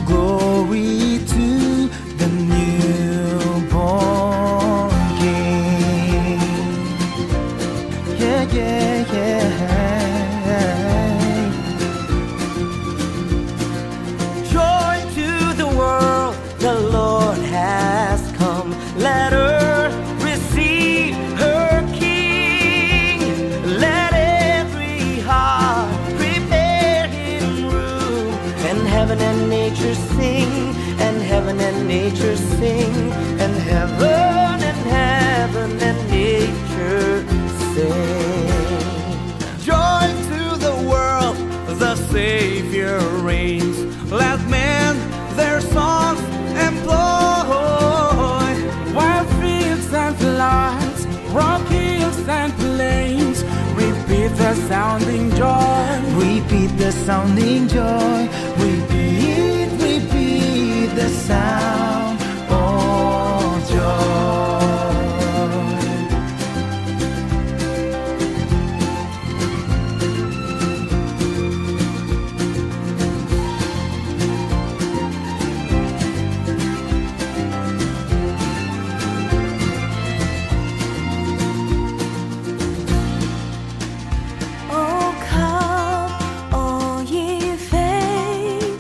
Glory to the newborn King. Yeah, yeah, yeah. Joy to the world, the Lord has come. Let earth receive her King. Let every heart prepare him room. And heaven and nature sing, and heaven and nature sing, and heaven and nature sing. Joy to the world, the Savior reigns. Let men their songs employ. Wild fields and floods, rock hills and plains, repeat the sounding joy. Repeat the sounding joy. Repeat the sound of joy. Oh, come, all ye faithful,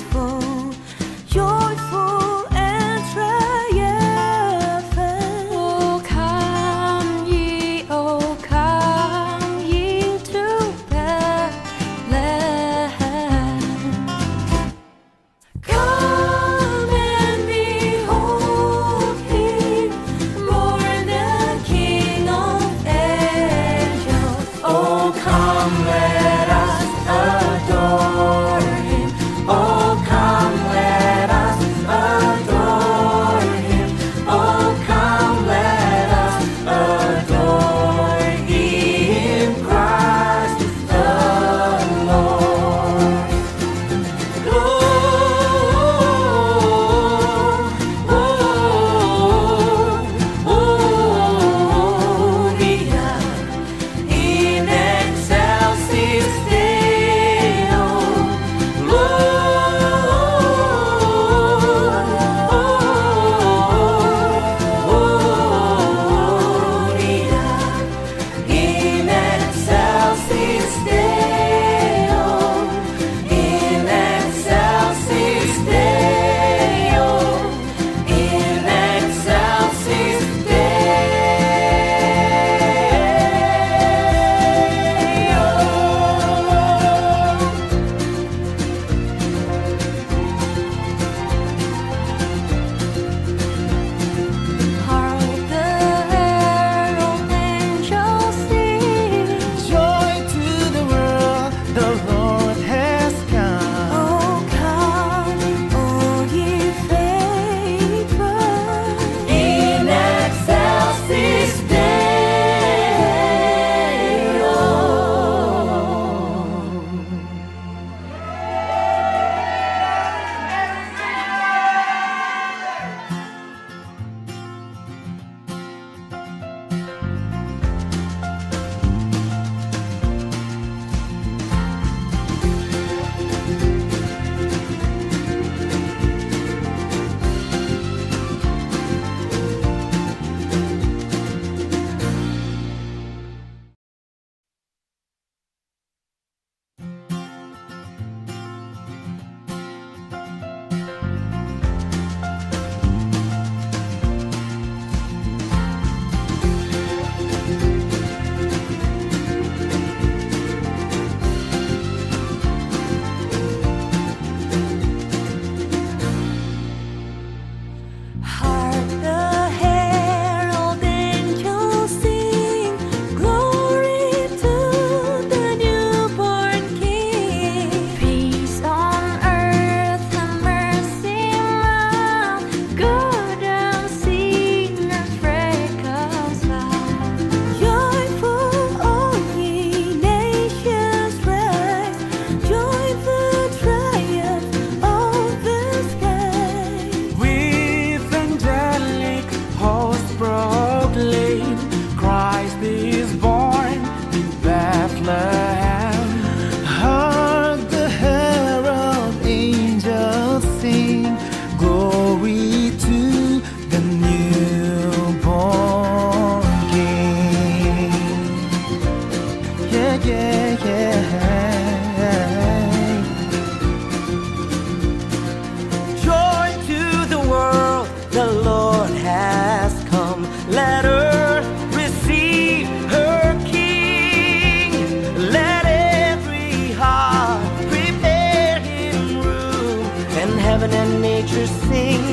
sing,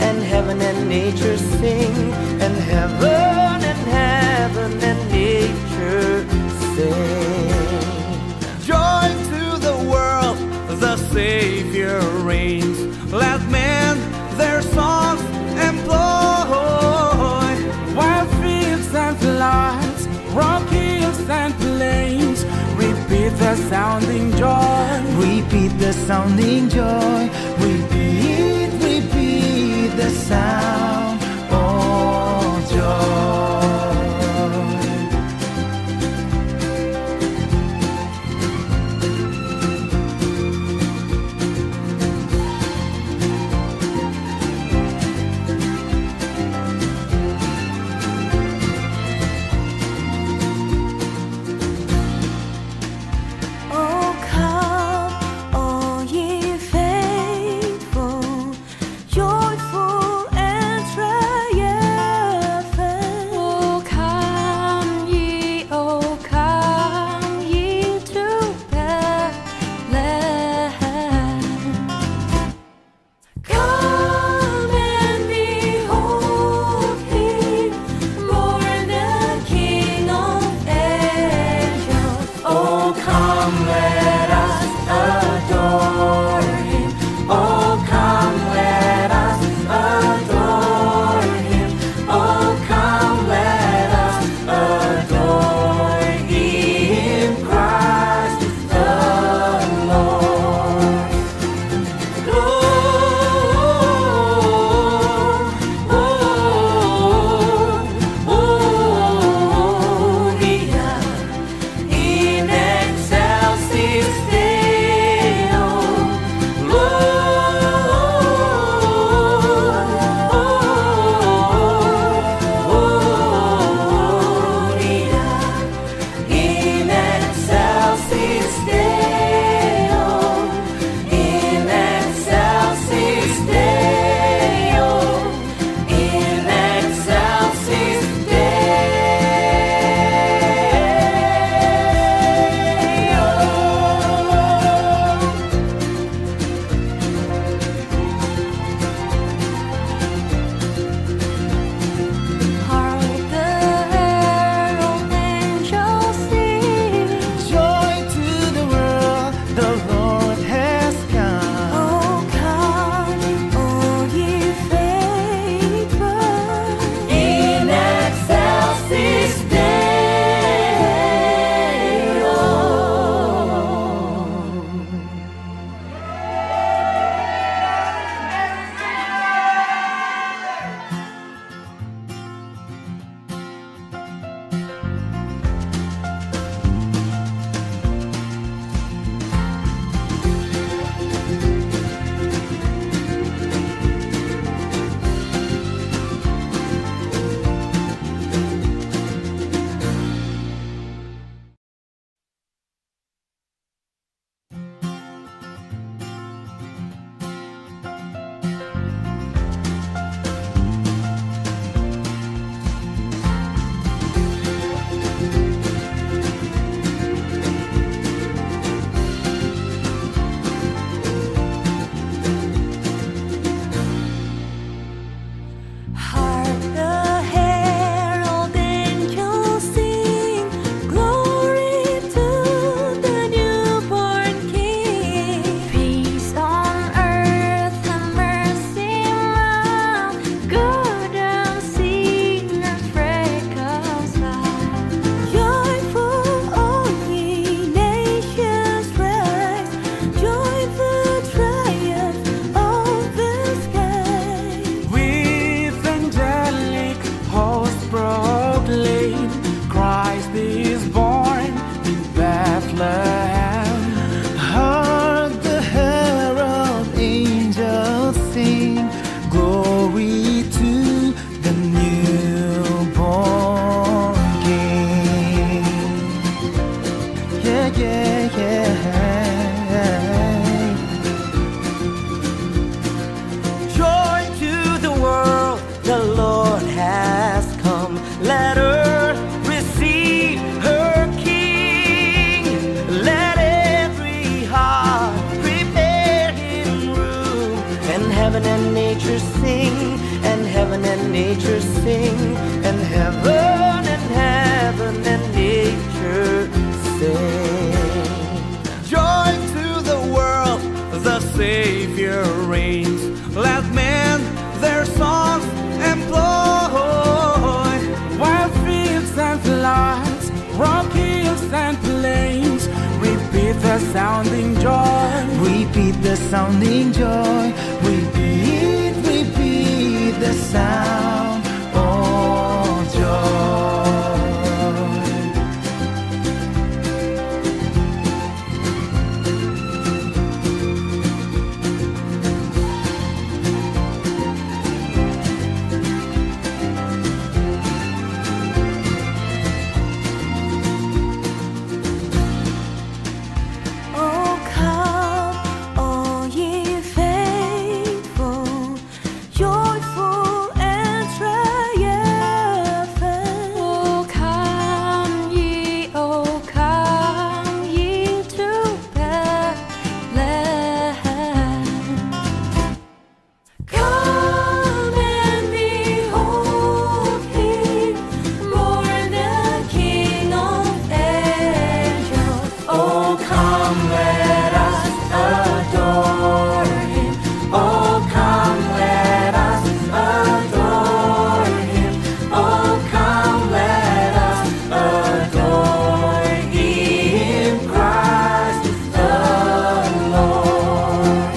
and heaven and nature sing, and heaven and nature sing. Joy to the world, the Savior reigns. Let men their songs employ. While fields and floods, rock hills and plains, repeat the sounding joy. Repeat the sounding joy. Repeat the sound of joy. Oh, come, all ye faithful, nature sing, and heaven and nature sing, and heaven and nature sing. Joy to the world, the Savior reigns. Let men their songs employ. Wild fields and floods, rock hills and plains, repeat the sounding joy. Repeat the sounding joy. Repeat the sound of joy. Oh, come, all ye faithful, joyful and triumphant. Oh, come ye to Bethlehem. Come and behold Him, born the King of angels. Oh, come, let us adore Him. Oh, come, let us adore Him. Oh, come, let us adore Him, Christ the Lord.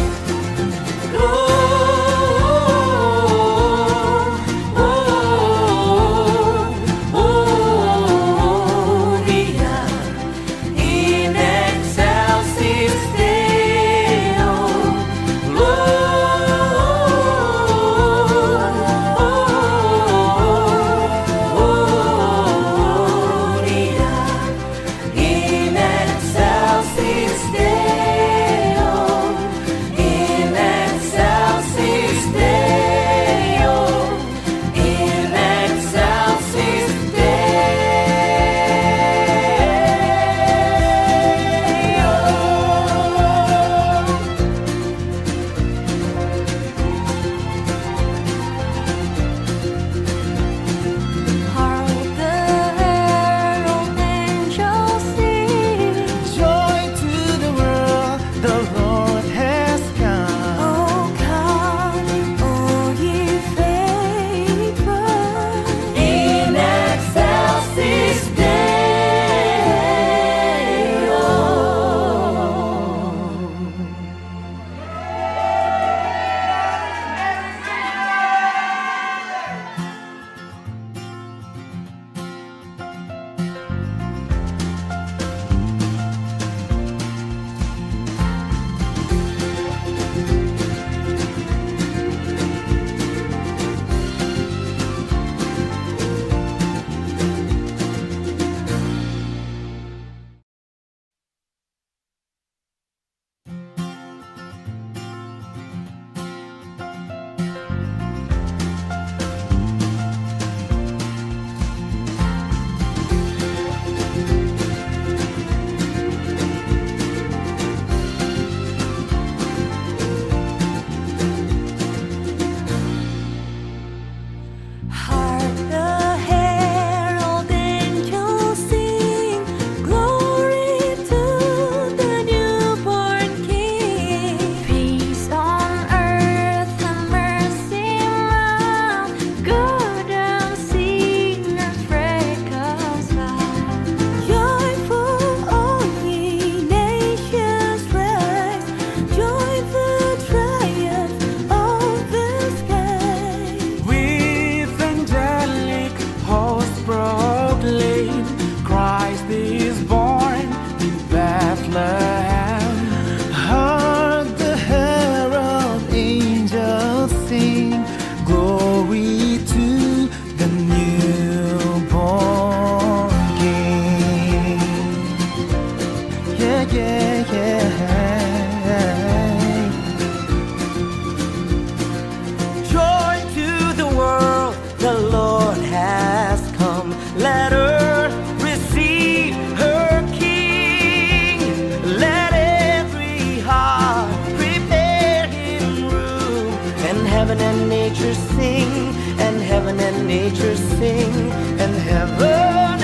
and nature sing, and heaven and nature sing, and heaven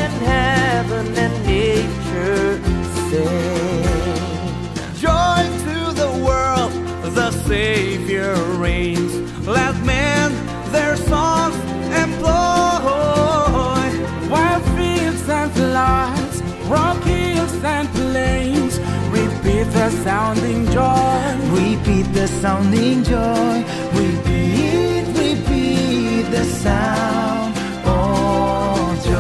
and nature sing. Joy to the world, the Savior reigns. Let men their songs employ. While fields and floods, rock hills and plains, repeat the sounding joy. Repeat the sounding joy. Repeat the sound of joy.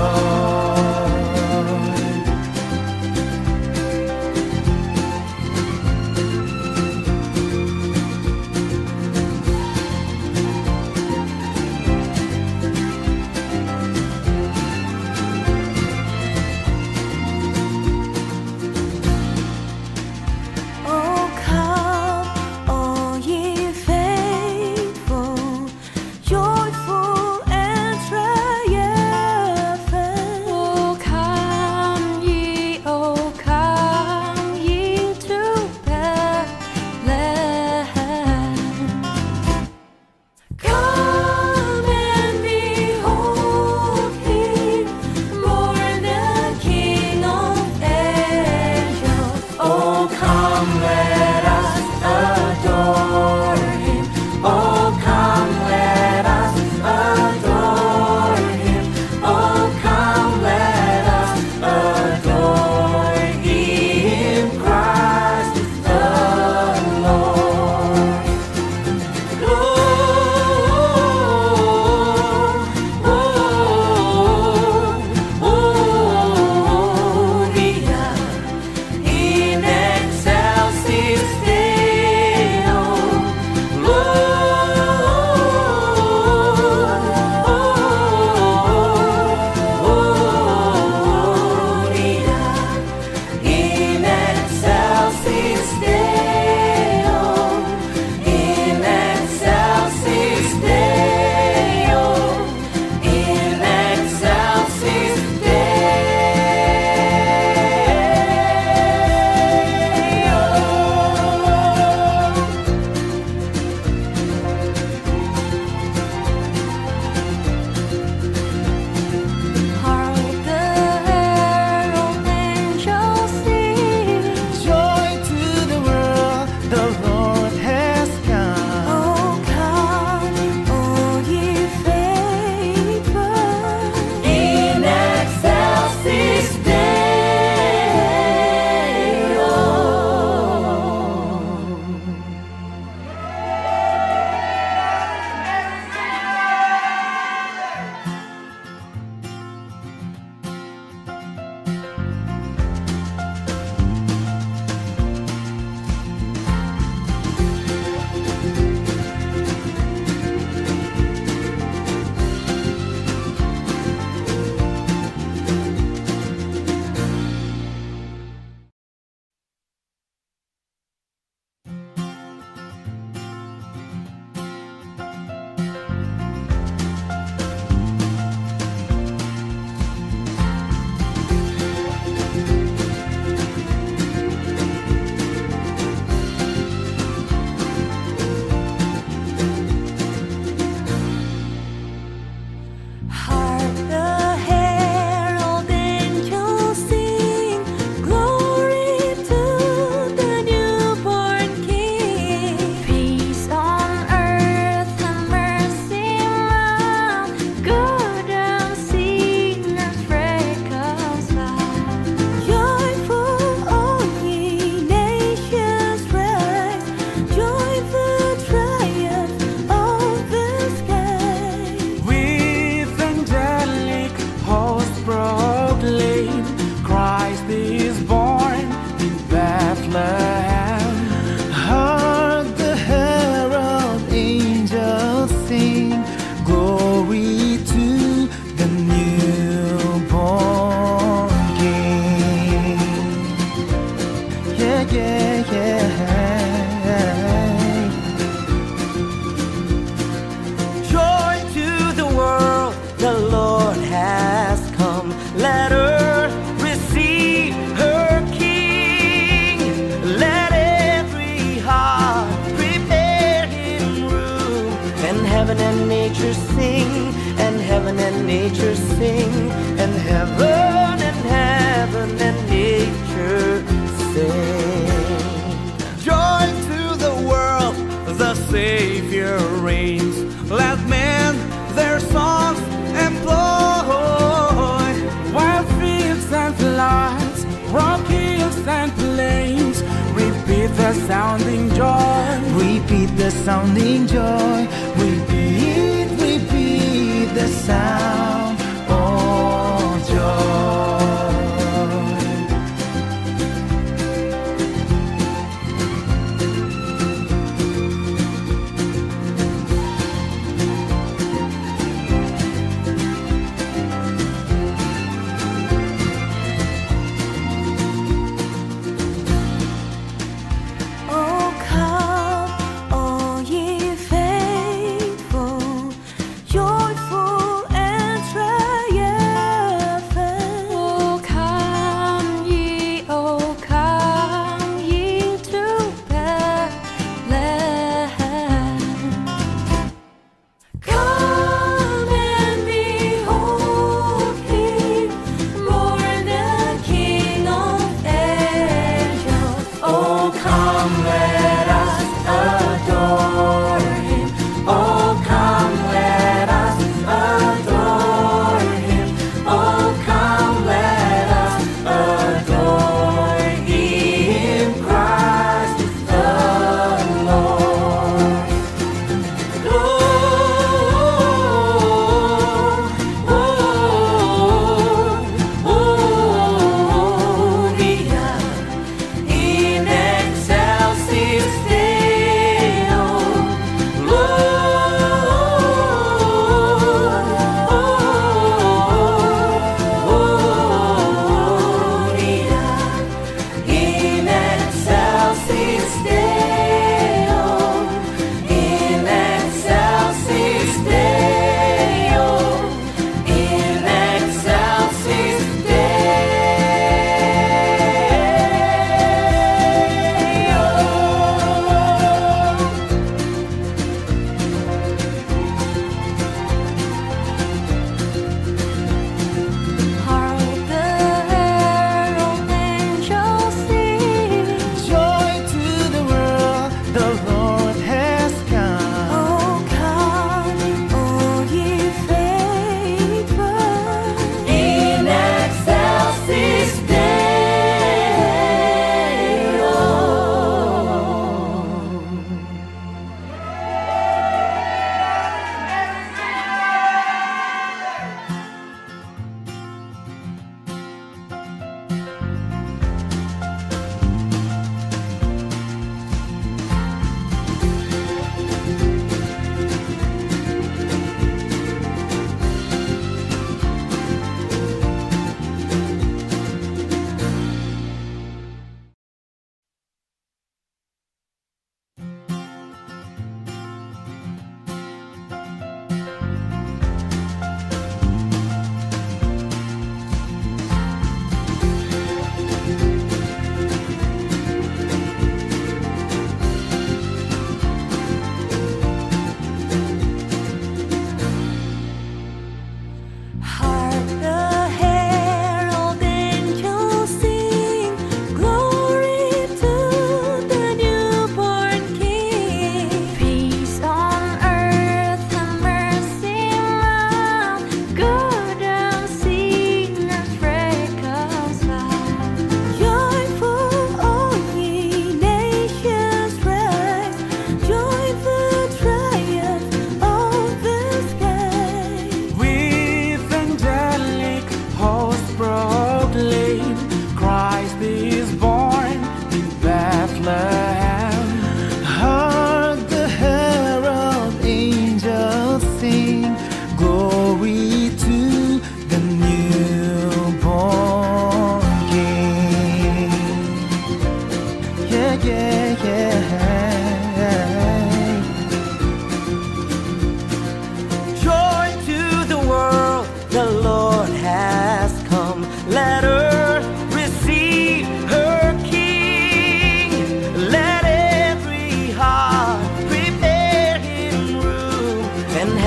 Oh, come, all ye faithful, joyful and triumphant. Oh, come ye to Bethlehem. Come and behold Him, born the King of angels. Oh, come, let us adore Him. Oh, come, let us adore Him. Oh, come, let us adore Him. Christ is the Lord. Gloria in excelsis Deo. Gloria in excelsis Deo. In excelsis Deo. In excelsis Hark the herald angels sing. Joy to the world, the Lord has come. Oh, come, all ye faithful, in excelsis Deo. Hark the herald angels sing, glory to the newborn King. Peace on earth and mercy mild, good and sinners reconciled. Joyful all ye nations rise, joyful triumph of the sky. With angelic hosts proclaim, Christ is born in Bethlehem. Hark the herald angels sing, glory to the newborn King. Yeah, yeah, yeah. Joy to the world, the Lord has come. Let earth receive her King. Let every heart prepare Him room, and heaven heaven and nature sing, and heaven and nature sing, and heaven and nature sing. Joy to the world, the Savior reigns. Let men their songs employ. Wild fields and floods, rock hills and plains, repeat the sounding joy. Repeat the sounding joy. Repeat the sound of joy. Oh come, all ye faithful,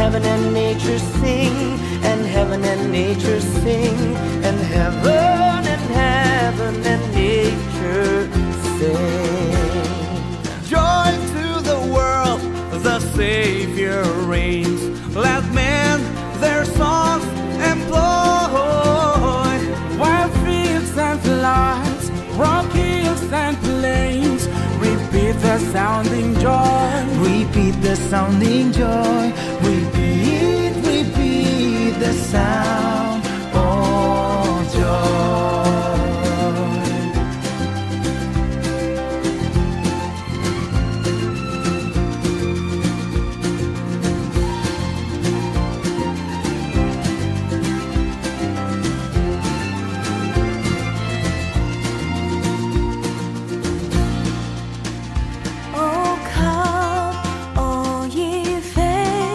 heaven and nature sing, and heaven and nature sing, and heaven and nature sing. Joy to the world, the Savior reigns. Let men their songs employ. Wild fields and floods, rock hills and plains, repeat the sounding joy. Repeat the sounding joy. Repeat the sound of joy. Oh come, all ye faithful,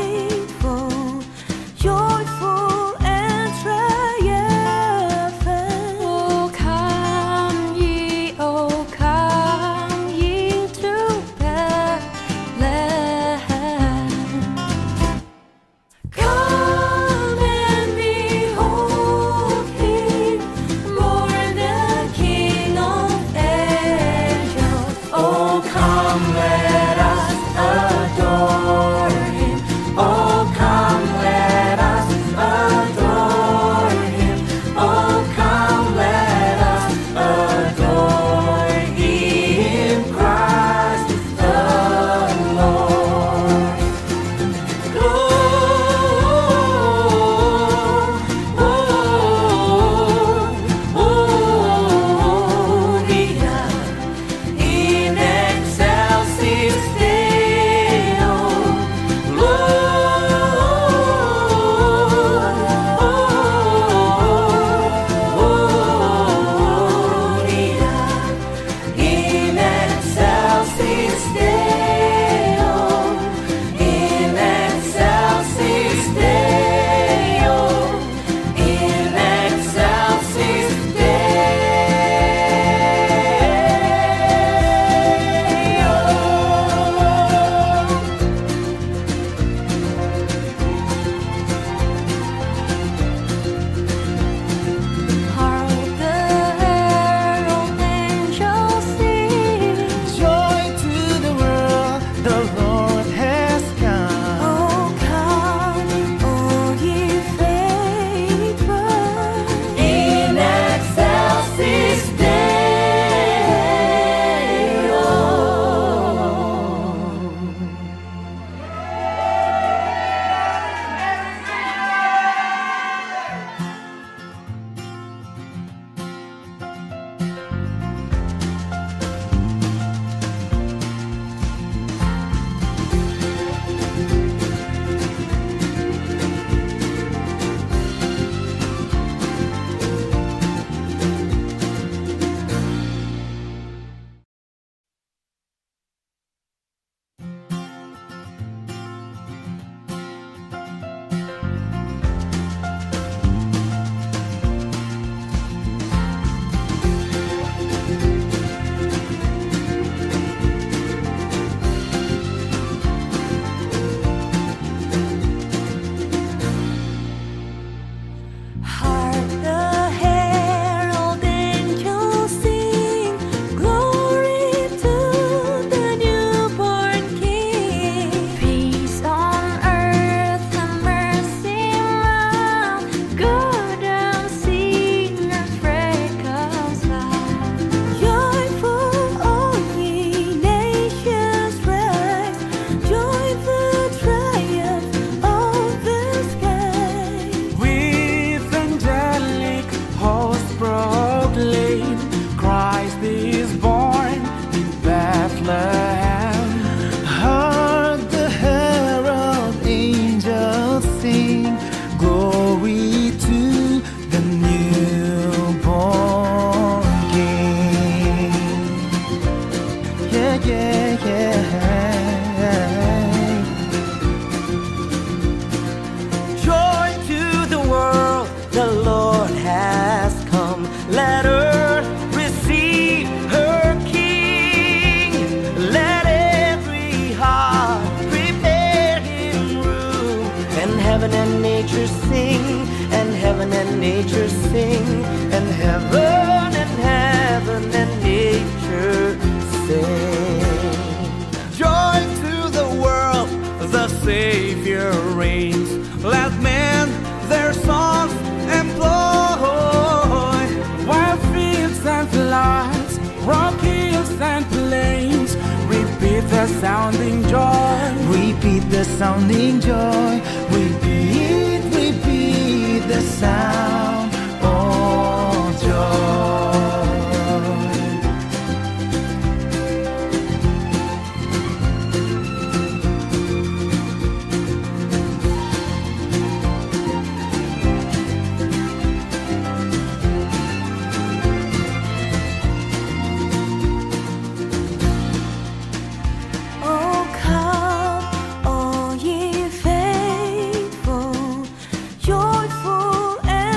and heaven and nature sing, and heaven and nature sing, and heaven and nature sing. Joy to the world, the Savior reigns. Let men their songs employ. While fields and floods, rock hills and plains, repeat the sounding joy. Repeat the sounding joy. Repeat the sound of joy. Oh, come, all ye faithful, joyful and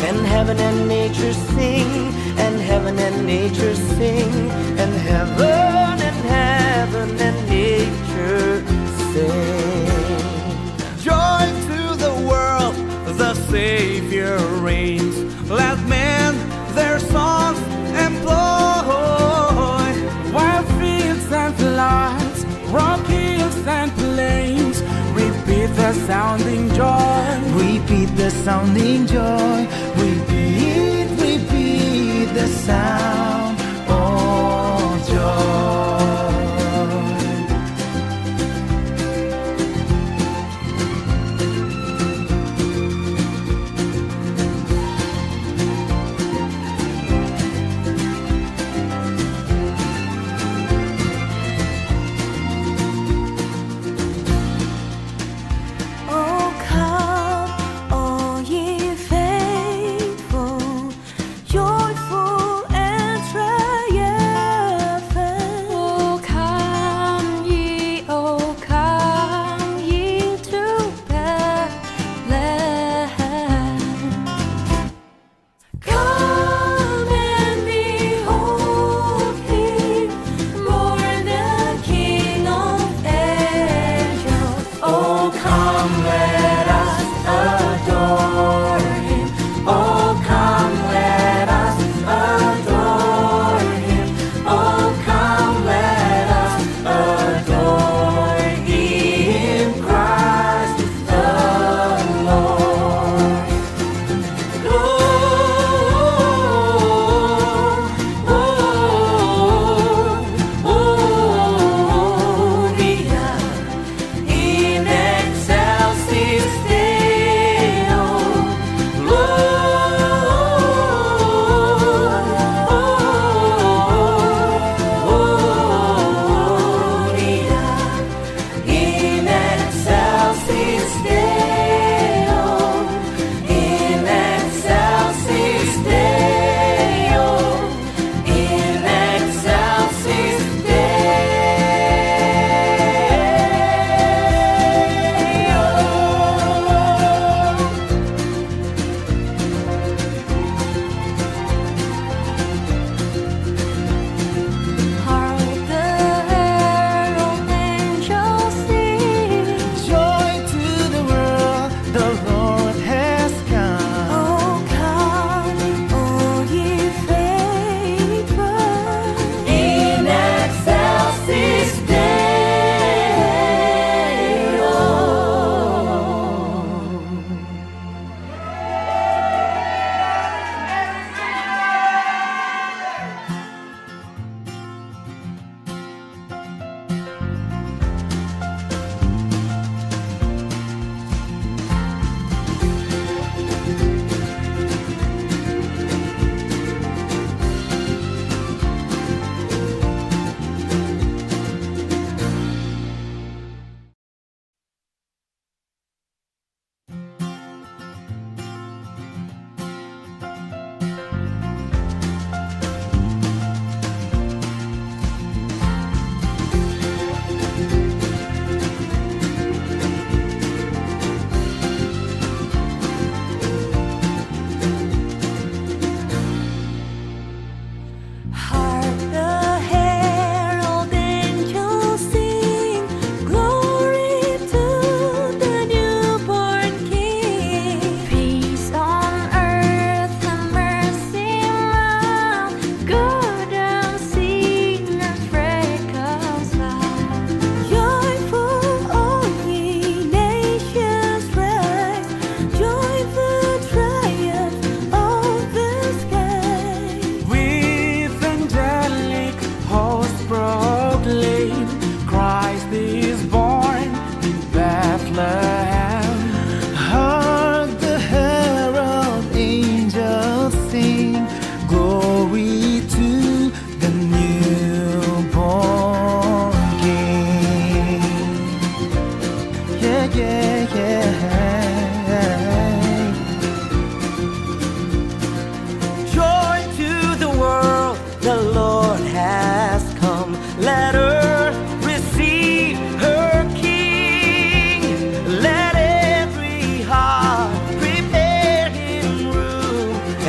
and heaven and nature sing, and heaven and nature sing, and heaven and nature sing. Joy to the world, the Savior reigns. Let men their songs employ. While fields and floods, rock hills and plains, repeat the sounding joy. Repeat the sounding joy. Repeat the sound of joy. Oh, come, all ye faithful, joyful and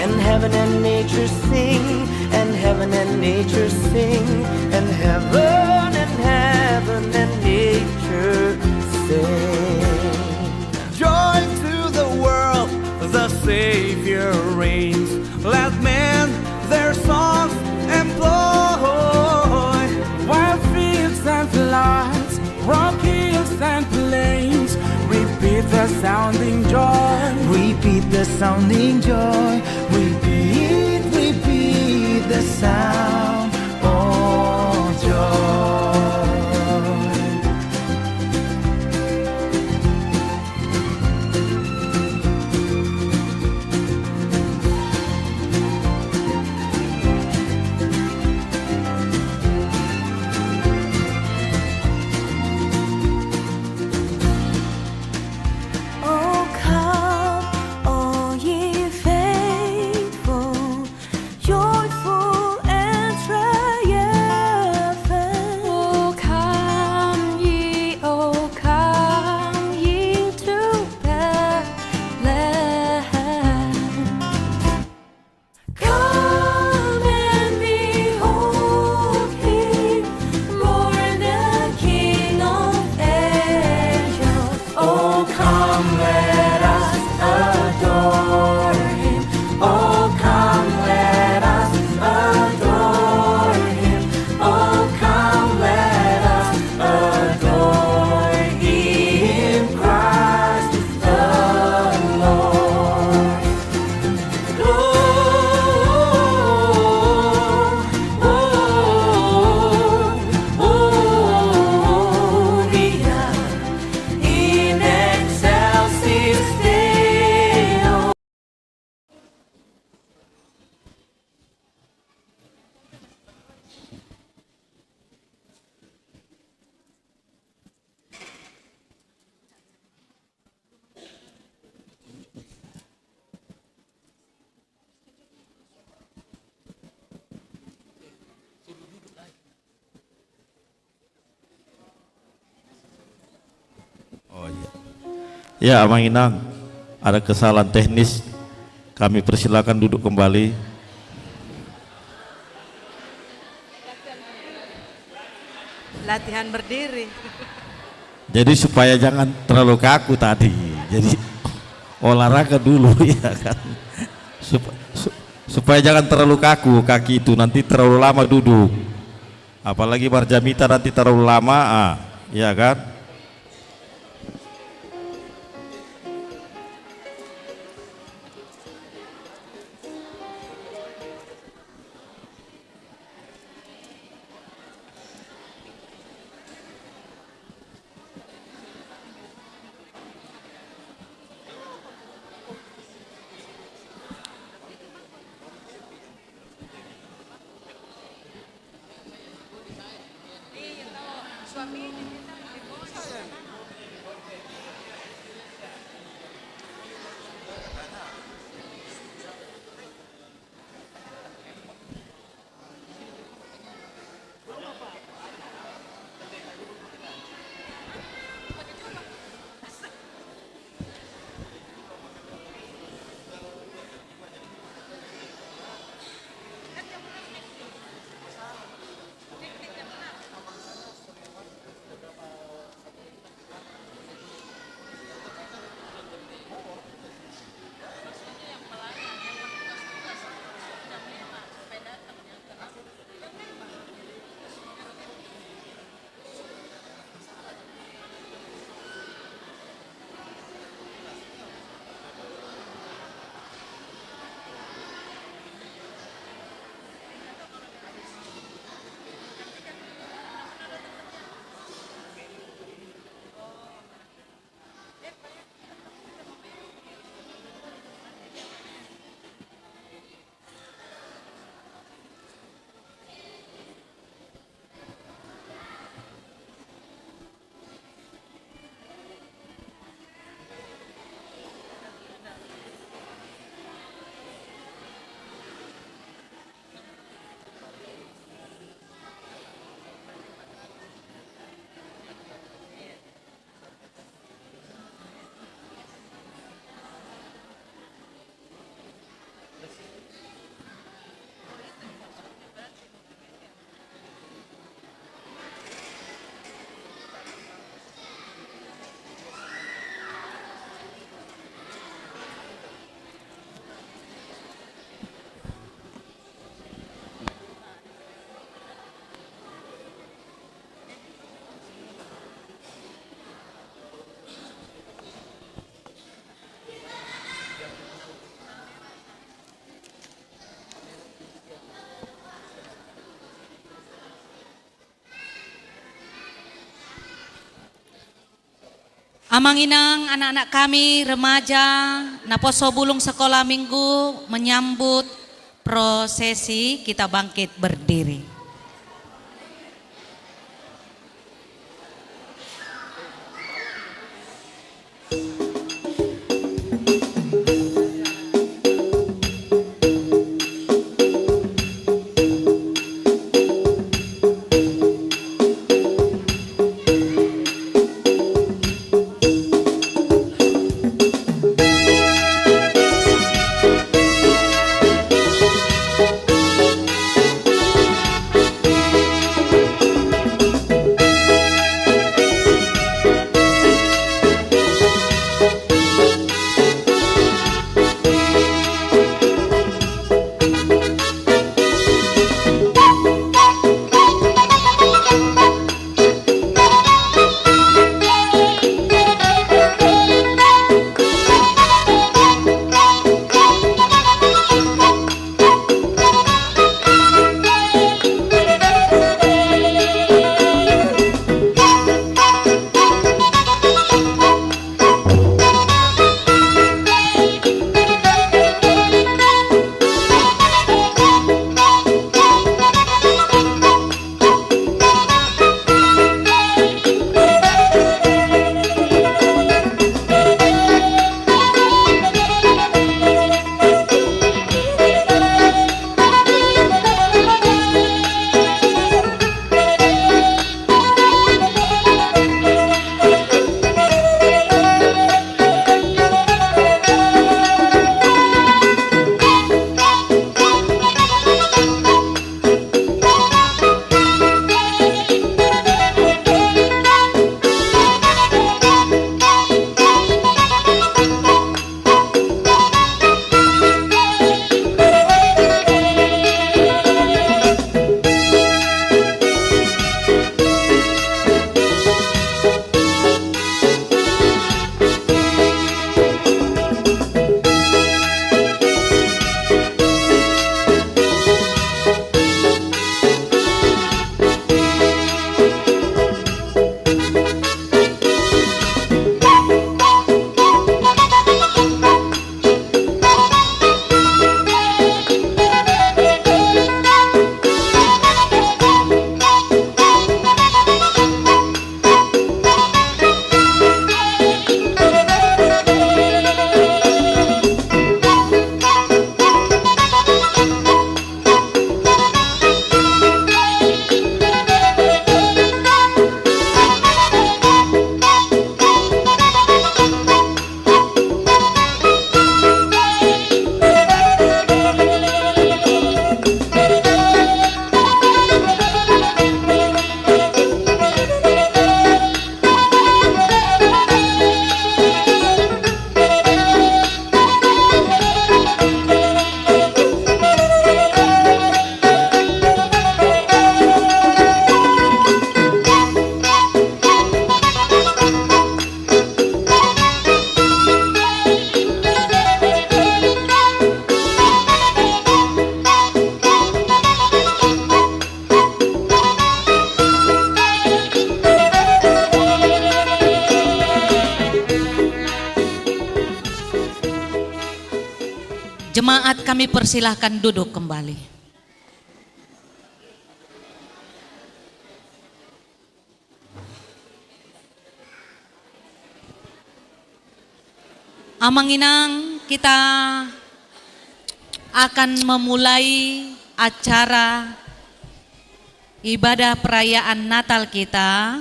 and heaven and nature sing, and heaven and nature sing, and heaven and nature sing. Joy to the world, the Savior reigns. Let men their songs employ. Wild fields and floods, rock hills and plains, repeat the sounding joy. Repeat the sounding joy. Repeat the sound of joy. Oh, come, all ye faithful, joyful and triumphant. Oh, come ye to Bethlehem. Come and behold Him, born the King of angels. Oh, come, let us adore Him. Oh, come, let us adore Him. Oh, come, let us adore Him, Christ the Lord. Gloria in excelsis Deo. Oh iya. Ya, Abang Inang, ada kesalahan teknis. Kami persilakan duduk kembali. Latihan berdiri. Jadi supaya jangan terlalu kaku tadi. Jadi olahraga dulu ya kan. Supaya jangan terlalu kaku kaki itu, nanti terlalu lama duduk. Apalagi Barjamita nanti terlalu lama, ya kan? Amanginang anak-anak kami remaja naposo bulung sekolah minggu menyambut prosesi kita bangkit berdiri. Jemaat kami persilahkan duduk kembali. Amanginang, kita akan memulai acara ibadah perayaan Natal kita.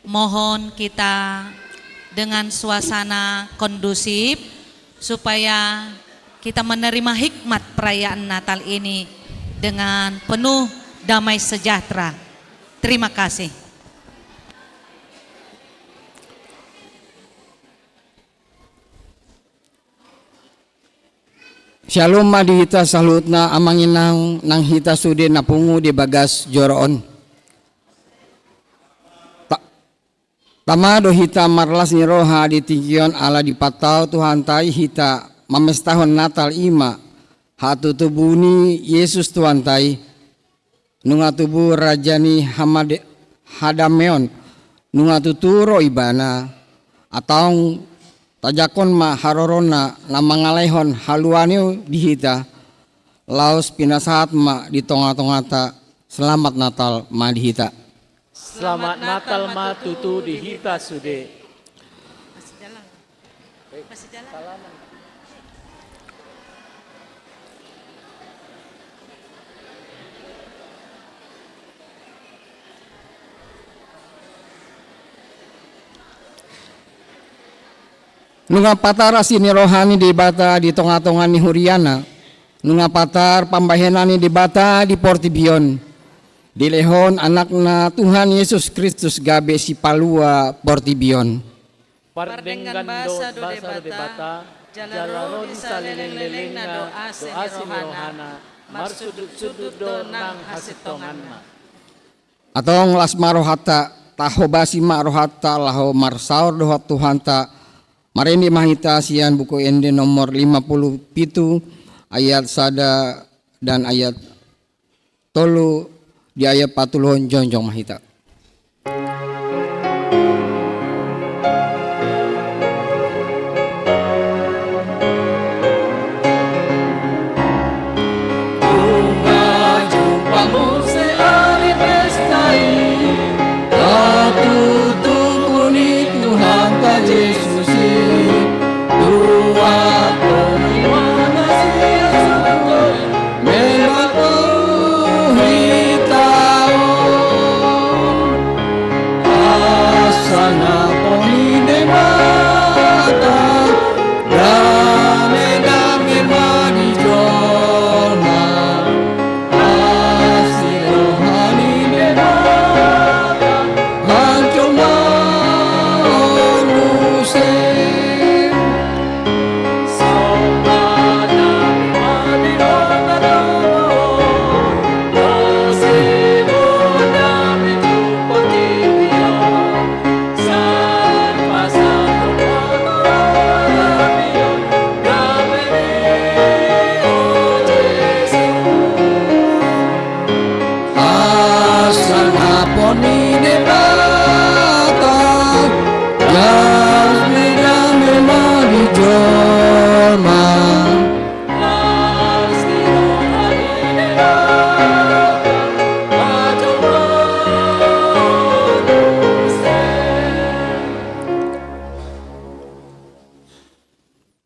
Mohon kita dengan suasana kondusif supaya kita menerima hikmat perayaan Natal ini dengan penuh damai sejahtera. Terima kasih. Shalom madi hita salutna amanginang nang hita sudi napungu di bagas joroon. Tamado hita marlas ni roha di tinggion ala di patau Tuhan tai hita mamestahon Natal ima hatu tubuni Yesus Tuhan tai nunga tubu rajani hadameon nunga tuturo ibana atau tajakon ma harorona na mangalehon haluanio dihita laos pinasahat ma di tonga-tongata selamat Natal ma dihita. Selamat Natal ma tutu dihita sude. Nunga patar asini rohani di bata di tonga-tonga ni Huriana. Nunga patar pambahenani di bata di Portibion. Di lehon anak na Tuhan Yesus Kristus gabe si palua Portibion. Pardenggan basa do debata, jalaron saleleng-leleng na doa sini rohana, marsudut-sudut do nang hasitongan ma. Atong las marohata taho basi marohata laho marsaur dohot Tuhan ta. Marendi mahita sian buku ende nomor 57 ayat sada dan ayat tolu di ayat 40 jonjong mahita.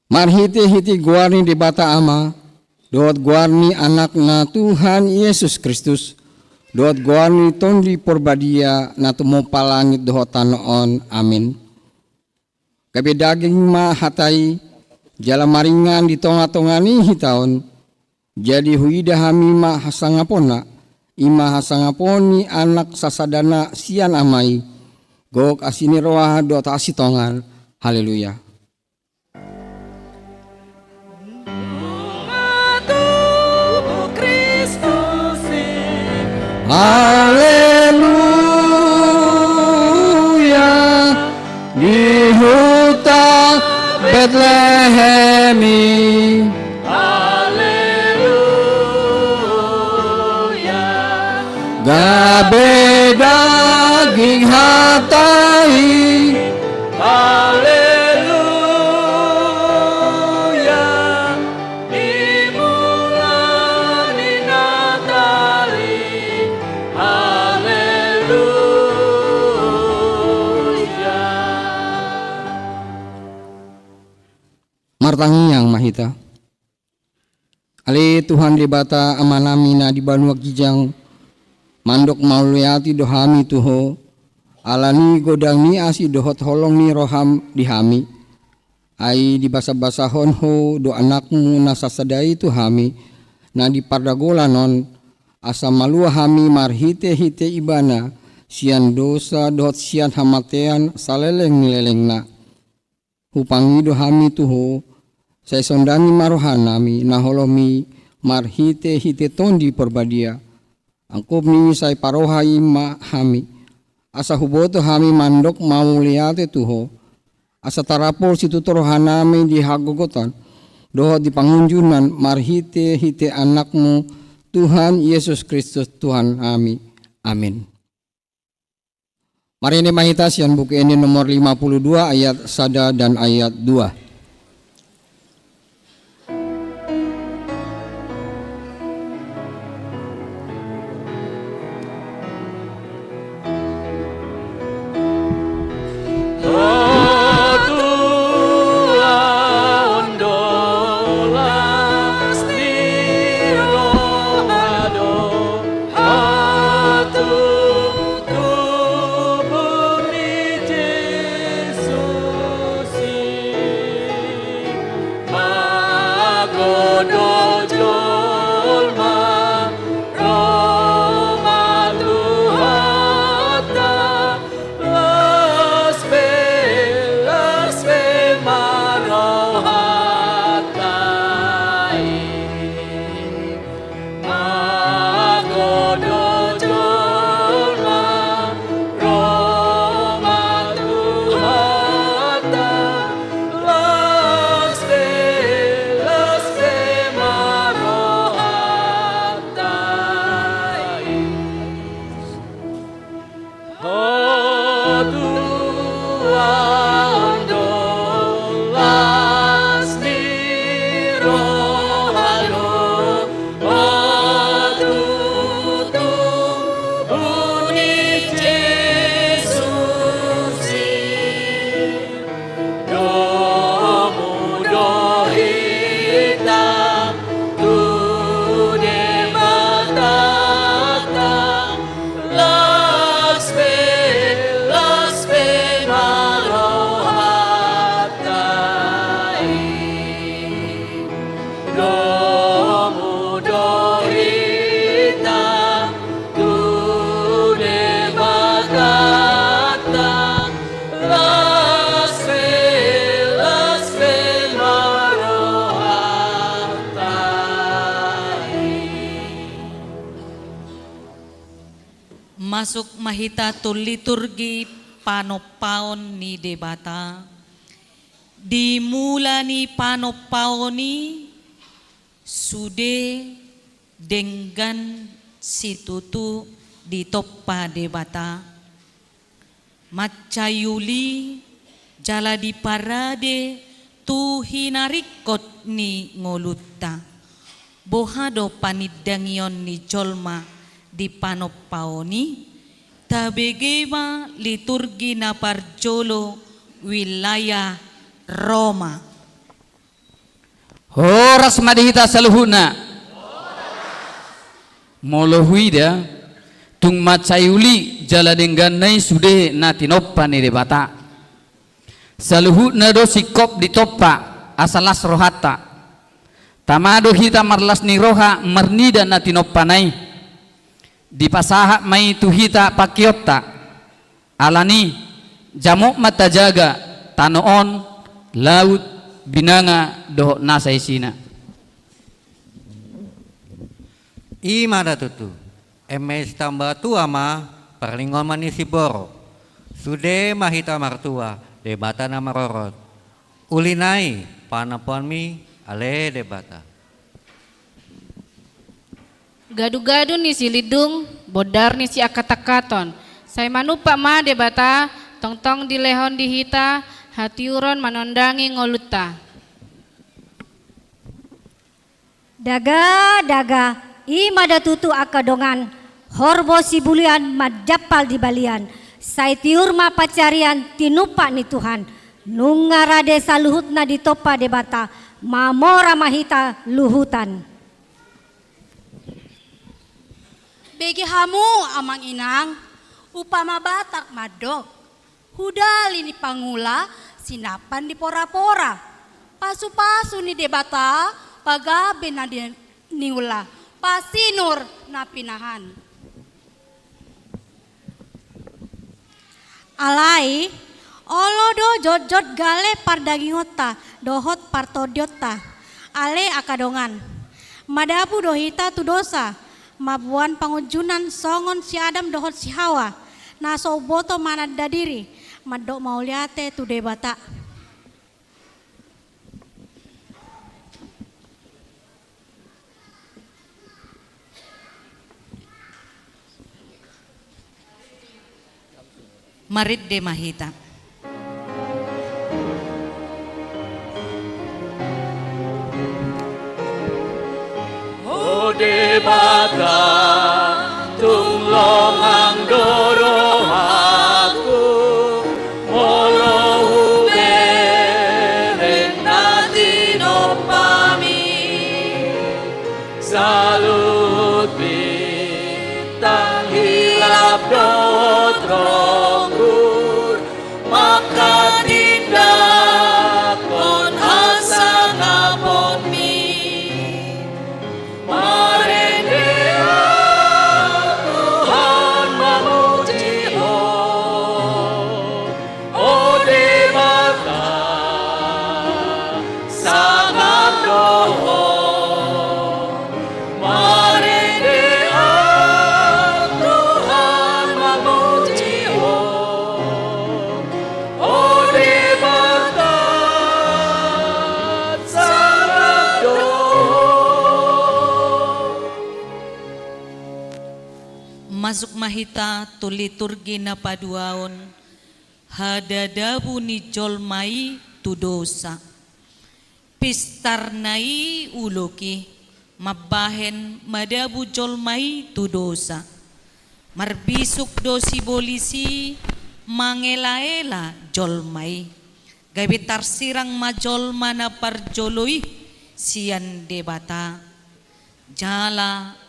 Marhiti-hiti guarni di bata ama, doat guarni anak na Tuhan Yesus Kristus, doat guarni tondi porbadia na tumopa langit dohot tanoon, amin. Kabe daging ma hatai, jala maringan di tonga-tongani hitaon, jadi huida hami ma hasangapona, ima hasangaponi anak sasadana sian amai, gok asini roah doat asitongan, haleluya. Haleluya di hutan Betlehemi. Haleluya gabe daging hatai. Martangi yang mahita. Ale Tuhan di bata amanamina di banua kijang mandok mauluyati dohami tuho alani godang ni asi dohot holong ni roham dihami ai di basa-basahon ho do anakmu nasasadai tuhami na di pardagolanon asa malua hami marhite-hite ibana sian dosa dohot sian hamatean saleleng-lelengna hupangi dohami tuho saya sondani marohanami naholomi marhite-hite tondi porbadia. Angkop ni saya parohai ma hami. Asa huboto hami mandok mauliate tuho. Asa tarapol situ torohanami di hagogotan. Doho di pangunjunan marhite-hite anakmu Tuhan Yesus Kristus Tuhan kami. Amin. Mari ini mahita sian buku ini nomor 52 ayat 1 dan ayat 2. Masuk mahita tu liturgi panopaon ni debata. Dimula ni panopaon ni sude dengan situtu di toppa debata. Macayuli jala di parade tu hinarikot ni ngolutta. Bohado panidangion ni jolma di panopaoni tabegema liturgi na parjolo wilayah Roma. Horas madihita saluhuna molohuida tung macayuli jala dengganai sude na tinoppa ni debata saluhuna do sikop ditoppa asalas rohata tamado hita marlas ni roha marnida na tinoppa nai di pasaha mai tuhita pakiota alani jamuk mata jaga tanoon laut binanga doh nasa isina imada tutu emes tambah tua ma perlingon manisi boro sude mahita martua debata nama rorot ulinai panapon mi ale debata Gadu-gadu ni si lidung, bodar ni si akatakaton. Saya manupa ma debata, tong-tong di lehon di hita, hati uron manondangi ngoluta. Daga, imada tutu akadongan, horbo si bulian majapal di balian. Saya tiur ma pacarian tinupa ni Tuhan. Nungarade saluhutna di topa debata, mamora mahita luhutan. Begi hamu amang inang, upama batak madok, hudali ni pangula, sinapan di pora-pora, pasu-pasu ni debata, pagabe na niula, pasinur na pinahan. Alai, olo do jot-jot gale pardagingota, dohot partodiota, ale akadongan, madabu dohita tu dosa, mabuan pangujunan songon si Adam dohot si Hawa naso boto manad dadiri madok mauliate tu debata Marit de Mahita. Ode bata tunglong ang dorohaku molo hubereng natin opami salut bintang hilap dot ronggur maka tindak kon hasang apon mi Masuk mahita tu liturgi na paduaon hadadabu ni jolmai tu dosa pistarnai uloki mabahen madabu jolmai tu dosa marbisuk dosi bolisi mangela-ela jolmai gabitar sirang majolma na parjoloi sian debata jala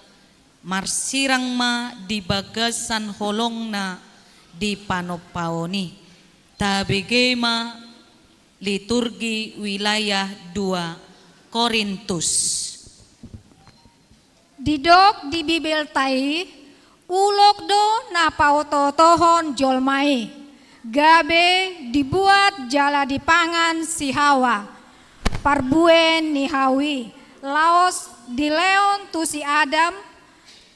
marsirang ma di bagasan holong na di panopaoni tabigema liturgi wilayah 2 Korintus. Didok di Bibel tai ulok do na pautotohon jolmai gabe dibuat jala dipangan si Hawa parbuen ni Hawi laos di leon tu si Adam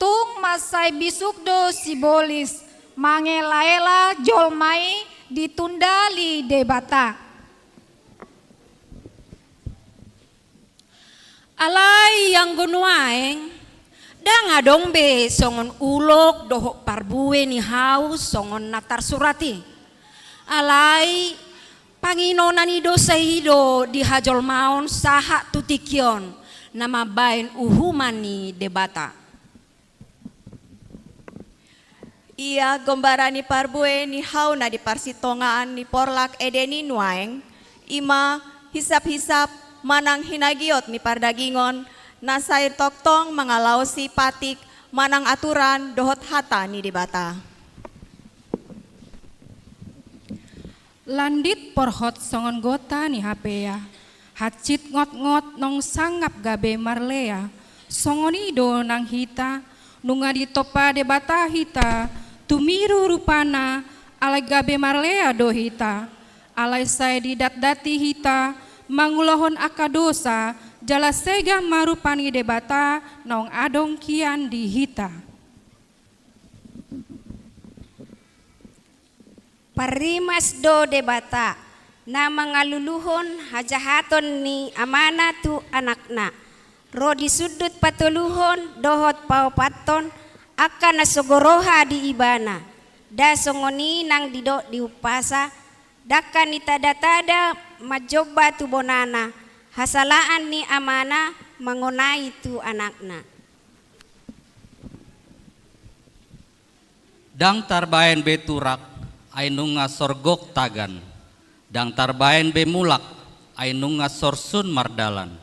tung masai bisukdo sibolis mangela-ela jolmai ditundali debata. Alay yang gunuaeng dang adong be songon ulok dohok parbue ni haus songon natar surati. Alay panginonan ni dosa hido di hajol maon saha tutikion nama bain uhuman ni debata. Ia gombara ni parbue ni hau na di parsitongaan ni porlak edeni nuaeng ima hisap-hisap manang hinagiot ni pardagingon nasair toktong mangalau si patik manang aturan dohot hata ni debata. Landit porhot songon gota ni hapea hacit ngot-ngot nong sangap gabe marlea songon ido nang hita nunga di topa debata hita tumiru rupana alai gabe marlea do hita alai saya didat-dati hita mangulohon akadosa jala sega marupani debata nong adong kian di hita. Parimas do debata na mangaluluhon hajahaton ni amana tu anakna ro di sudut patuluhon dohot paupaton akan nasogoroha di ibana da songoni nang didok diupasa dakan itada-tada majoba tu bonana hasalaan ni amana mangonai tu anakna. Dang tarbaen beturak ainunga sorgok tagan dang tarbaen bemulak ainunga sorsun mardalan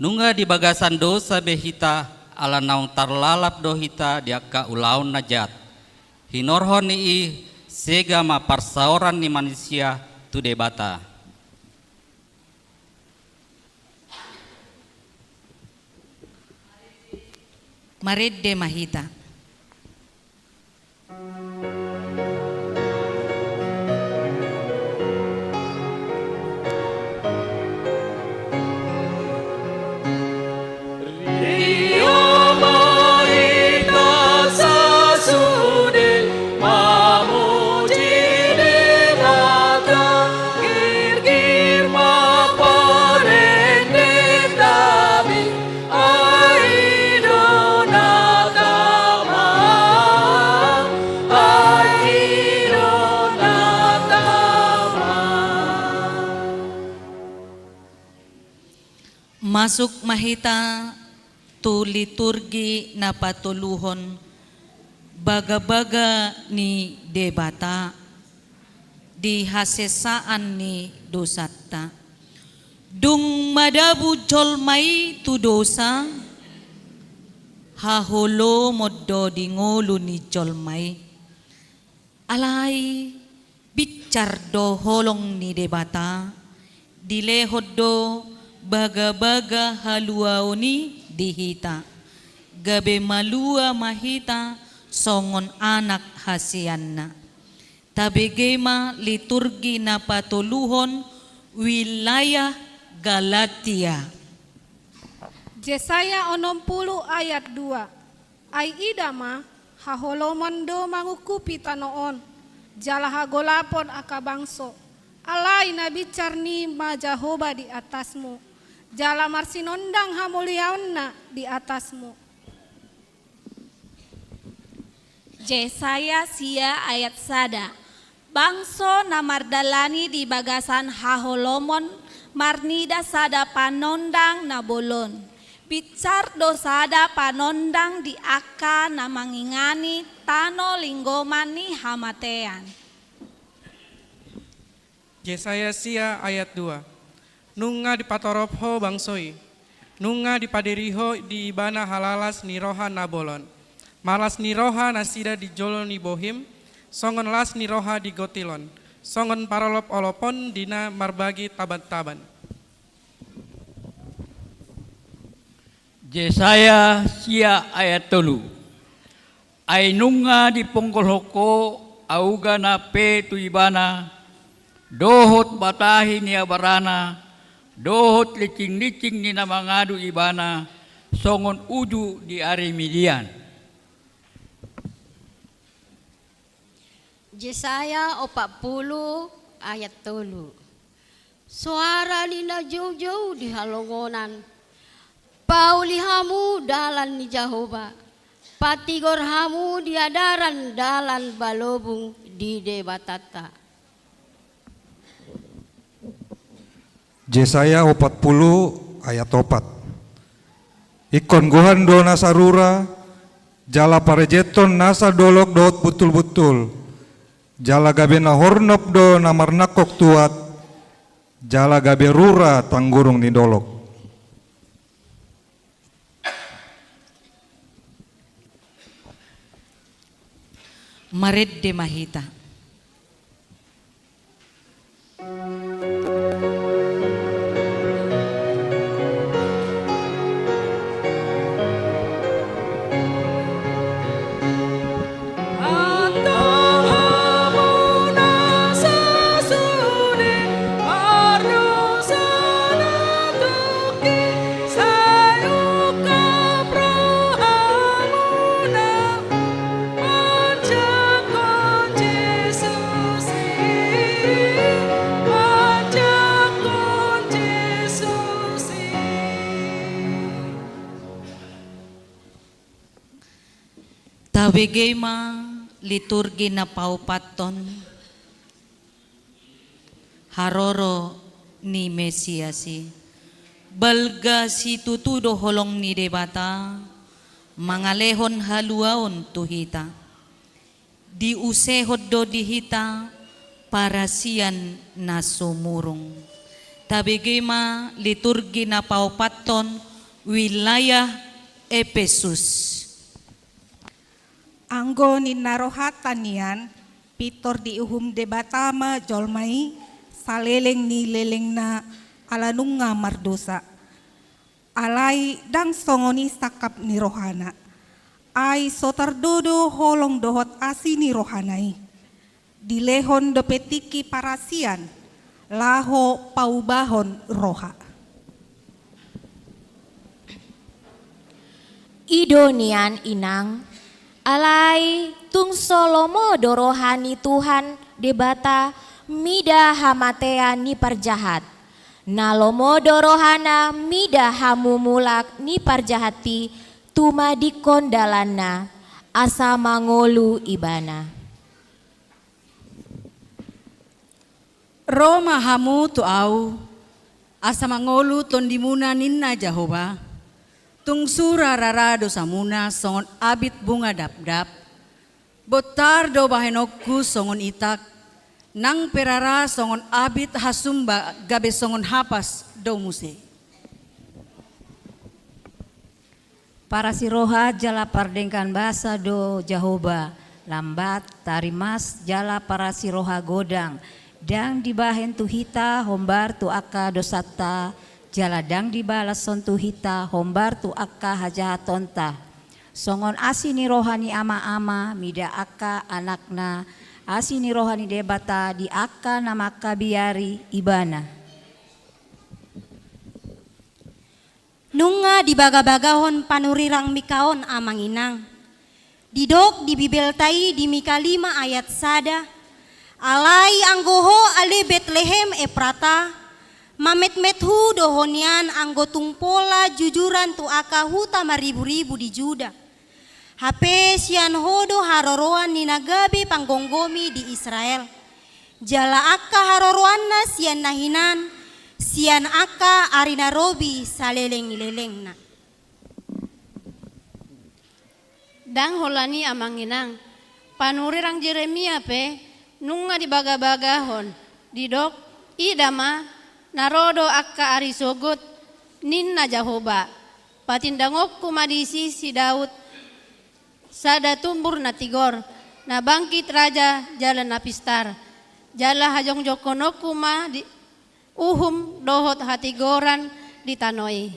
nunga di bagasan dosa behita ala naung tarlalap dohita diaka ulaun najat hinorhon ni sega ma parsaoran ni manusia tu debata. Marit de Mahita. Masuk mahita tu liturgi na patuluhon baga-baga ni debata di hasesaan ni dosata. Dung madabu jolmai tu dosa haholo moddo di ngolu ni jolmai. Alai bicar do holong ni debata dilehod do baga-baga haluao ni dihita. Gabe malua mahita songon anak hasianna. Tabegema liturgi na patuluhon wilayah Galatia. Yesaya 60 ayat 2. Ay idama haholoman do mangukupi tanoon. Jala hagolapon akabangso. Alay na bicar ni majahoba di atasmu. Jala marsinondang hamuliaon na di atasmu. Yesaya sia ayat sada. Bangso na mardalani di bagasan haholomon marnida sada panondang na bolon. Bicar do sada panondang di aka na mangingani tano linggoman ni hamatean. Yesaya sia ayat 2. Nunga di patoropho bangsoi. Nunga di paderiho di ibana halalas ni roha na bolon. Malas ni roha na sida di jolo ni bohim. Songon las ni roha di gotilon. Songon paralop olopon dina marbagi taban-taban. Yesaya sia ayat 3. Ay nunga di pongkolhoko auga na pe tu ibana. Dohot batahi ni abarana. Dohot licing-licing ni namangadu ibana. Songon uju di arimidian. Yesaya 40 ayat 3. Suara nina jauh-jauh di halongonan. Paulihamu dalan ni Jahoba. Patigorhamu diadaran dalan balobung di debatata. Yesaya 40 ayat 4. Ikon gohan do nasarura. Jala parejeton nasa dolok dot betul-betul. Jala gabe na hornop do na marnakok tuat. Jala gabe rura tanggurung ni dolok. Mared de mahita. Tawegema liturgi na paupaton haroro ni Mesiasi balga si tutudo holong ni debata mangalehon haluaon tuhita di usehod do dihita para sian na sumurong. Tabegema liturgi na paupaton wilayah Efesus. Anggo ni narohatan nian, pitor di uhum debatama jolmai, saleleng ni leleng na alanunga mardosa. Alay dang songoni sakap ni rohana. Ay sotardodo holong dohot asi ni rohanai. Dilehon do petiki parasian, laho paubahon roha. Idonian inang. Alai tung solomo dorohani Tuhan debata mida hamatean ni parjahat. Nalomo dorohana mida hamumulak ni parjahati tuma dikondalana asa mangolu ibana. Roma hamu tu au asa mangolu tondimuna ninna Jehovah, tung sura rarado samuna songon abit bunga dap-dap, botar do bahenokku songon itak, nang perara songon abit hasumba gabe songon hapas do muse. Para siroha jala pardengkan basa do Jehovah, lambat tarimas jala para siroha godang, dang dibahen tu hita hombar tu akka dosata, jala dang dibalas son tu hita hombar tu akka hajahatonta. Songon asini rohani ama-ama mida akka anakna, asini rohani debata di akka namaka biari ibana. Nunga di baga-bagahon panurirang mikaon amang inang. Didok di Bibel tai di Mika 5 ayat sada. Alai anggoho ale Betlehem Efrata, mamet-methu dohonian anggo tungpola jujuran tu aka huta maribu-ribu di Juda. Hape sian hodo haroroan ni nagabe panggonggomi di Israel. Jala aka haroroanna sian nahinan, sian aka arina robi saleleng-lelengna. Dang holani amanginang, panurirang Jeremia pe, nunga di baga-bagahon, didok idama narodo akka arisogot ninna Jehovah, patindangok kumadisi si Daud sada tumbur na tigor, na bangkit raja jala napistar, jala hajong jokonok kuma di uhum dohot hatigoran di tanoi.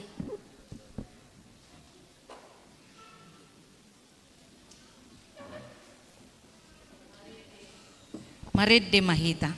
Marid de mahita.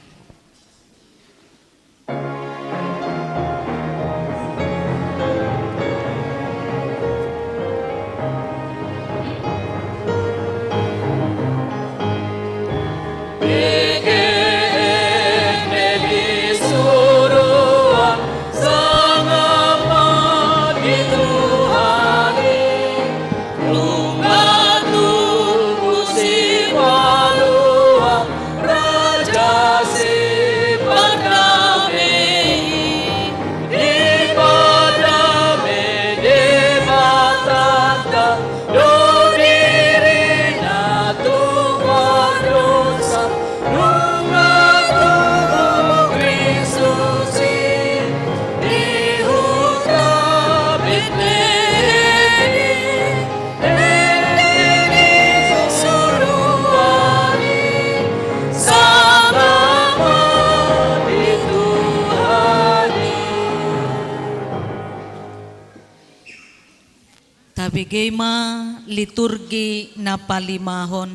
Tabigema liturgi na palimahon,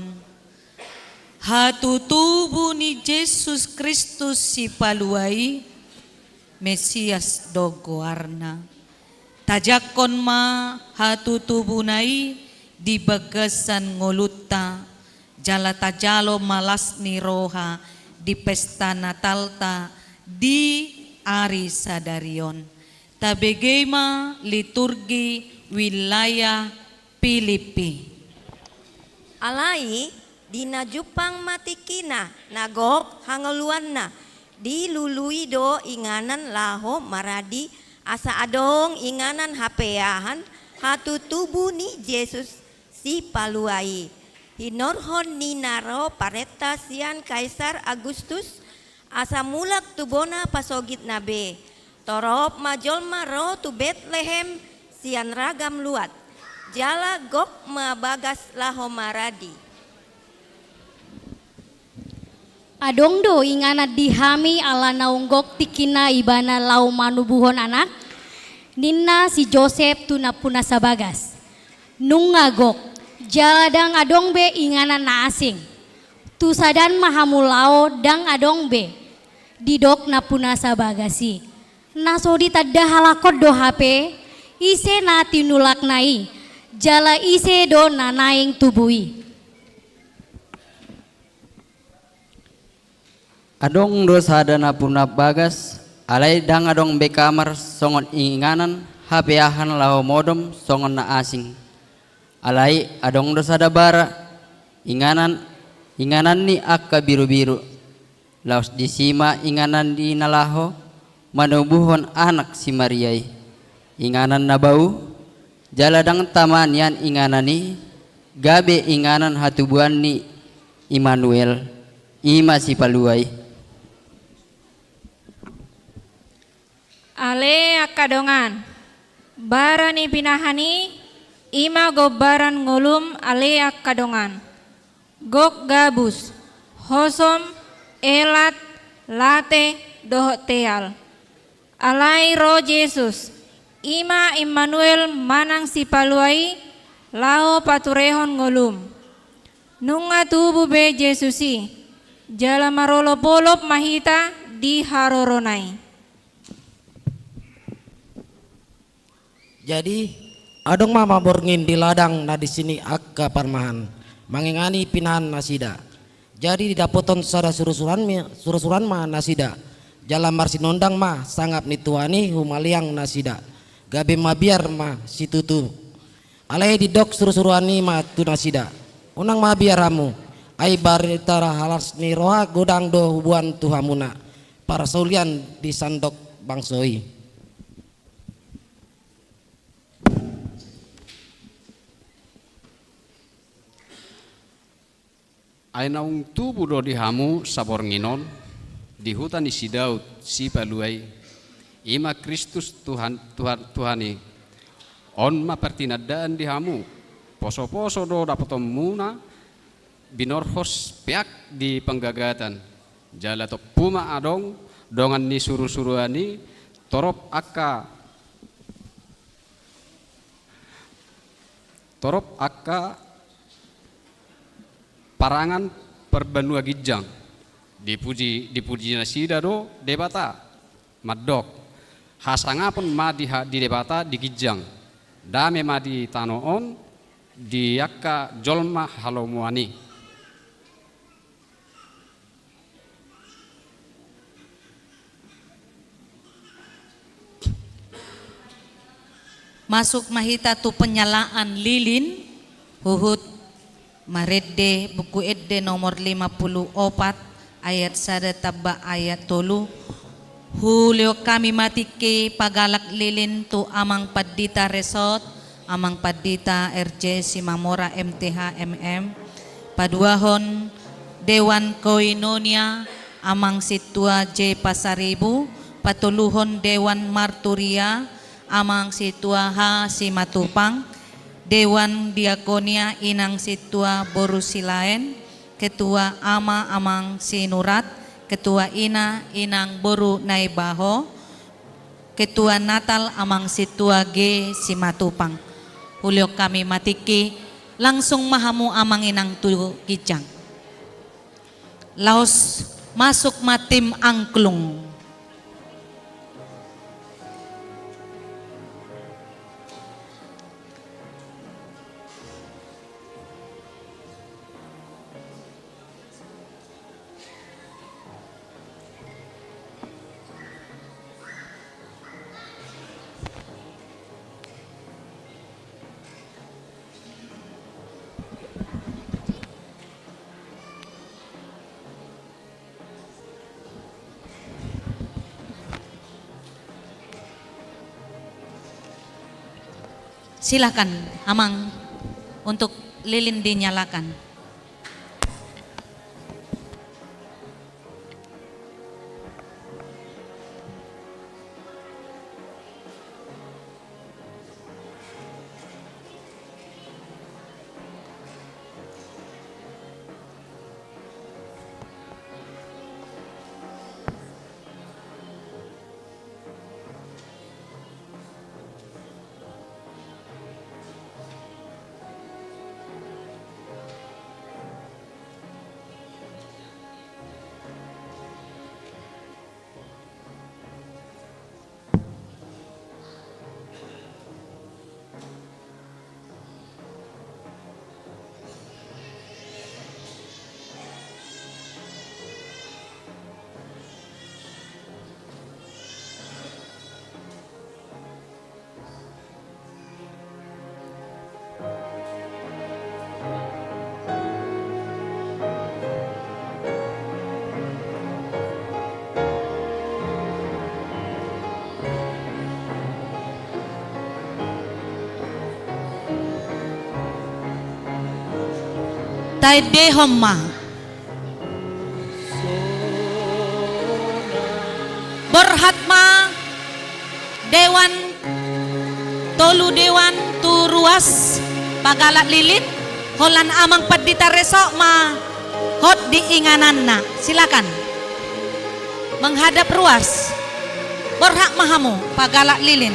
hatutubo ni Jesus Kristus si paluay, Mesias do goarna. Tajakon ma hatutubunay di bagasan nguluta, jala tajalo malas ni roha di pesta natalta di ari sadarion. Tabigema liturgi wilayah Filipi. Alai dina Jupang matikina nagok hangeluanna dilului do inganan laho maradi asa adong inganan hapeahan hatu tubuh ni Yesus si paluai hinorhon ni naro pareta sian Kaisar Agustus asa mulak tubona pasogit nabe torop majolma ro tu Betlehem sian ragam luat jala gok mabagas laho maradi. Adong do ingana dihami ala naunggok tikina ibana lau manubuhon anak ninna si Joseph tuna puna sabagas nungagok jaladang adong be ingana na asing tu sadan mahamulao dang adong be didok na puna sabagasi nasodi tadda halakot do hape ise na tinulak nai jala ise do nanaing tubui. Adong do sadana puna bagas alai dang adong be kamar songon inganan hapeahan lao modom songon na asing alai adong do sada bara inganan ni akka biru-biru laos disima inganan di nalaho manubuhon anak si Mariai inganan na bau jaladang taman yan inganani gabe inganan hatubuan ni Immanuel ima si paluai Ale akadongan barani pinahani ima gobaran ngulum ale akadongan gok gabus hosom elat late dohot teal alai ro Yesus ima Immanuel manang si paluai lao paturehon ngulum nunga tubu be Yesusi jala marolo polop mahita di haroronai. Jadi adong mama borngin di ladang na di sini akka parmahan mangengani pinahan nasida. Jadi didapoton sada surusuran ma nasida. Jalan marsinondang ma sangap nituani humaliang nasida. Gabe mabiar ma situtu. Alai didok surusuruani ma tu nasida. Unang mabiar hamu. Ai baritara halas ni roha godang do hubuan tuhamuna. Para saulian di sandok bangsoi. Ay naung tubu do di hamu sabor nginon di hutan isi Daud si paluai ima Kristus Tuhani on ma pertinadaan di hamu poso-poso do dapatom muna binorhos peak di penggagatan jala to puma adong dongan ni surusuruani torop akka parangan perbanua gijang dipuji nasida do debata madok hasangapun ma di debata di gijang dame ma di tanoon di yakka jolma halomuani masuk mahita tu penyalaan lilin huhut Maredde buku edde nomor 54 ayat 1 tabba ayat 3 hulio kami matike pagalak lilin tu amang paddita resort amang paddita RJ Simamora MTH paduahon Dewan Koinonia amang situa J Pasaribu patuluhon Dewan Marturia amang situa H Simatupang Dewan Diakonia Inang Situa Borusilaen, Ketua Ama Amang Sinurat, Ketua Ina Inang Boru Naibaho, Ketua Natal Amang Situa G Simatupang. Hulyo kami matiki langsung mahamu amang inang tu gijang. Laos masuk matim angklung. Silakan amang untuk lilin dinyalakan. Taide homma. Berhatma Dewan Tolu Dewan tu ruas pagalat lilit holan amang padita resok ma hot diinganan na. Silakan menghadap ruas. Berhak mahamu pagalat lilin.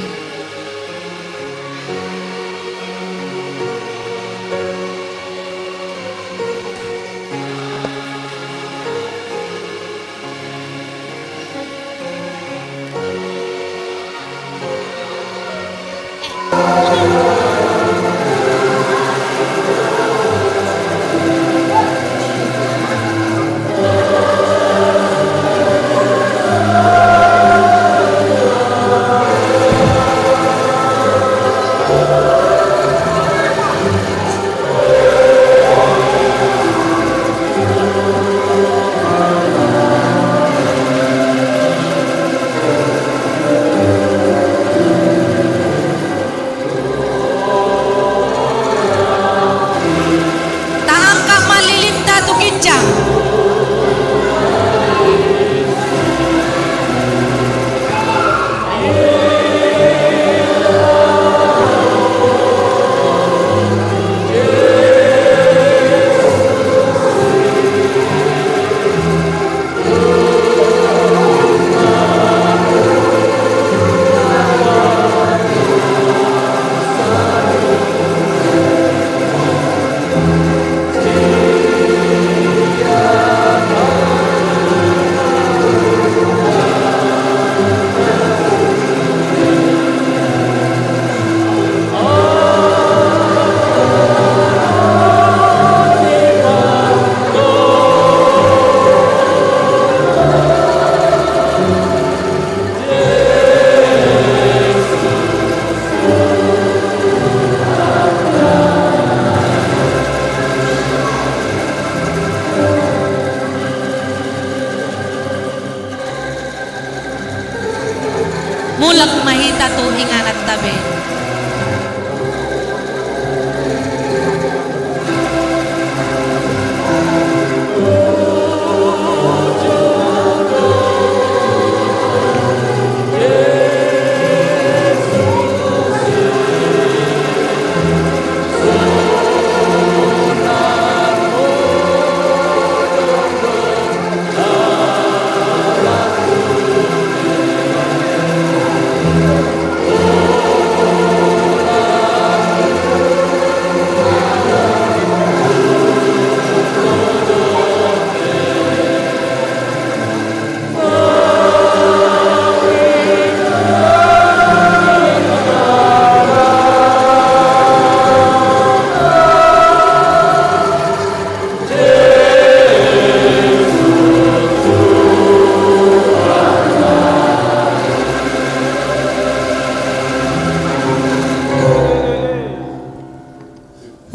Mulak mahita tu inganat tabi.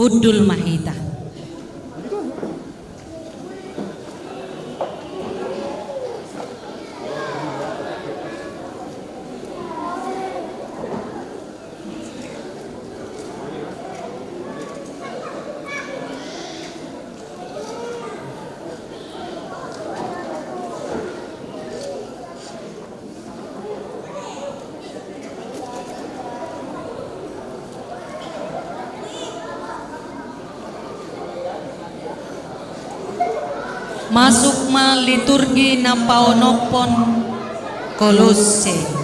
Hudul mahita. Masuk ma liturgi na paonopon Kolose.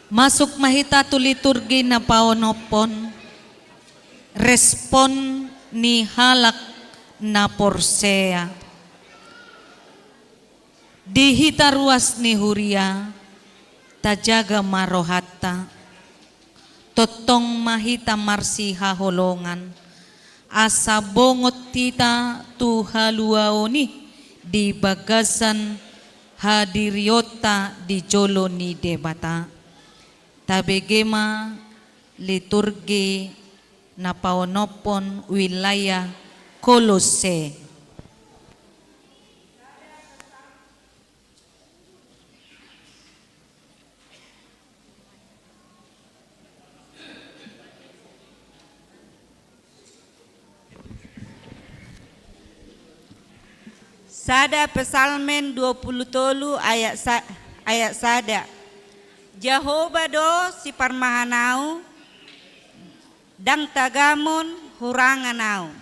Masuk mahita tu liturgi na paonopon, respon ni halak na porsea. Dihita ruas ni huria, tajaga marohata, totong mahita marsi haholongan, asa bongot tita tu haluaoni, di bagasan hadiriota di jolo ni debata. Tabegema liturgi na paonopon wilayah Kolose. Sada Pesalmen 23 ayat sada. Jehovah do si parmahanau dang tagamon huranganau.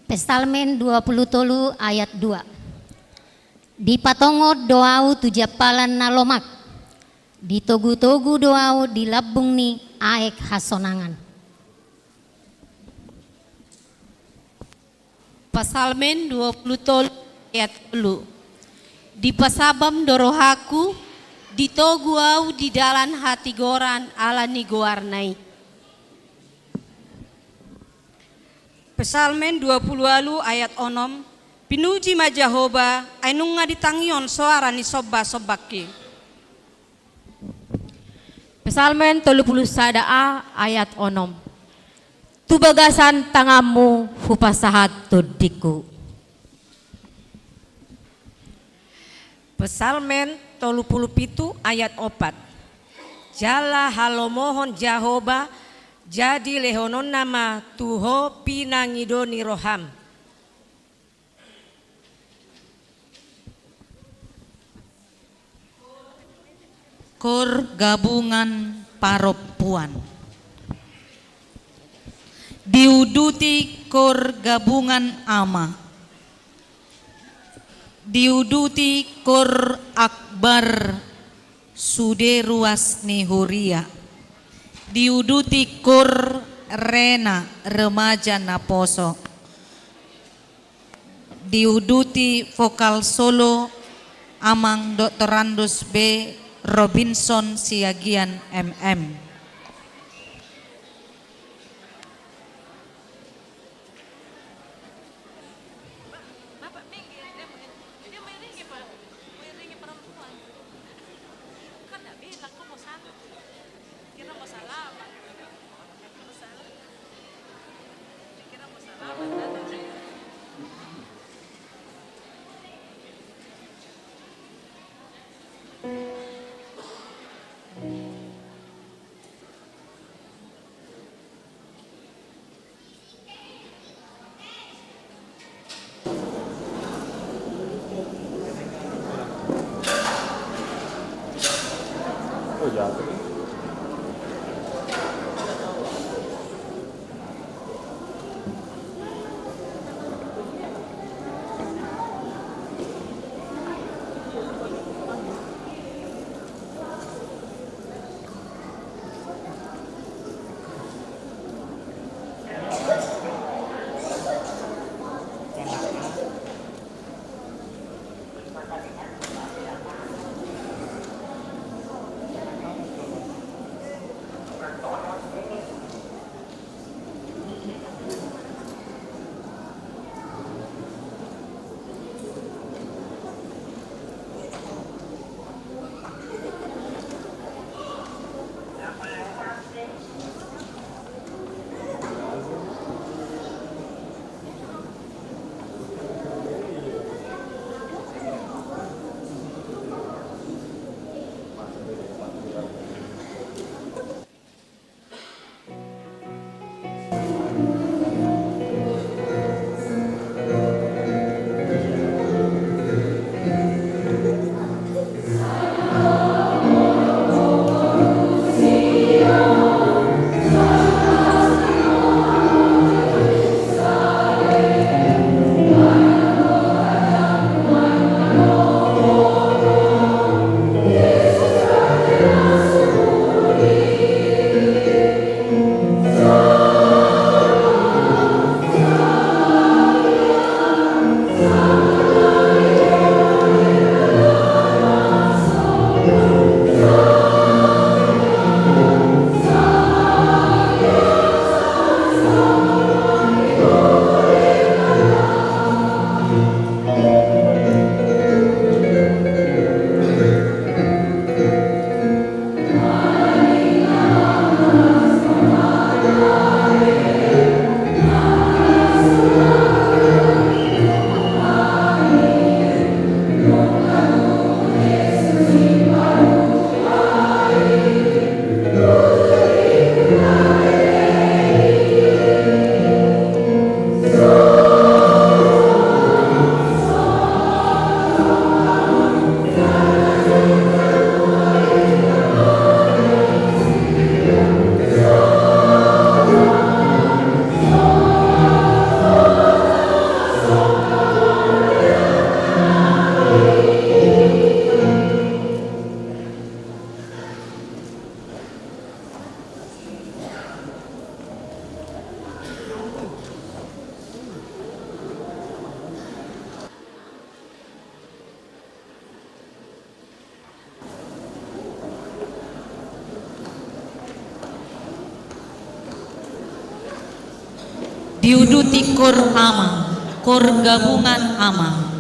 Pesalmen 23 ayat 2. Di patongo doau tujapalan nalomak, di togu-togu doau di labung ni aek hasonangan. Pesalmen 20 ayat 10. Di pasabam dorohaku, di togu au di dalan hati goran ala ni goarnai. Pesalmen 20 ayat 6. Pinuji ma Jehovah, ainunga ditangion suara ni sobba-sobbaki. Pesalmen 31 ayat 6. Tubagasan tangamu hupasahat tudiku. Pesalmen 37 ayat 4. Jala halomohon Jehovah, jadi lehonon nama tuho pinangidoni roham. Kor gabungan paropuan. Diuduti kor gabungan ama. Diuduti kor akbar sude ruas ni huria. Diuduti kor rena remaja naposo. Diuduti vokal solo amang Dr. Randus B. Robinson Siagian MM. diuduti kor ama, kor gabungan ama.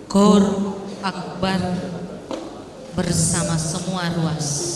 Kor Akbar bersama semua ruas.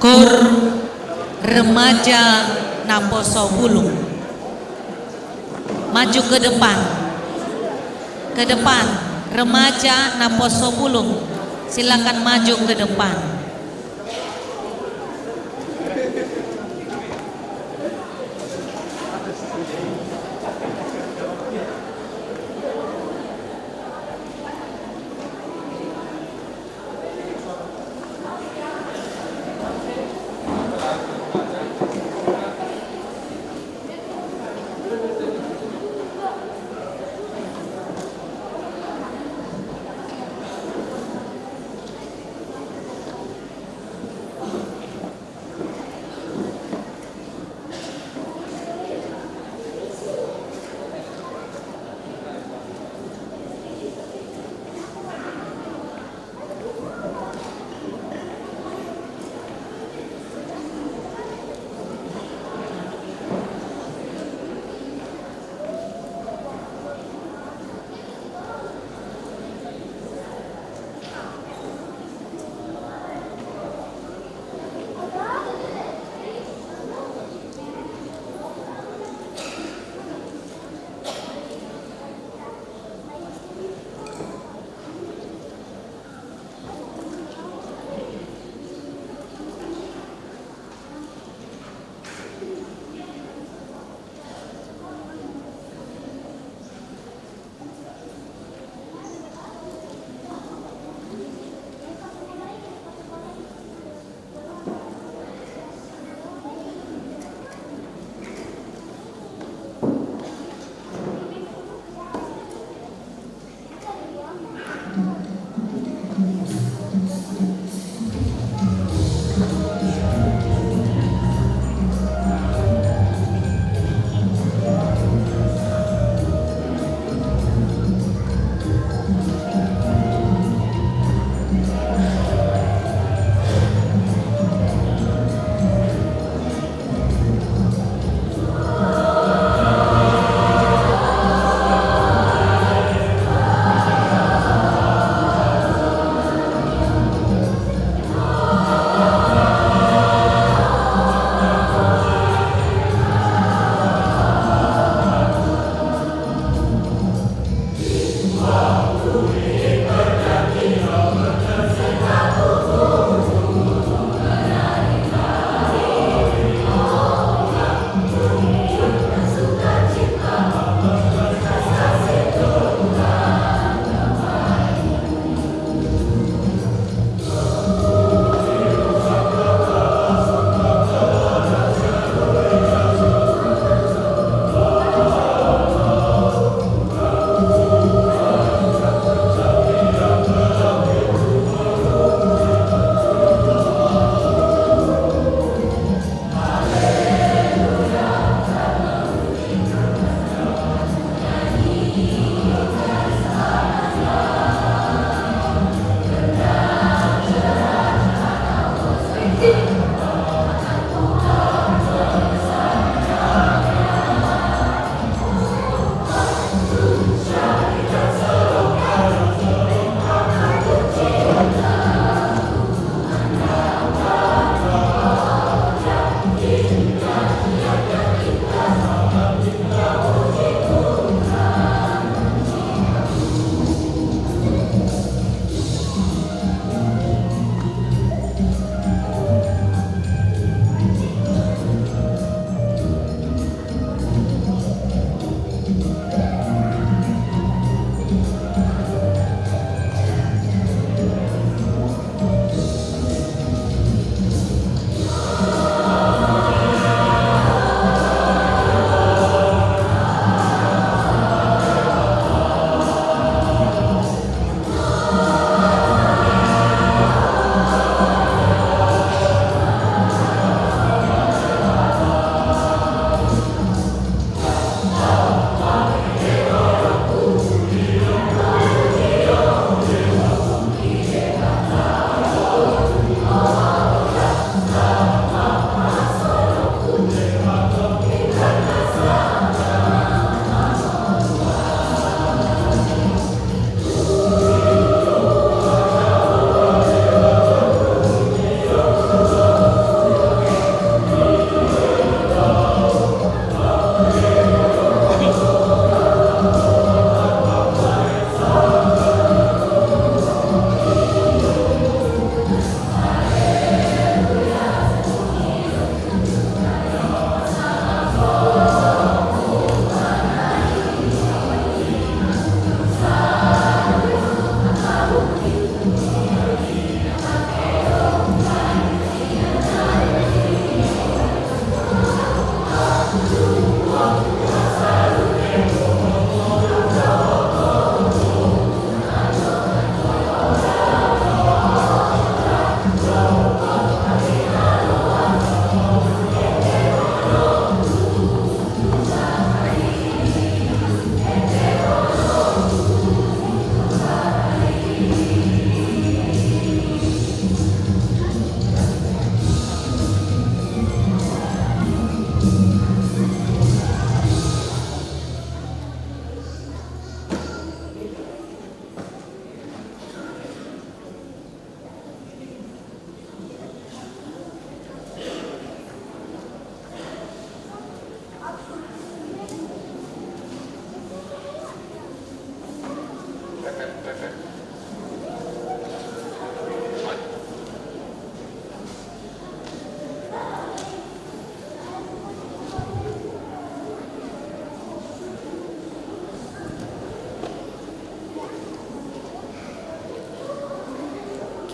Kor remaja naposo bulung. Maju ke depan. Ke depan, remaja naposo bulung. Silakan maju ke depan.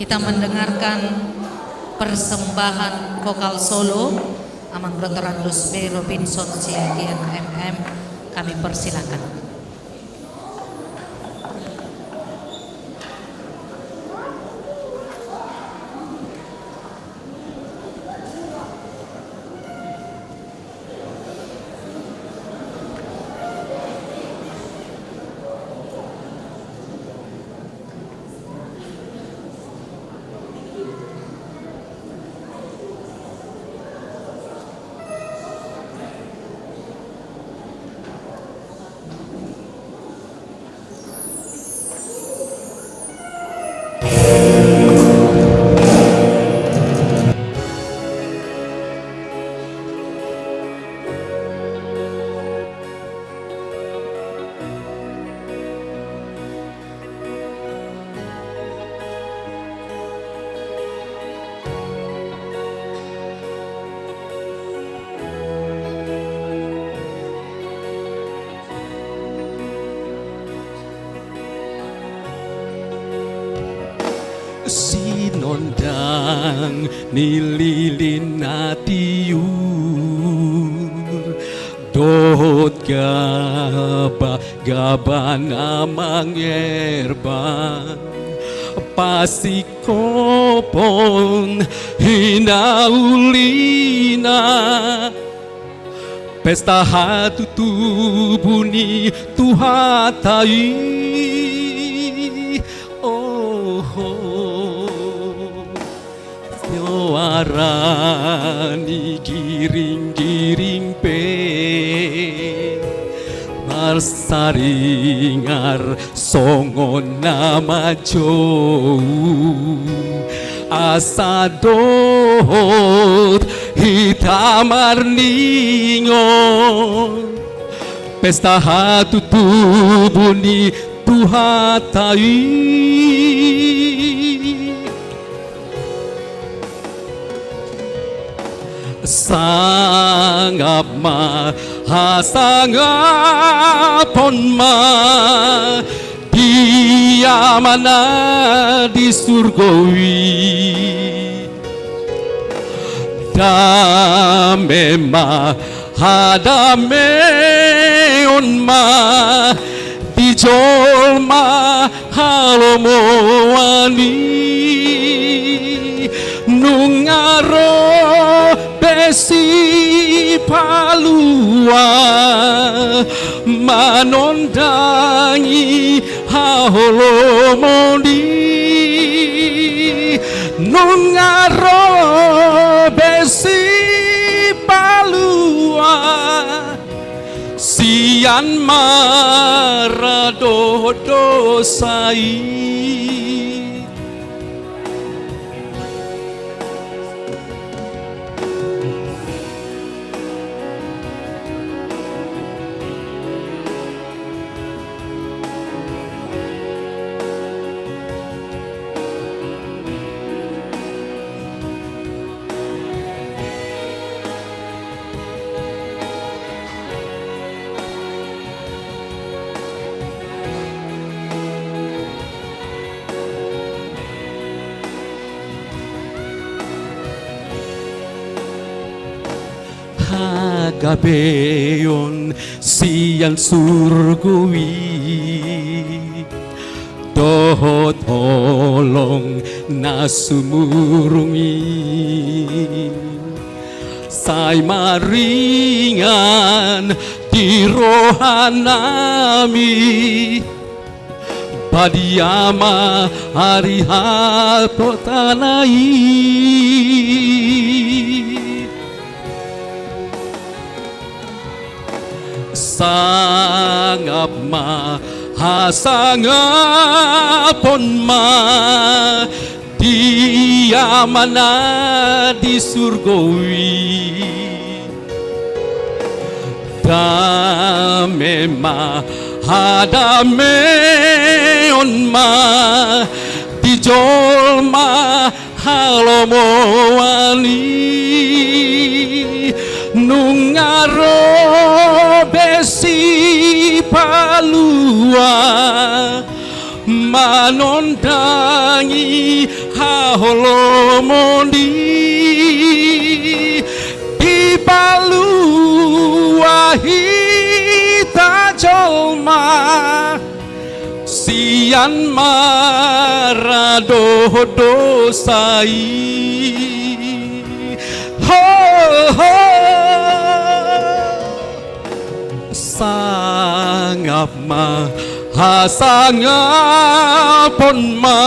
kita mendengarkan persembahan vokal solo Amang Dr. Andus B. Robinson Siagian MM. Kami persilakan. Sinondang nililin natiur dot gabana mangerban pasikopon hinaulina pesta hatu tubuni tuhatai warani giring-giring pe marsaringar songon nama jauh asadot hitamar ningon pesta hatu tubuni tuhatai sangap mahasangapon ma dia mana di surgawi dame mahadame on ma di jolma halomowani nungaro besi palua manondangi haholomoni nungaro besi palua sian maradodo sai gabeyon siyan surgawi dohot holong na sumurungi say maringan di rohanami padiyama hari hato tanai sangap mahasangapon ma dia mana di surgawi dame mahadame on ma di jolma halomowani nungaro besi palua manondangi haholomondi di palu wahita jolma sian marado dosai ho ho sangap mahasangapon ma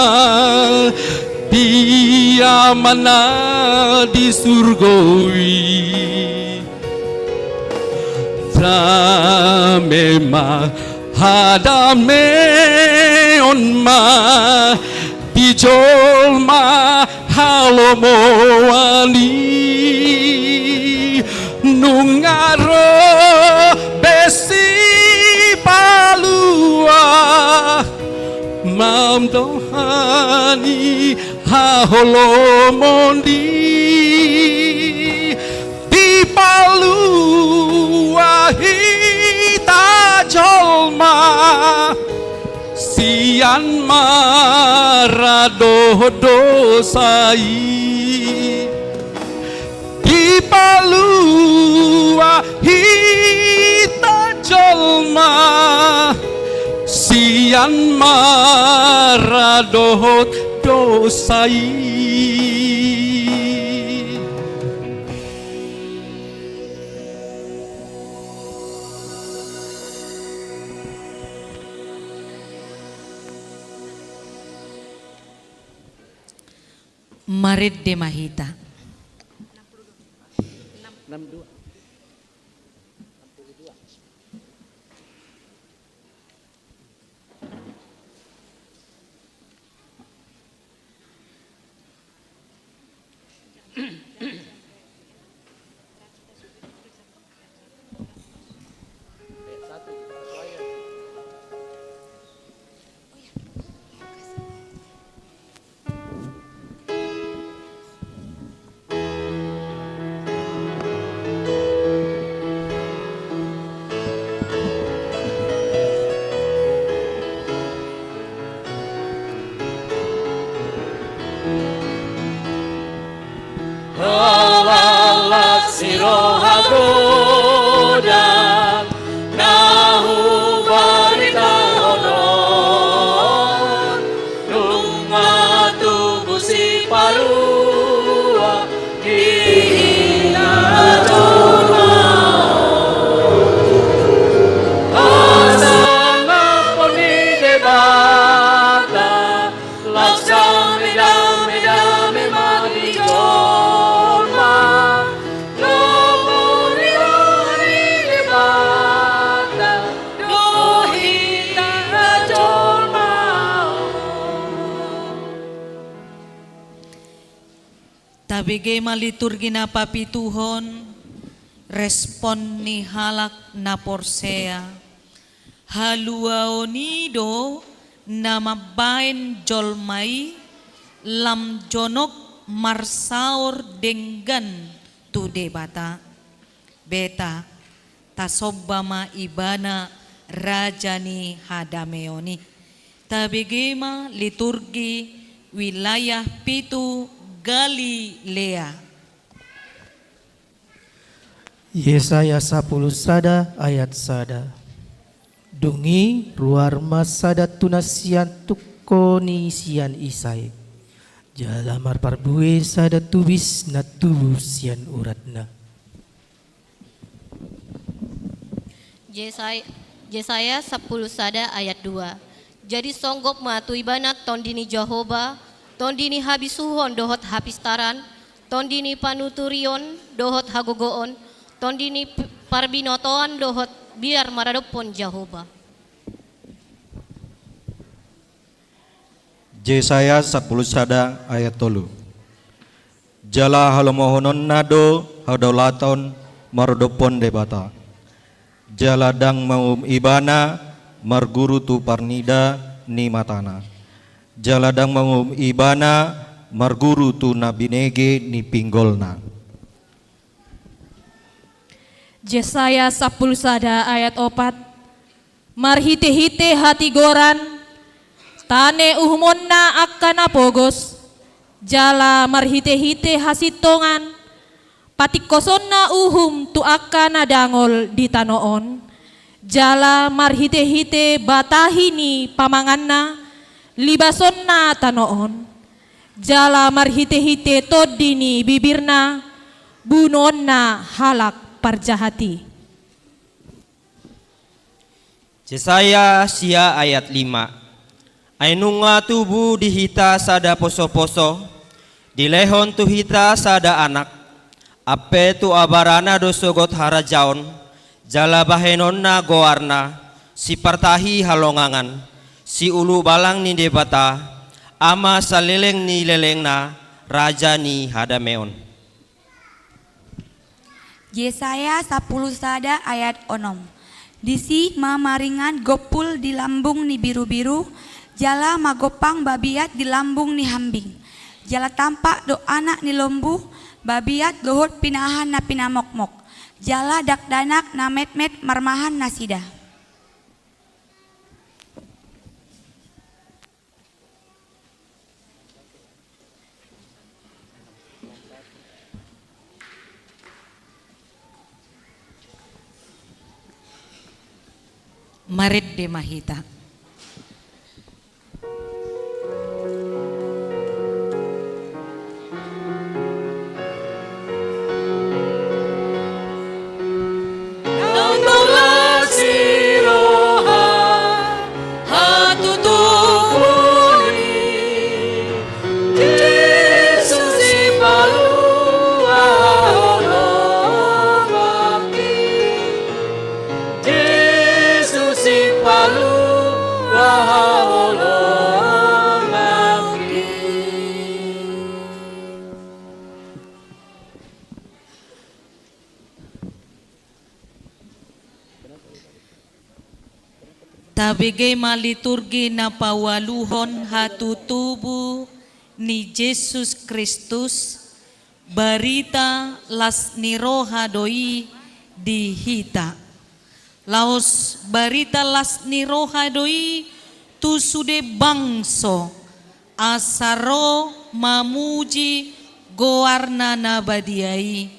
dia mana di surgoi drame ma hadame on ma dijol ma halomo wali nungaro besi palua mam dohani haholomondi di palu wahita jolma sian marado dosai di palu wahita jolma sian marado dosai. Marit de Mahita. 62. Halalat siroha godang nahu barita onon nunga tubuh si parua dihina asal ngaponi debata laksami dame dame madijo Tabige maliturgi na papituhon, respon ni halak na porsea, haluaonido na mabain jolmai, lam jonok marsaur denggan tu debata, beta tasobama ibana rajani hadameoni, tabige ma liturgi wilayah pitu Galilea. Yesaya 10 sada ayat sada. Dungi ruarma sada tunasian tukoni sian isai. Jalamar parbue sada tubis na tubuh sian uratna. Yesaya 10 sada ayat 2. Jadi songgop matu ibanat tondini Jehovah, tondini habisuhon dohot hapistaran, tondini panuturion dohot hagogoon, tondini parbinotoan dohot biar maradopon Jehovah. Yesaya 10 sada ayat 3. Jala halomohonon nado hadolaton maradopon debata. Jala dang maum ibana marguru tu parnida ni matana. Jaladang mangum ibana marguru tu nabinege ni pinggolna. Yesaya 10 sada ayat 4. Marhite-hite hati goran, tane uhmonna akkana pogos, jala marhite-hite hasitongan, patikosonna uhum tu akana dangol di tanoon, jala marhite-hite batahini pamanganna, libasonna tanoon, jala marhite-hite todini bibirna, bunonna halak parjahati. Yesaya sia ayat 5. Ainunga tubuh dihita sada poso-poso, dilehon tu hita sada anak, ape tu abarana dosogot harajaon, jala bahenonna goarna, si partahi halongangan, si ulu balang ni debata, ama saleleng ni lelengna, raja ni hadameon. Yesaya 10 sada ayat 6. Disi mamaringan gopul di lambung ni biru-biru, jala magopang babiat di lambung ni hambing. Jala tampak do anak ni lombu, babiat dohot pinahan na pinamokmok. Jala dakdanak na met-met marmahan na sida. Maredde mahita. Tabigay maliturgi na pawaluhon hatutubo ni Jesus Kristus, barita las niroha doi dihita. Laos barita las niroha doi tu sude bangso, asaro mamuji goarna nabadiai,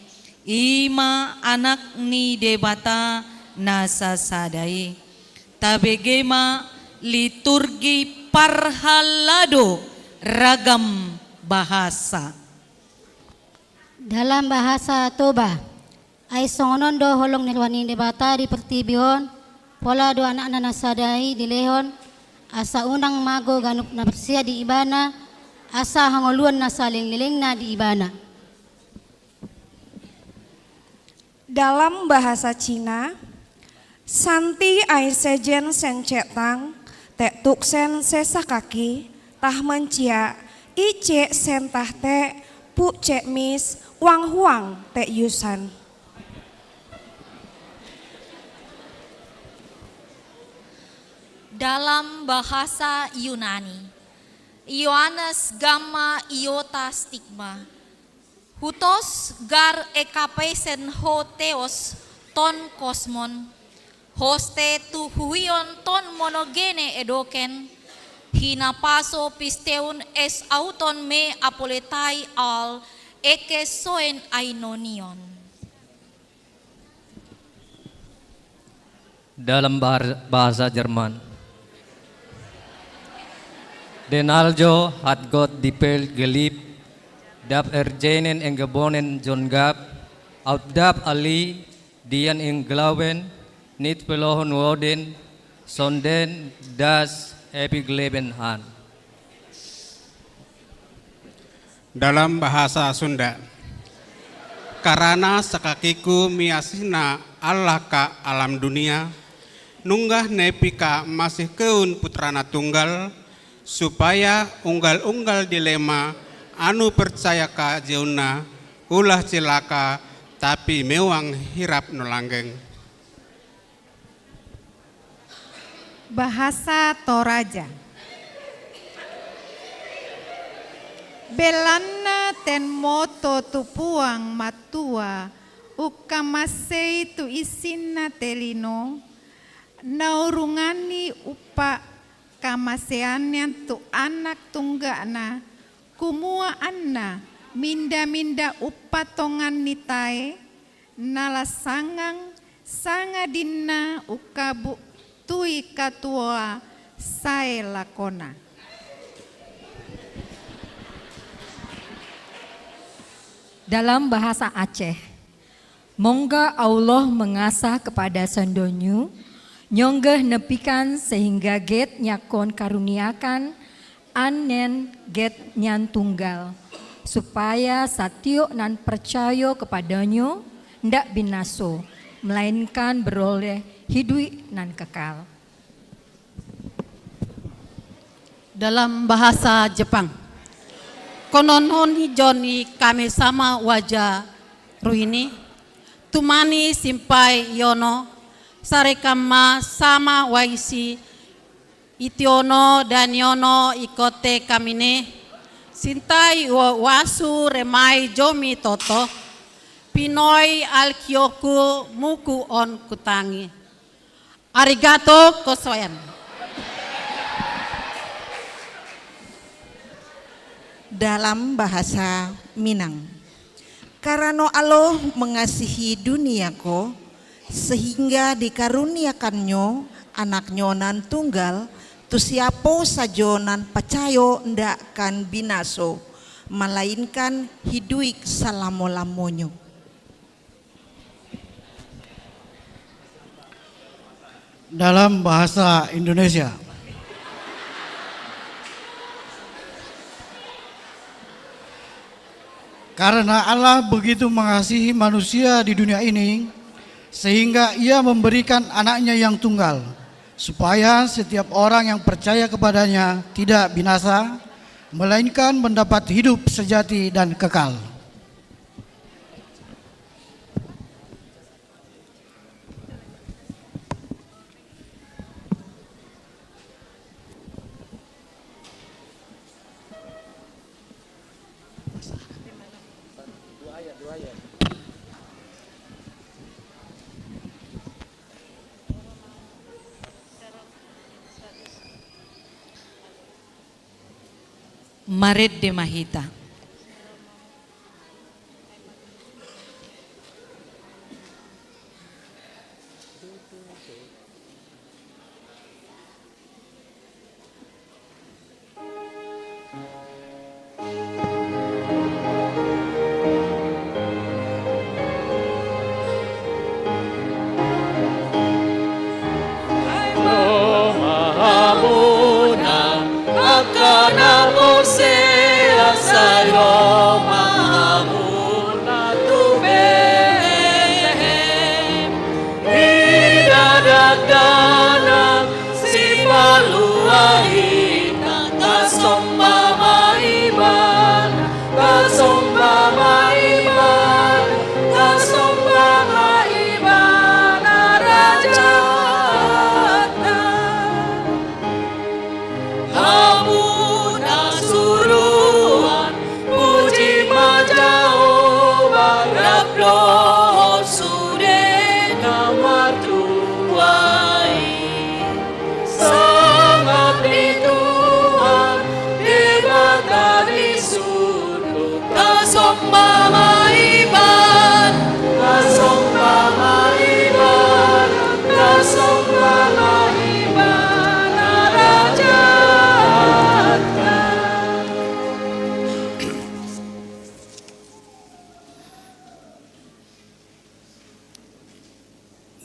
ima anak ni debata nasasadai. Tabegema liturgi parhalado ragam bahasa. Dalam bahasa Toba, ay songonon do holong nilwani debata di pertibihon, pola do anak-anak nasadai di lehon, asa unang mago ganup na bersia di ibana, asa hangoluan na saling liling na di ibana. Dalam bahasa Cina, Santi air sejen sen cetang, tek tuk sen sesa kaki, tah mencia, ice sen tah te, pu cek mis, wang huang tek yusan. Dalam bahasa Yunani, Ioannes gamma iota stigma, hutos gar ekapesen ho theos ton kosmon, hoste tu huion ton monogene edoken, hinapaso pisteun es auton me apoletai al eke soen ainonion. Dalam bahasa Jerman, Den also hat Gott die Welt geliebt, dat jenen en geboren John gab, opdat alle die aan hem geloven niet verloren worden, sondern das ewige Leben haben. Dalam bahasa Sunda, karena sakakiku miasina Allah ka alam dunia, nunggah nepika masih keun putrana tunggal, supaya unggal-unggal dilema anu percaya ka jeuna ulah cilaka tapi mewang hirap nulanggeng. Bahasa Toraja. Belanna ten moto tupuang matua ukamasei tu isinna telino naurungani upa kamaseannya tu anak tunggana kumua anna minda-minda upatongan nitae nala sangang sangadinna ukabu tui katua sae lakona. Dalam bahasa Aceh, mongga Allah mengasah kepada sandonyu, nyonggeh nepikan sehingga get nyakon karuniakan anen get nyan tunggal, supaya satyo nan percaya kepadanyo ndak binaso, melainkan beroleh hidup nan kekal. Dalam bahasa Jepang, kononon Joni kami sama wajah ruini, tumani simpai yono, sarekama sama waisi, itiono dan yono ikote kamine, sintai wasu remai jomi toto, pinoi alkyoku muku on kutangi. Arigato kosoyan. Dalam bahasa Minang, karena Allah mengasihi duniaku sehingga dikaruniakannya anaknya nan tunggal, tu siapo sajo nan percaya ndak kan binaso, melainkan hidup selamo-lamonyo. Dalam bahasa Indonesia, karena Allah begitu mengasihi manusia di dunia ini, sehingga ia memberikan anaknya yang tunggal, supaya setiap orang yang percaya kepadanya tidak binasa, melainkan mendapat hidup sejati dan kekal. Maredde Mahita.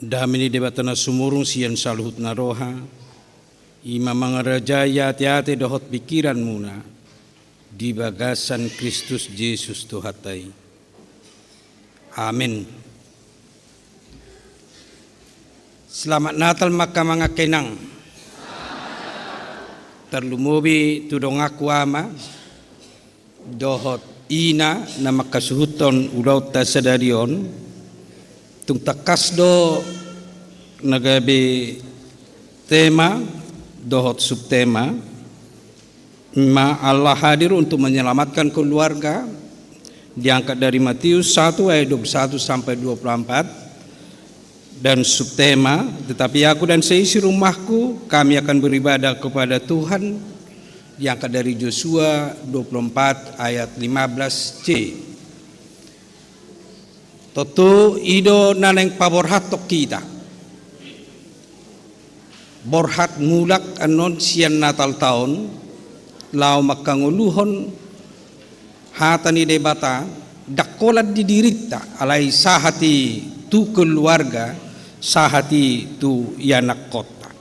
Damini debatana sumurung sian saluhut naroha, ima mangarajaya hati-hati dohot pikiran muna, di bagasan Kristus Yesus Tuhatai. Amin. Selamat Natal maka mga kenang. Terlumubi tudong aku ama, dohot ina na makasuhuton ulaw ta sadarion, tung takasdo nagabi tema dohot subtema ma Allah hadir untuk menyelamatkan keluarga, diangkat dari Matius 1 ayat 21 sampai 24, dan subtema tetapi aku dan seisi rumahku kami akan beribadah kepada Tuhan diangkat dari Yosua 24 ayat 15c. Toto ido naneng paborhat tok kita. Borhat mulak anon sian Natal tahun lau makanguluhon hatani debata dakolat didirita alai sahati tu keluarga sahati tu yanak kota.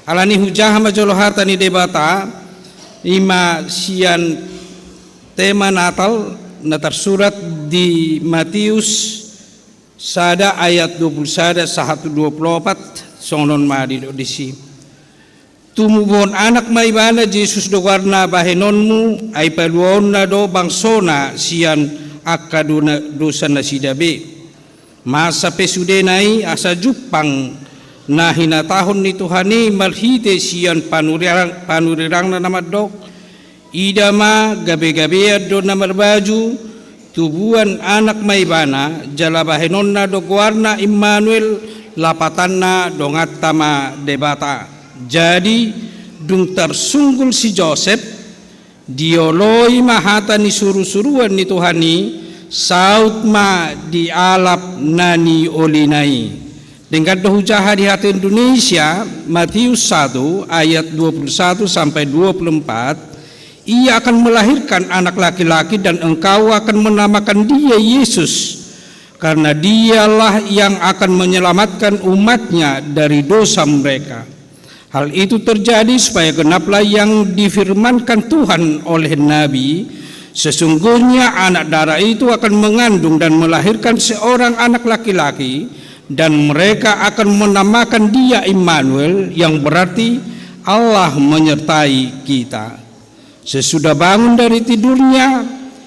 Alani hujah majolo hatani debata ima sian tema Natal natar surat di Matius sada ayat 20 sada 124 songnon madi disi tumubon anak maibana Jesus do warna bahenonmu ay paluon na do bangsona sian akaduna dosa na sidabe masa pesudenai asa jupang na hinatahon ni Tuhani malhite sian panurirang na namadok idama gabe-gabe do na marbaju tubuan anak maibana jala bahenonna do warna Immanuel lapatanna dongatama debata. Jadi dung tersunggul si Joseph dioloi mahata ni suru-suruan ni Tuhani saut ma di alap nani olinai. Dengan dohujaha di hati Indonesia Matius 1 ayat 21 sampai 24 ia akan melahirkan anak laki-laki dan engkau akan menamakan dia Yesus karena dialah yang akan menyelamatkan umatnya dari dosa mereka. Hal itu terjadi supaya genaplah yang difirmankan Tuhan oleh Nabi, sesungguhnya anak darah itu akan mengandung dan melahirkan seorang anak laki-laki dan mereka akan menamakan dia Immanuel yang berarti Allah menyertai kita. Sesudah bangun dari tidurnya,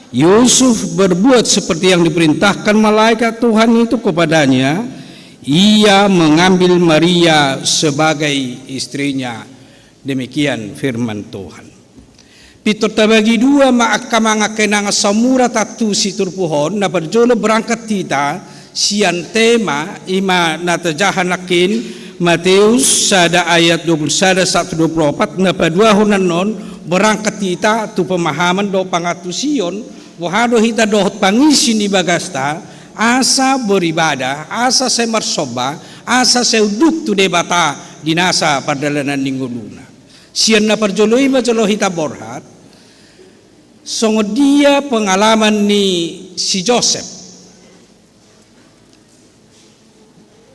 Yusuf berbuat seperti yang diperintahkan malaikat Tuhan itu kepadanya. Ia mengambil Maria sebagai istrinya. Demikian firman Tuhan. Pitur tabagi dua maakamanga kenanga samura tatu situr pohon na berjolo berangkat kita sian tema ima natajahanakin Matius sada ayat 20 sada 124 na paduahonan non berangkat kita tu pemahaman do pangatusion wahado hita dohot pangisi ni bagasta asa beribadah asa semarsoba asa seuduk tu debata dinasa pardalanan ningguluna sian na parjoloi majolo hita borhat songo dia pengalaman ni si Joseph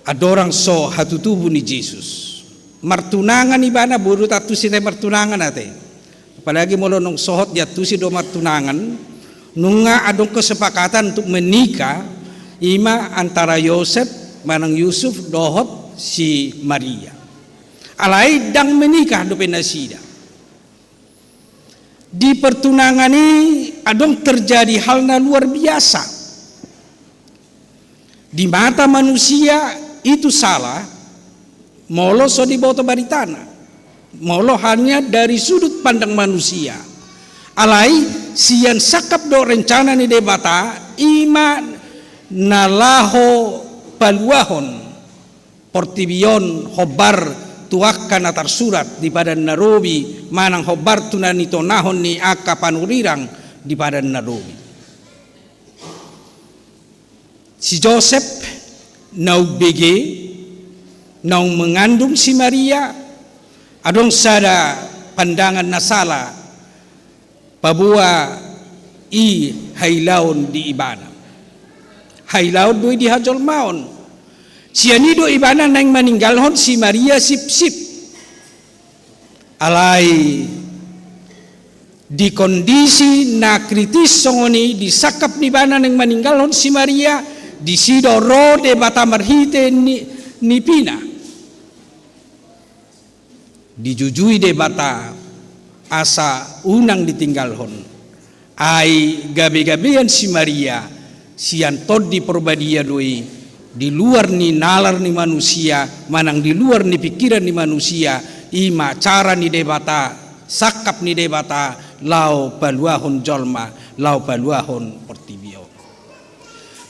adorang so hatutubu ni Jesus martunangan ibana buru tatu sine martunangan ate apalagi molo nung sohot dia tusi do martunangan nunga adong kesepakatan untuk menikah ima antara Yosef manang Yusuf dohot si Maria alai dang menikah do penasida di pertunangan ini adong terjadi hal na luar biasa di mata manusia itu salah molo so di boto baritana molo hanya dari sudut pandang manusia alai sian sakap do rencana ni debata ima nalaho paluahon portibion hobar tuakkan atar surat di padan narobi manang hobar tunani tonahon ni aka panurirang di padan narobi si Joseph nau bege nau mengandung si Maria adong sada pandangan nasala pabua i hailaon di ibana hailaon doi di hajol maon sianido ibana nang maninggalhon si Maria sip-sip alai di kondisi na kritis songoni disakap ni bana nang maninggalhon si Maria di sidoro de bata marhite ni pina dijujui de bata asa unang ditinggalhon ai gabe-gabean si Maria sian tod di perbadia doi di luar ni nalar ni manusia manang di luar ni pikiran ni manusia ima cara ni debata sakap ni debata lau paluahon jolma lau paluahon portibio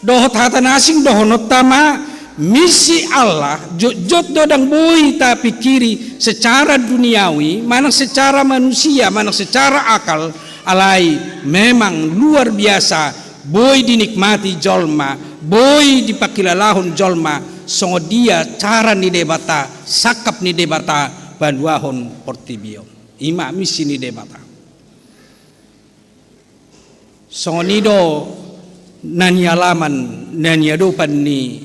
dohot hatan asing dohonot tama misi Allah jot dodang boy ta pikiri secara duniawi, mana secara manusia, mana secara akal, alai memang luar biasa. Boy dinikmati jolma, boy dipakilalahon jolma, songo dia cara ni debata, sakap ni debata, banduahon portibio. Ima misi ni debata. Songo nido nani alaman nani adopan ni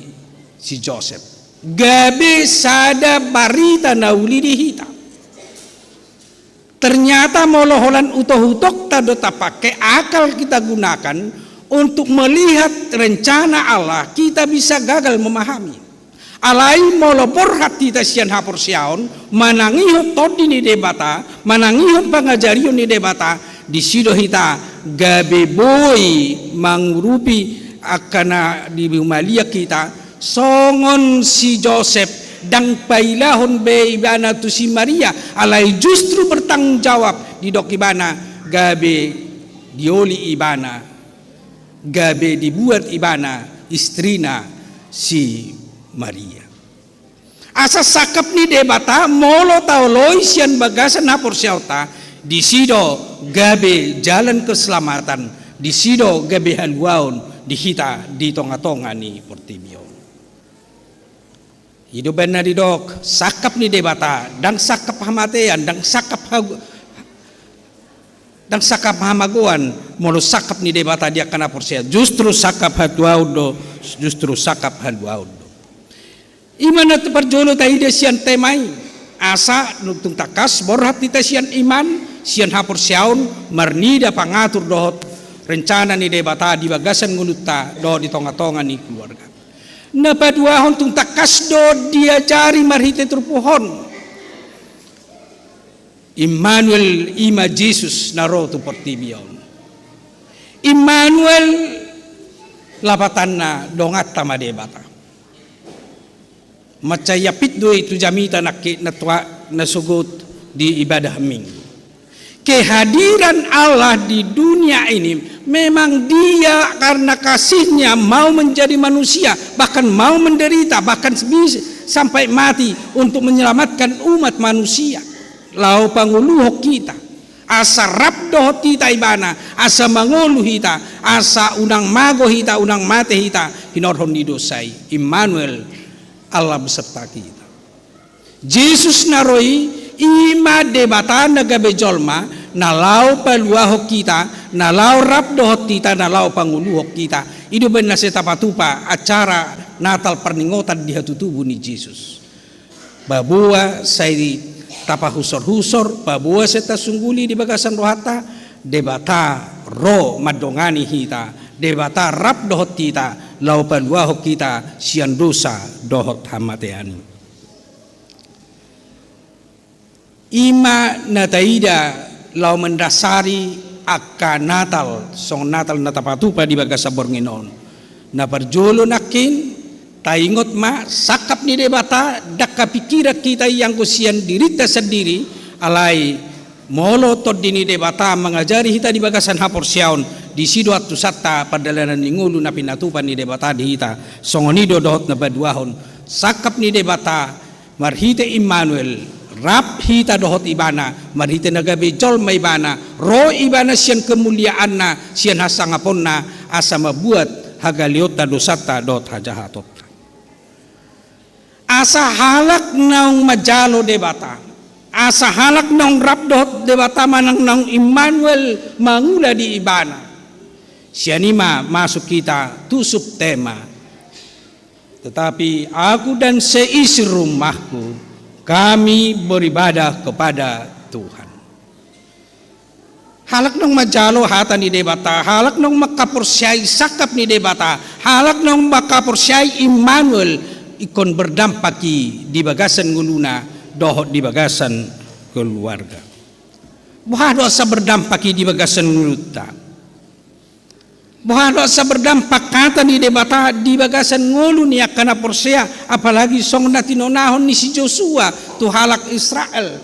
si Joseph. Gabe sada barita nauli dihita. Ternyata moloholan utoh-utok tado pakai akal kita gunakan untuk melihat rencana Allah, kita bisa gagal memahami. Alai molopor hati tasian hapor siaon, manangihot todi ni debata, manangihot pangajarion ni debata, di sido hita gabe boy mangurupi akana di umalia kita, songon si Joseph dang pailahon be ibana tu si Maria, alai justru bertanggung jawab di dok ibana gabe dioli ibana, gabe dibuat ibana istrina si Maria. Asa sakap ni debata molo taoloi sian bagasan hapor siauta di sido gabe jalan keselamatan, di sido gabe haluaun di hita di tonga-tonga ni portibio. Hidup benar di dok sakap ni debata dan sakap hamatean dan sakap hamaguan molo sakap ni debata dia kana porsia justru sakap haduaudo, justru sakap haduaudo. Iman at parjolo tayo de siyan temay asa nugtung takas borhat nita siyan iman siyan hapor siyaon marnida pangatur dohot rencana ni debata di bagasan nguluta dohot di tonga-tonga ni keluarga. Napaduahon tung takas do dia cari marhite turpuhon. Immanuel ima Jesus naro tu portibion. Immanuel lapatan na dongat tama debata. Macayapit do itu jamita na sugut di ibadah minggu. Kehadiran Allah di dunia ini memang dia karena kasihnya mau menjadi manusia, bahkan mau menderita, bahkan sampai mati untuk menyelamatkan umat manusia. Lau panguluhok kita, asa rabdoh kita ibana, asa mangulu kita, asa unang mago kita, unang mate kita, hinorhon didosai. Immanuel Allah beserta kita. Yesus naroi ima debata nagabe jolma nalau paluahok kita, nalau rabdohok kita, nalau panguluhok kita. Itu benar setapatupa acara Natal perningotan di hatu tubuh ni Yesus. Babua saya tapa husor-husor, babua seta sungguli di bagasan rohata, debata ro madongani hita, debata rabdohok kita, lau paluahok kita sian dosa dohot hamateani. Ima nataida lau mendasari akka Natal song Natal natapatupa di bagasa bornginon na parjolo nakin taingot ma sakap ni debata dakka pikirat kita yang kusian dirita sendiri alai molo tod dini debata mengajari hita di bagasan hapor siaon di sido atu satta padalanan ningulu na pinatupan ni debata di hita songonido dohot na baduahon sakap ni debata marhite Immanuel rap hita dohot ibana marhite nagabe jolma ibana ro ibana sian kemuliaan na sian hasangapon na asa mabuat hagaliota dosata dohot hajahatot asa halak naung majalo debata asa halak naung rap dohot debata manang naung Immanuel mangula di ibana sianima masuk kita tusup tema tetapi aku dan seisi rumahku kami beribadah kepada Tuhan. Halak nong majalo hata ni debata, halak nong makaporsyai sakap ni debata, halak nong makaporsyai Immanuel ikon berdampaki di bagasan nguluna dohot di bagasan keluarga. Buhado sa berdampaki di bagasan nguluta. Buhado sa berdampak kata ni debata di bagasan ngulu ni akana porsea apalagi song natinonahon ni si Joshua tu halak Israel.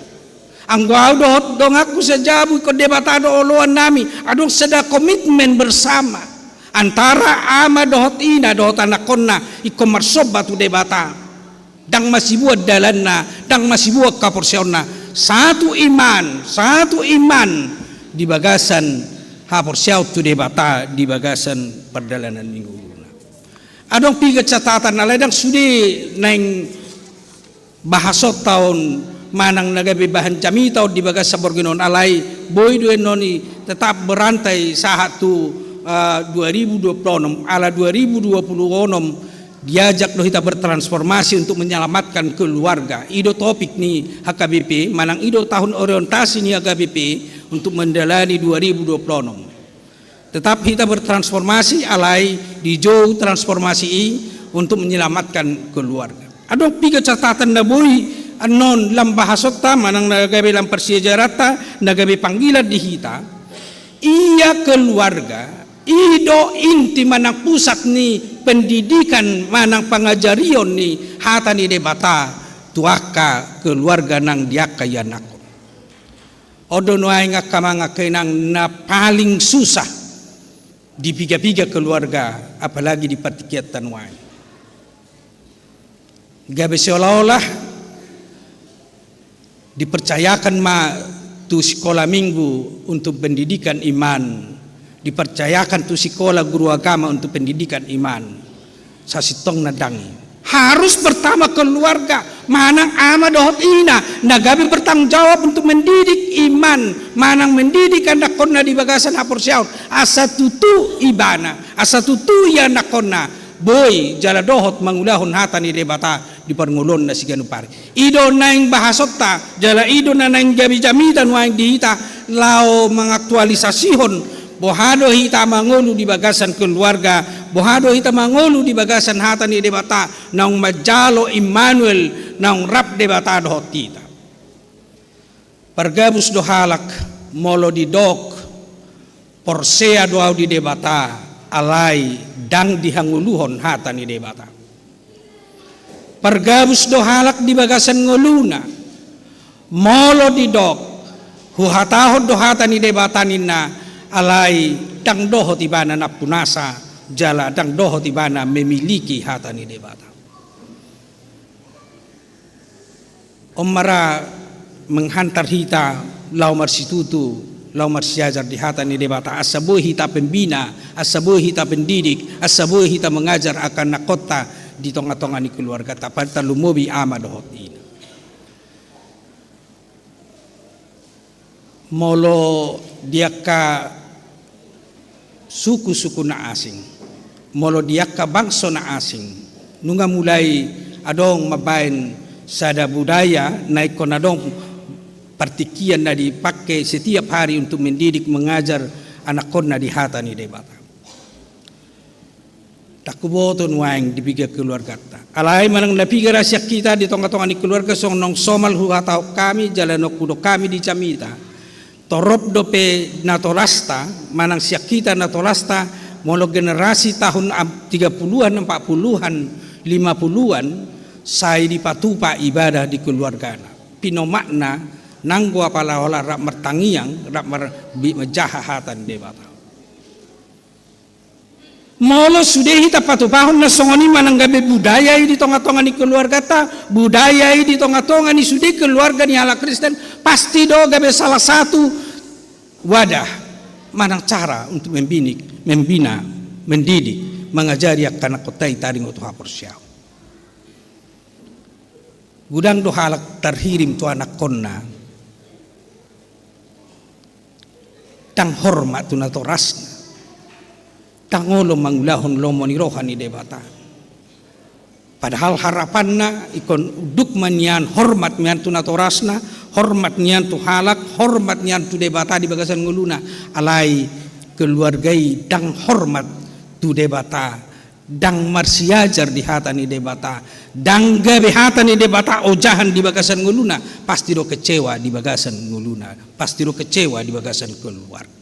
Ang gua dong aku sejabu ko debata do oloan nami adong seda komitmen bersama antara ama dohot ina dohot anak konna iko marsoba tu debata dang masih buat dalanna dang masih buat kaporsionna satu iman di bagasan haporsiau tu debata di bagasan perdalanan minggu luna adong piga catatan aladang sudi neng bahasot tahun manang nagabe bahan jami tahun di bagasan borginon alai boy duen noni tetap berantai saat tu 2026 ala 2026 diajak doh kita bertransformasi untuk menyelamatkan keluarga. Ido topik nih HKBP manang ido tahun orientasi nih HKBP untuk menjalani 2026. Tetap kita bertransformasi alai di jauh transformasi untuk menyelamatkan keluarga. Adong tiga catatan na boy anon lam bahasota manang nagabe lam persejarata nagabe panggilan di hita iya keluarga ido inti manang pusat ni pendidikan manang pengajarion ni hata ni debata tuaka keluarga nang diaka yanako odo noai ngakamanga kenang na paling susah di piga-piga keluarga apalagi di partikiat tanuai gabe seolah-olah dipercayakan ma tu sekolah minggu untuk pendidikan iman dipercayakan tu sekolah guru agama untuk pendidikan iman sasitong nadangi harus pertama keluarga manang ama dohot ina nagabi bertanggung jawab untuk mendidik iman manang mendidik anak konna di bagasan hapor siaun asa tutu ibana asa tutu ya anak konna boy jala dohot mangulahon hata ni debata di perngulon na siganu pari ido naing bahasota jala ido na naing jami-jami dan waing dihita lao mengaktualisasihon bohado hita mangolu di bagasan keluarga bohado hita mangolu di bagasan hata ni debata naung majalo Immanuel naung rap debata dohot kita pergabus dohalak molo di dok porsea doau di debata alai dang dihanguluhon hata ni debata pergabus dohalak di bagasan ngoluna molo di dok huhatahon dohata ni debata nina alai dang doho tibana napunasa jala dang doho tibana memiliki hata ni debata omara menghantar hita lau marsitutu lau marsiajar di hata ni debata asabu hita pembina asabu hita pendidik asabu hita mengajar akan nakota di tonga-tonga ni keluarga tapat talumobi ama dohot ini molo diaka suku-suku na asing molo diaka bangsa na asing nunga mulai adong mabain sada budaya naik konadong partikian na dipakai setiap hari untuk mendidik mengajar anak konna di hata ni debata takuboton waing dipiga keluarga ta alai manang napiga rahasia kita di tonga-tonga ni keluarga song nong somal huhatau kami jalanok kudo kami di camita torop dope natolasta manang siak kita natolasta molo generasi tahun 30-an 40-an 50-an sai dipatupa ibadah di keluarga pino makna nanggo apala olah rak mertangiang rak majahatan debata molo sudah kita patupahon na songoni manang gabe budaya di tonga-tonga ni keluarga ta budaya di tonga-tonga ni sudah keluarga ni ala Kristen pasti do gabe salah satu wadah manang cara untuk membina mendidik mengajari akan kotai taring untuk hapor siau gudang do halak terhirim tu anak konna tang hormat tu nato rasna tangolo mangulahon lomoni rohani debata padahal harapanna ikon duk manian hormat mian tu natorasna hormat nian tu halak hormat nian tu debata di bagasan nguluna alai keluargai dang hormat tu debata dang marsiajar di hata ni debata dang gabe hata ni debata ojahan di bagasan nguluna pasti do kecewa di bagasan nguluna pasti do kecewa di bagasan keluarga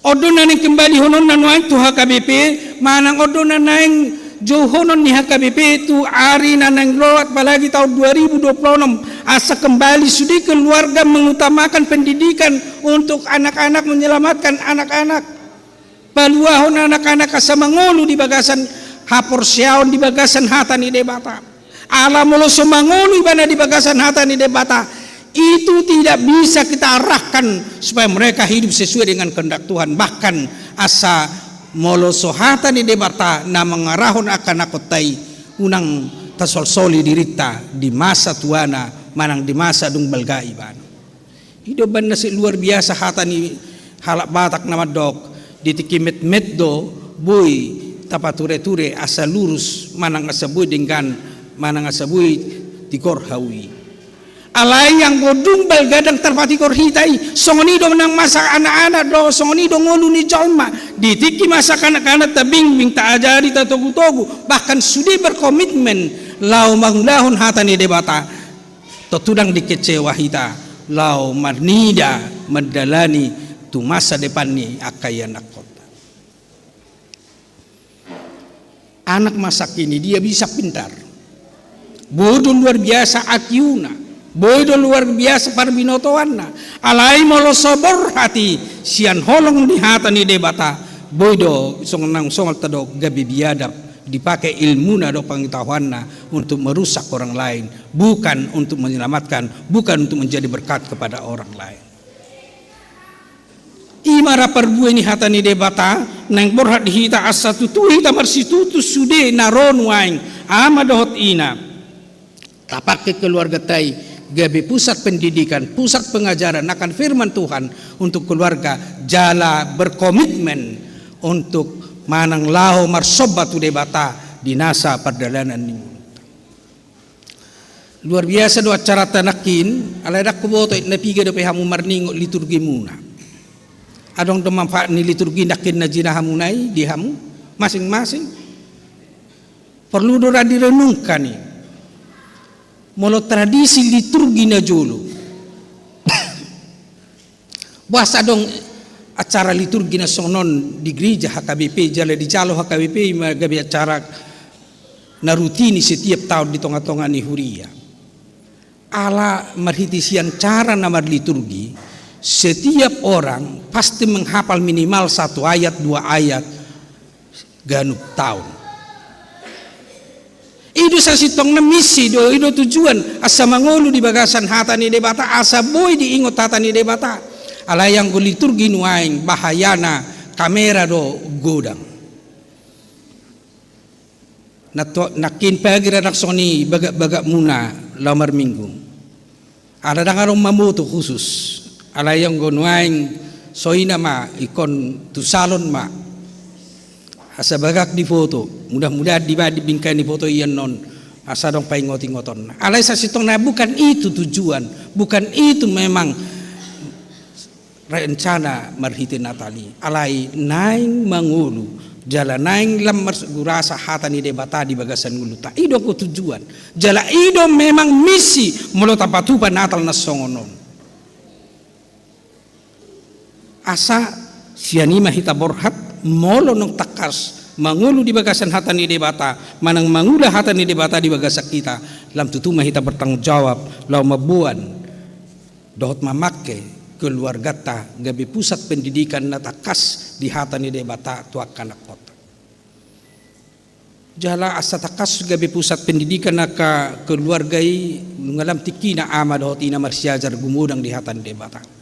odonan yang kembali honon nanuan tu HKBP manang odonan yang jauh honon ni HKBP itu ari nanang lewat apalagi tahun 2026 asa kembali sudah keluarga mengutamakan pendidikan untuk anak-anak menyelamatkan anak-anak paluahon anak-anak asa mangulu di bagasan hapor siaon di bagasan hata ni debata. Alam molo semangulu ibana di bagasan hata ni debata. Itu tidak bisa kita arahkan supaya mereka hidup sesuai dengan kehendak Tuhan. Bahkan asa molo sohata ni debata na mengarahon akan akotai unang tasol-soli dirita di masa tuana manang di masa dung balga ibana. Hidup banda si luar biasa hata ni halak batak nama dok ditikimet meddo boy tapature-ture asa lurus manang asa boy dengan manang asa boy tikor hawi. Alay yang godung balgadang terpati kor hitai songoni do menang masa anak-anak do songoni do ngolu ni jalma ditiki masa kanak-kanak tabing bing tak ajari tatogu-togu bahkan sudah berkomitmen lau manglahun hatani debata totudang dikecewa hita lau marnida mendalani tu masa depan ni akayan kota. Anak masa kini dia bisa pintar, bodoh luar biasa akiuna, bodoh luar biasa parbinotoanna, alai molo sobor hati sian holong di hatani debata, bodoh songnang songal tadok gabi biadab dipakai ilmu do pengetahuanna untuk merusak orang lain, bukan untuk menyelamatkan, bukan untuk menjadi berkat kepada orang lain. Imara perbuah ni hatani debata nang borhat hita asa tutu hita marsitutu sude naron waing ama dohot ina tapak ke keluarga tai gabe pusat pendidikan, pusat pengajaran akan firman Tuhan untuk keluarga jala berkomitmen untuk manang lao marsobatu debata di nasa perdalanan ni. Luar biasa do acara tanakin alai dak kuboto napiga do pehamu marningo liturgi muna. Adong do manfaat ni liturgi nakin na jinahamunai di hamu masing-masing perlu do direnungkan ni molo tradisi liturgi na jolo bahasa dong acara liturgi na sonon di gereja HKBP jala di calo HKBP magabi acara na rutini setiap tahun di tengah-tengah ni huria ala marhitisian cara nama liturgi. Setiap orang pasti menghafal minimal 1 ayat 2 ayat ganuk tahun. Itu sasitong na misi do itu tujuan asa mangolu di bagasan hatani debata asa boy diingot hatani debata alayang go liturgi nuaing bahayana kamera do godang. Nakin pagi ranak soni bagak muna lamar minggu. Ada dangarong mamuto khusus. Alayang gonuaing soina ma ikon tu salon ma asa bagak di foto mudah-mudahan di bingkai di foto iyan non asa dong pai ngoti-ngoton alay sa sitong na bukan itu tujuan bukan itu memang rencana marhiti Natali alay naing mangulu jala naing lam gurasa hatani debata di bagasan nguluta ido ko tujuan jala ido memang misi mulo tapatupan Natal na songonon asa sianima hita borhat molo nong takas mangulu di bagasan hatani debata manang mangula hatani debata di bagasak kita lam tutuma hita bertanggung jawab lau mabuan dohot mamake keluarga ta gabi pusat pendidikan na takas di hatani debata tuak kanak kota jala asa takas gabi pusat pendidikan na ka keluargai ngalam tikina ama dohot ina marsiajar gumudang di hatani debata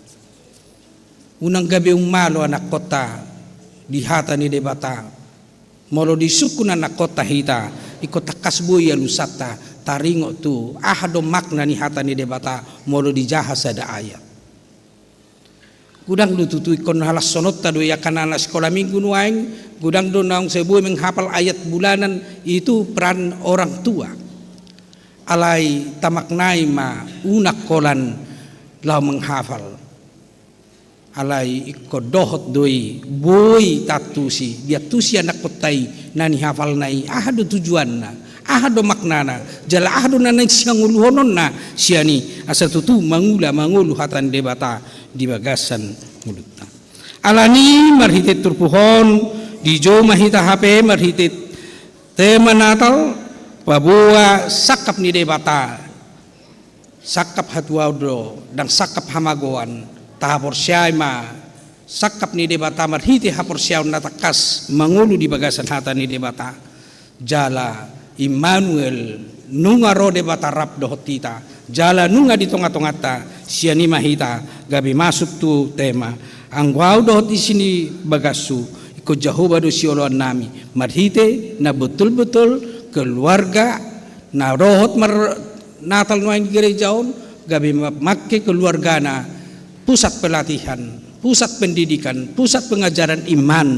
unang gabi malo anak kota di hatani debata molo di sukun anak kota hita ikota kasboy lusata taringo tu ahado makna ni hatani debata molo di jahasa da ayat gudang do tutu ikon halas sonot ta do yakan anak sekolah minggu nuaing gudang do naung sebuah menghafal ayat bulanan itu peran orang tua alai tamaknai ma unak kolan lau menghafal alai iko dohot doi boy tatusi dia tusi anak kotai nani hafal nai ahado tujuan na ahado maknana jala ahado nanai sianguluhonon na siani asa tutu mangulu hatan debata di bagasan mulutna alani marhitit turpuhon di jo mahita HP marhitit tema Natal pabua sakap ni debata sakap hatuado dan sakap hamagoan tahapor siya ma sakap ni debata marhiti hapor siaw natakas mangulu di bagasan hata ni debata jala Immanuel nunga ro debata rap dohotita jala nunga di tonga-tongata siani mahita gabi masuk tu tema anggau dohot di sini bagasu ikut Jehovah do sioloan nami marhite na betul-betul keluarga na rohot natal nuain gerejaon gabi makke keluarga na pusat pelatihan, pusat pendidikan, pusat pengajaran iman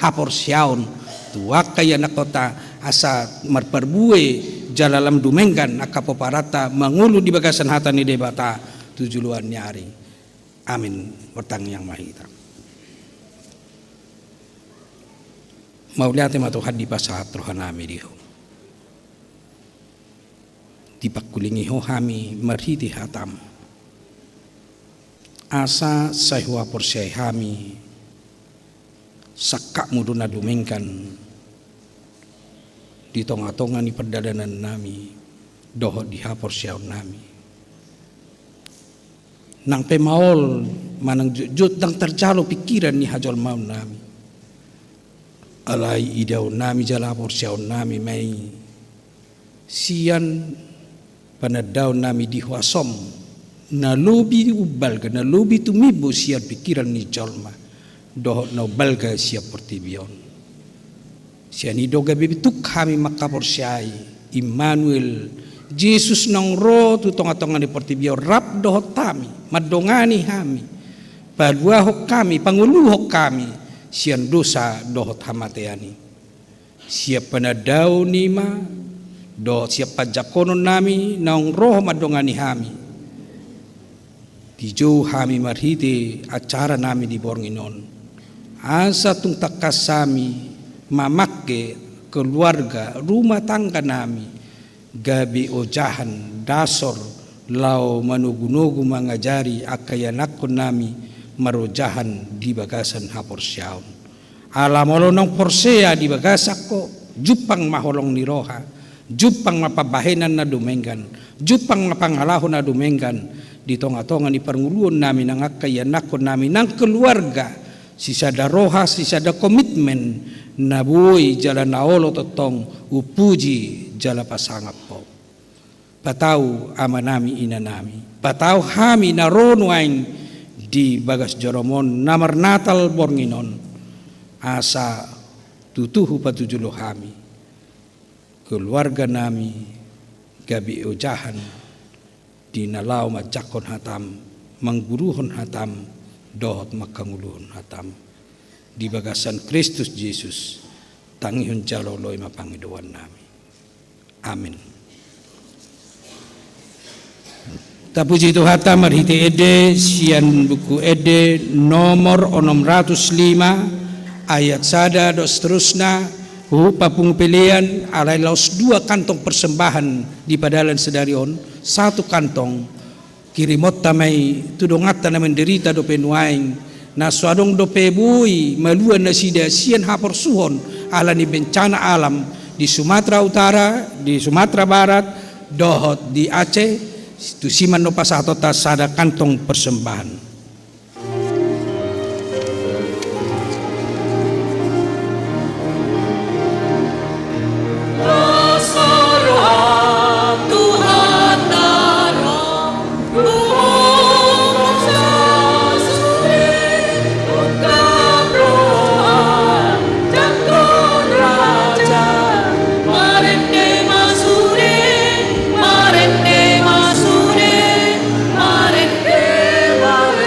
hapor siaun tuak kaya nakota asa marperbue jalalam dumenggan akapoparata mangulu di bagasan hata ni debata tujuluan nyari amin bertang yang mahita mauliate matuhan di pasahat rohanami diho dipakulingi ho hami marhiti hatam asa sayhua porsyai hami sakak muduna dumengkan di tonga-tonga ni perdadanan nami doho di hapor syaun nami nang pemaol manang jut nang terjalo pikiran ni hajol mau nami alai idau nami jala hapor syaun nami mai sian panadau nami di huasom na lobi ubalga na lobi tumibo siya pikiran ni jalma doh na ubalga siya portibion siya ni doga bibituk kami makapor siyai Immanuel Jesus nang ro tu tonga-tonga ni portibion rap doh tami madongani hami paduahok kami panguluhok kami siyan dosa doh hamateani siya panadaw nima do siya pajakonon nami nang roh madongani hami Tijo hami marhiti acara nami di Bornginon asa tung takasami mamakke keluarga rumah tangga nami gabi ojahan dasor lau manugu-nugu mangajari akayanakon nami marojahan di bagasan hapor syaun alamolonong porsea di bagasako jupang maholong niroha jupang mapabahenan na dumenggan jupang mapangalahon na dumenggan di tonga-tonga ni pernguluan nami nang akayanakon nami nang keluarga sisada roha sisada komitmen nabuoi jala naolo totong upuji jala pasangap po patau ama nami ina nami patau hami narono aing di bagas joromon namar natal Bornginon asa tutuhu patujulo hami keluarga nami gabi ojahan di nalau majakon hatam mangguruhon hatam dohot makanguluhon hatam di bagasan Kristus Yesus tangihon jaloloy mapangiduan nami amin tapuji itu hatam marhiti ede sian buku ede nomor 605 ayat sada do seterusna papung pilihan alai laos 2 kantong persembahan di padalan sedarion 1 kantong kirimot tamai tudongata na menderita do penuaing na suadong do pebui maluan na sida sian hapor suhon ala ni bencana alam di Sumatera Utara di Sumatera Barat dohot di Aceh tu siman no pasatota sada kantong persembahan Mare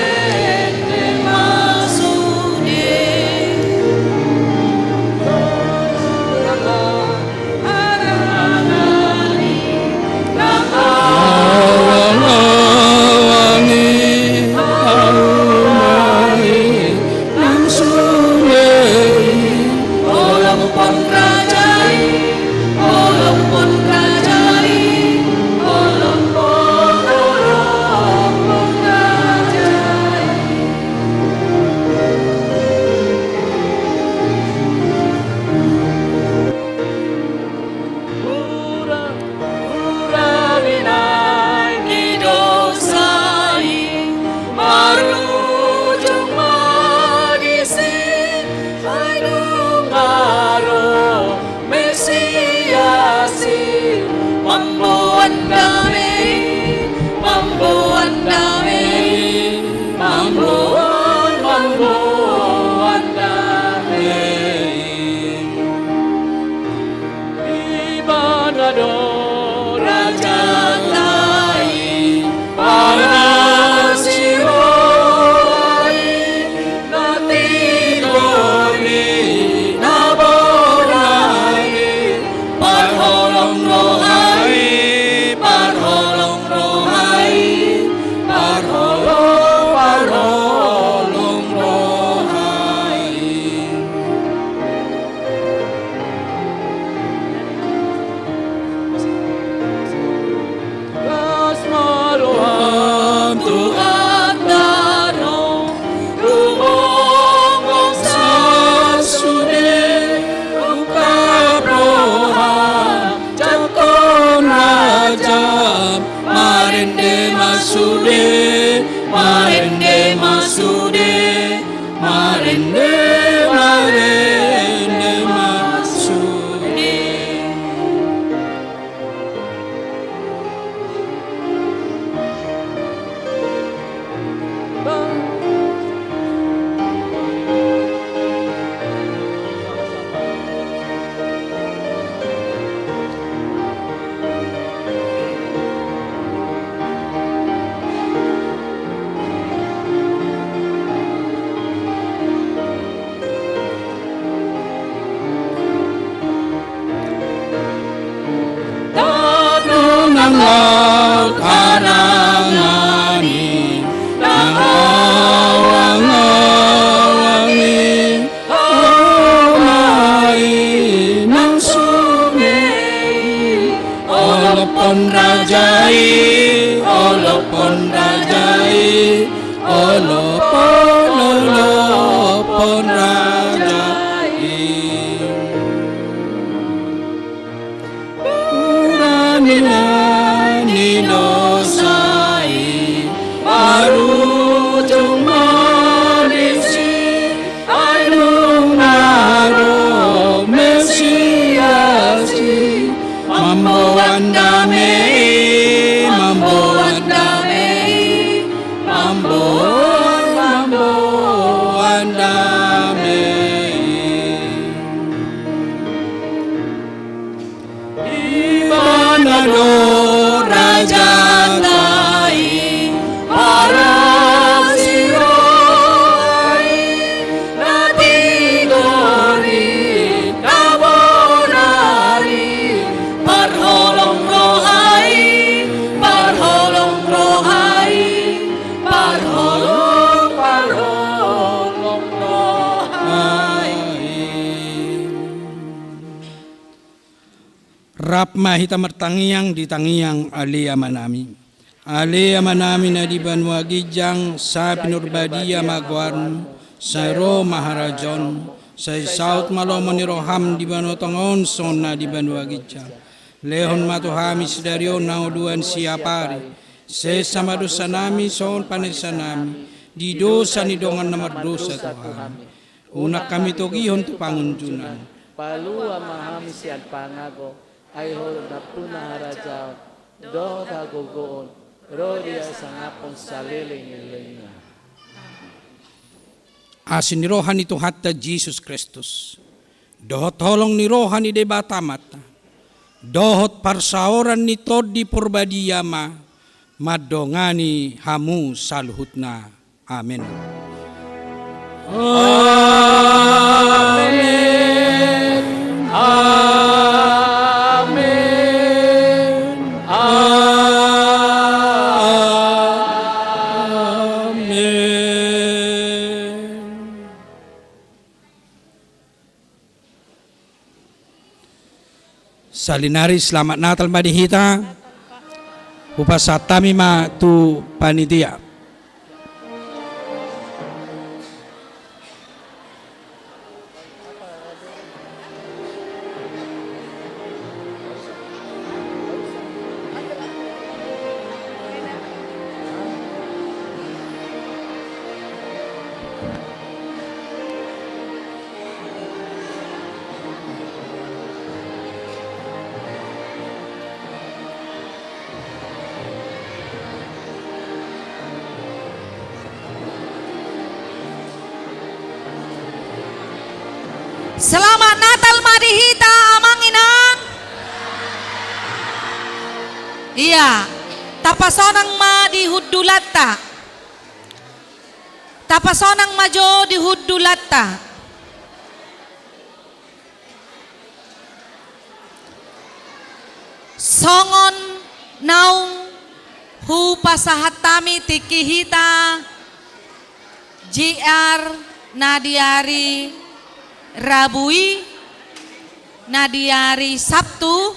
Rapma hita mertangiang di tangiang alia manami. Alia manami na di banwa gijang sa pinurbadia magwarn sa ro maharajon sa saut malomon ni roham di banwa tongon son na di banwa gijang. Lehon matuhamis dario nauduan siapari. Se sama dosa nami son panesa nami. Di dosa ni dongan nomor dosa Tuhan. Unak kami togihon tu pangunjunan. Palua mahami sian pangago. Ayho na puna harajaw, dohot hagogoon, rodia sangapon saliling-ilinga. Asin ni rohan itu hatta Jesus Kristus. Dohot holong ni rohan ni debata mata. Dohot parsaoran ni todi purbadiyama, madongani hamu salhutna. Amin. Amin. Salinari selamat Natal madihita. Upasatami ma tu panitia. Selamat Natal Madihita Amang Inang. Iya, tapasonang ma di hudulata. Tapasonang majo di hudulata. Songon naung hu pasahatami tikihita JR nadiari Rabui nadiari Sabtu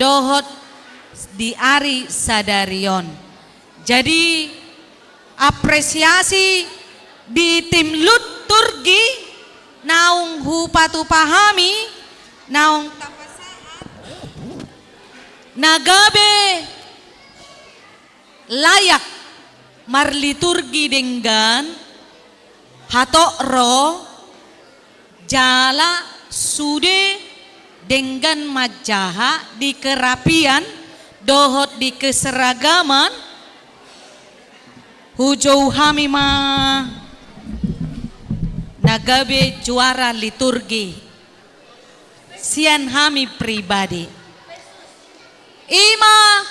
dohot di ari sadarion. Jadi apresiasi di tim Lut Turgi naung hu patu pahami naung nagabe layak marliturgi dengan hatok ro jala sude dengan majaha di kerapian dohot di keseragaman hujau hamima nagabe juara liturgi sian hami pribadi ima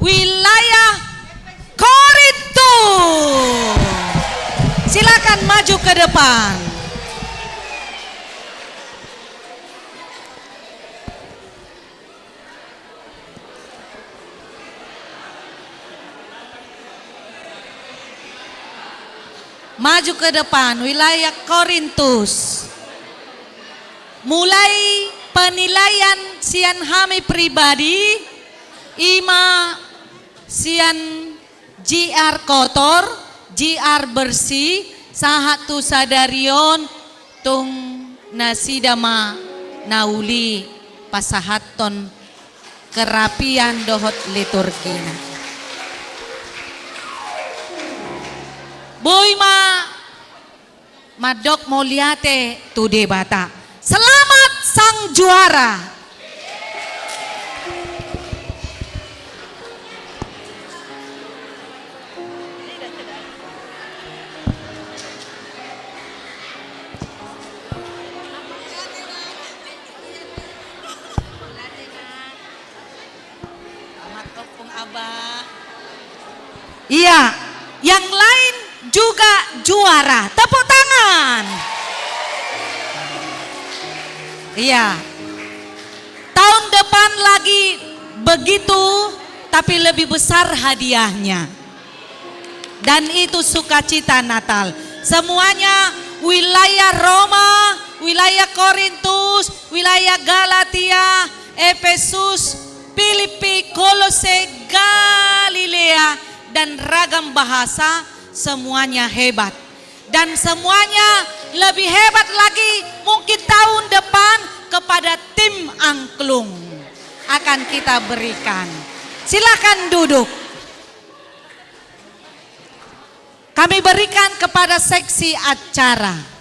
wilayah Korintus. Silakan maju ke depan. Maju ke depan wilayah Korintus. Mulai penilaian sian hami pribadi ima sian JR kotor, JR bersih, sahatu sadarion tung nasidama nauli pasahaton kerapian dohot liturgina. Boy madok moliate tu debata. Selamat sang juara. Iya, yang lain juga juara. Tepuk tangan. Iya. Tahun depan lagi begitu, tapi lebih besar hadiahnya. Dan itu sukacita Natal. Semuanya wilayah Roma, wilayah Korintus, wilayah Galatia, Efesus, Filipi, Kolose, Galilea, dan ragam bahasa, semuanya hebat. Dan semuanya lebih hebat lagi mungkin tahun depan kepada tim angklung akan kita berikan. Silakan duduk. Kami berikan kepada seksi acara.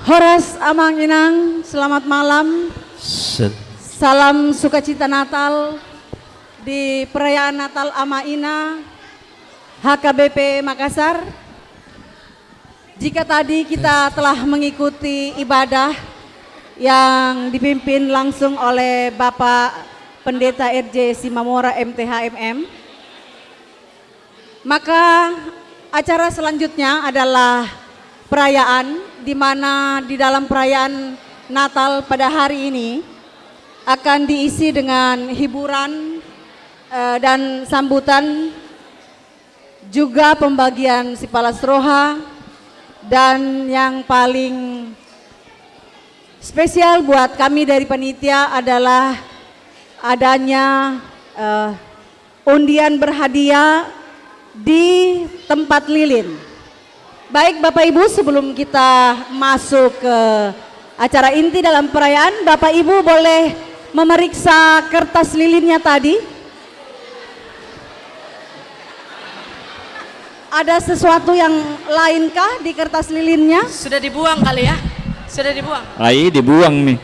Horas Amang Inang, selamat malam. Salam sukacita Natal di perayaan Natal Ama Ina HKBP Makassar. Jika tadi kita telah mengikuti ibadah yang dipimpin langsung oleh Bapak Pendeta RJ Simamora MTHMM, maka acara selanjutnya adalah perayaan, di mana di dalam perayaan Natal pada hari ini akan diisi dengan hiburan dan sambutan, juga pembagian sipalas roha, dan yang paling spesial buat kami dari panitia adalah adanya undian berhadiah di tempat lilin. Baik Bapak Ibu, sebelum kita masuk ke acara inti dalam perayaan, Bapak Ibu boleh memeriksa kertas lilinnya tadi. Ada sesuatu yang lainkah di kertas lilinnya? Sudah dibuang kali ya? Sudah dibuang? Dibuang nih.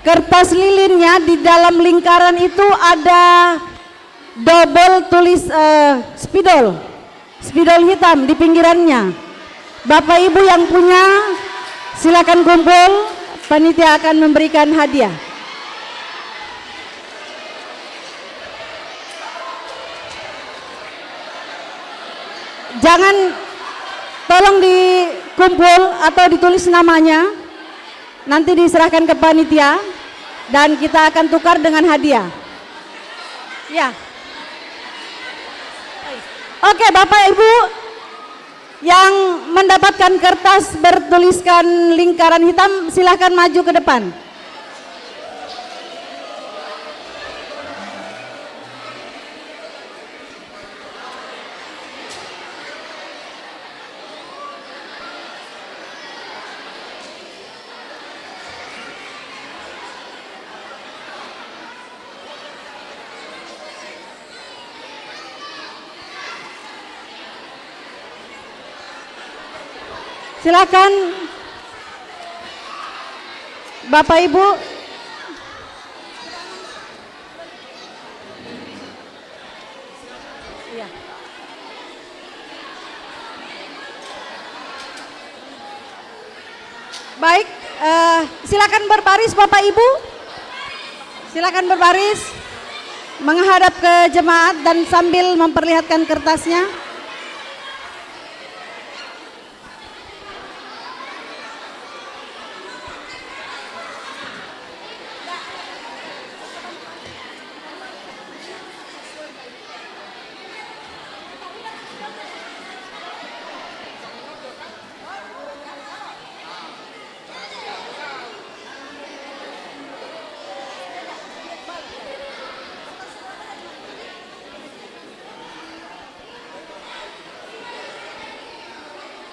kertas lilinnya di dalam lingkaran itu ada double tulis spidol hitam di pinggirannya. Bapak Ibu yang punya silakan kumpul, panitia akan memberikan hadiah. Jangan, tolong dikumpul atau ditulis namanya, nanti diserahkan ke panitia dan kita akan tukar dengan hadiah. Ya. Oke, Bapak Ibu yang mendapatkan kertas bertuliskan lingkaran hitam, silahkan maju ke depan. Silakan Bapak Ibu. Ya. Baik, silakan berbaris Bapak Ibu. Silakan berbaris menghadap ke jemaat dan sambil memperlihatkan kertasnya.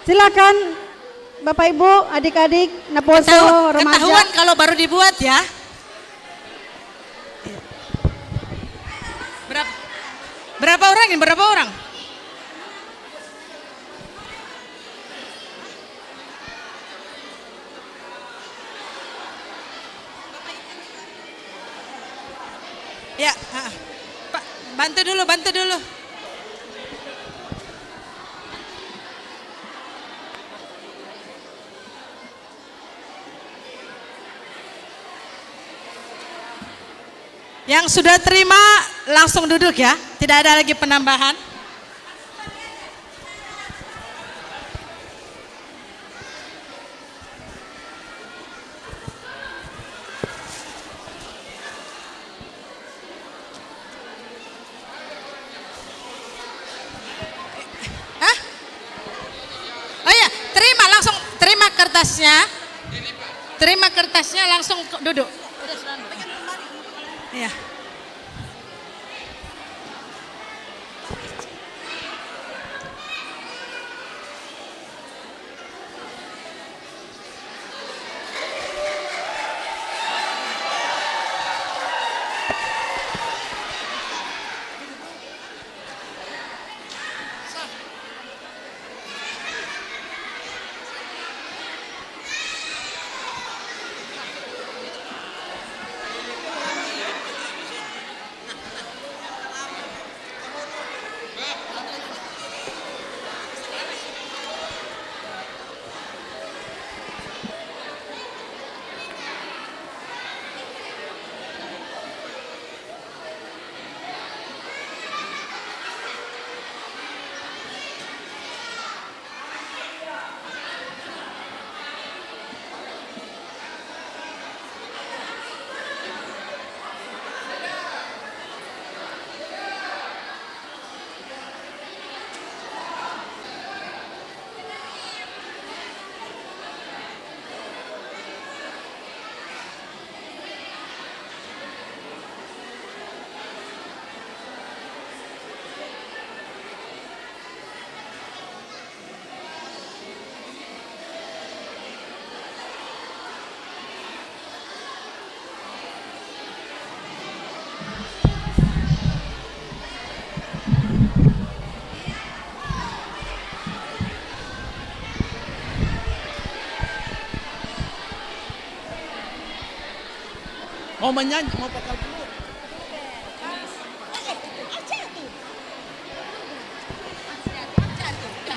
Silakan Bapak Ibu, adik-adik, Naposo, remaja. Ketahuan kalau baru dibuat ya. Berapa orang ini? Berapa orang? Ya, Pak, bantu dulu, bantu dulu. Yang sudah terima langsung duduk ya, tidak ada lagi penambahan. Hah? Oh ya, terima langsung, terima kertasnya. Terima kertasnya langsung duduk. Ya. Mau menyanyi, mau pokal dulu.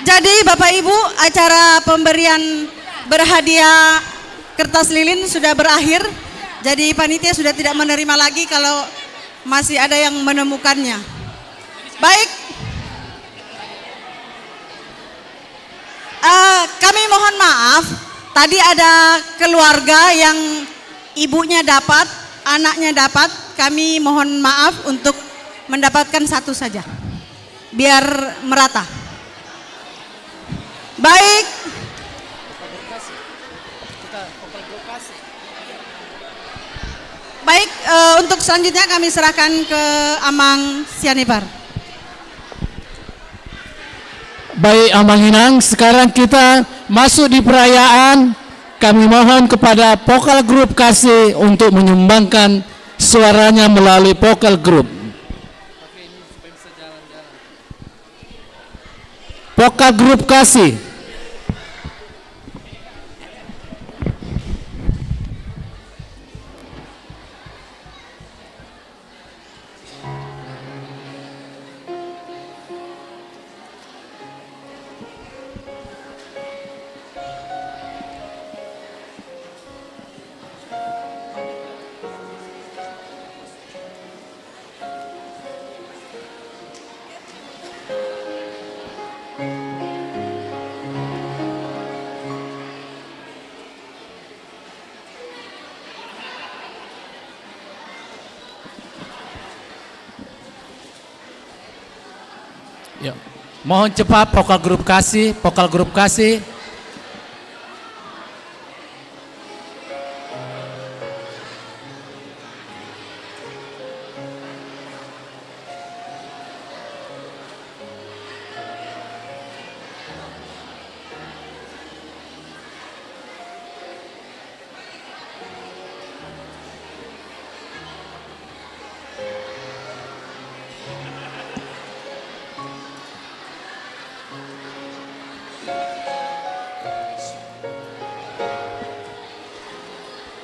Jadi Bapak Ibu, acara pemberian berhadiah kertas lilin sudah berakhir. Jadi panitia sudah tidak menerima lagi kalau masih ada yang menemukannya. Baik, kami mohon maaf, tadi ada keluarga yang ibunya dapat, anaknya dapat. Kami mohon maaf untuk mendapatkan satu saja, biar merata. Baik. Baik, untuk selanjutnya kami serahkan ke Amang Sianipar. Baik Amang Hinang, sekarang kita masuk di perayaan. Kami mohon kepada Vokal Group Kasih untuk menyumbangkan suaranya melalui Vokal Group. Vokal Group Kasih. Ya. Mohon cepat Vokal Group Kasih, Vokal Group Kasih.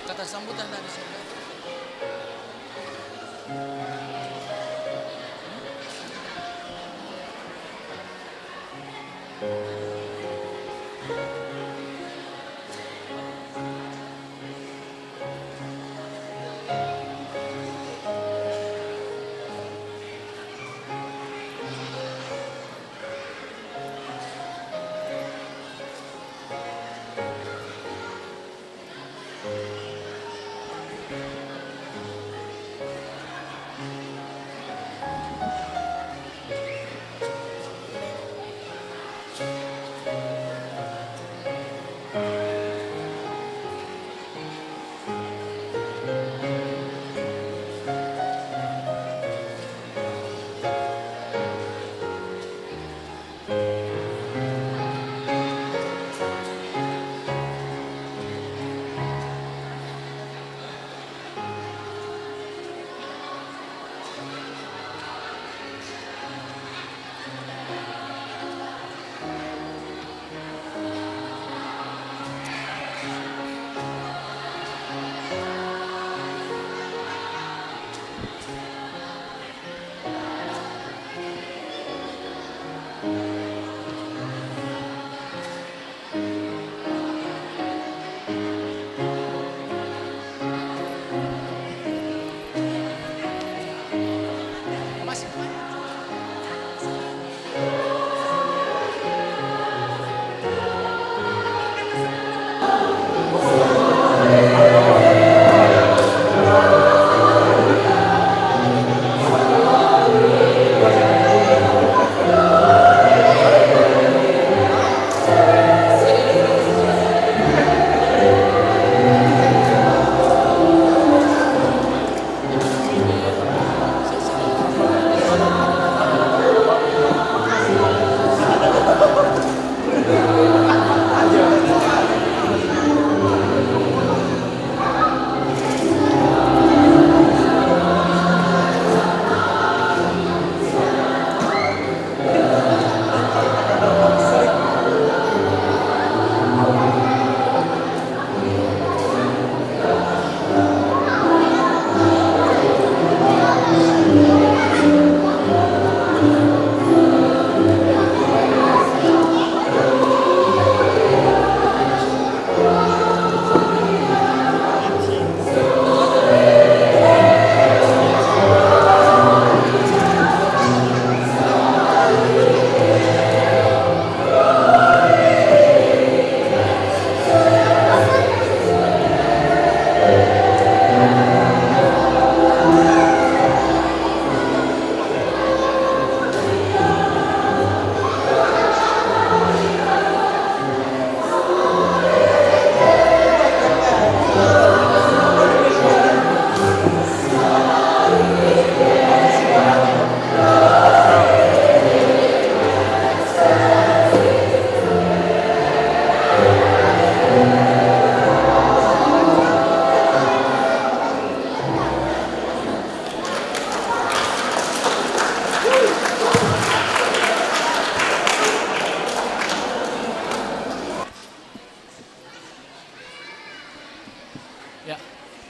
Kata sambutan dari saudara.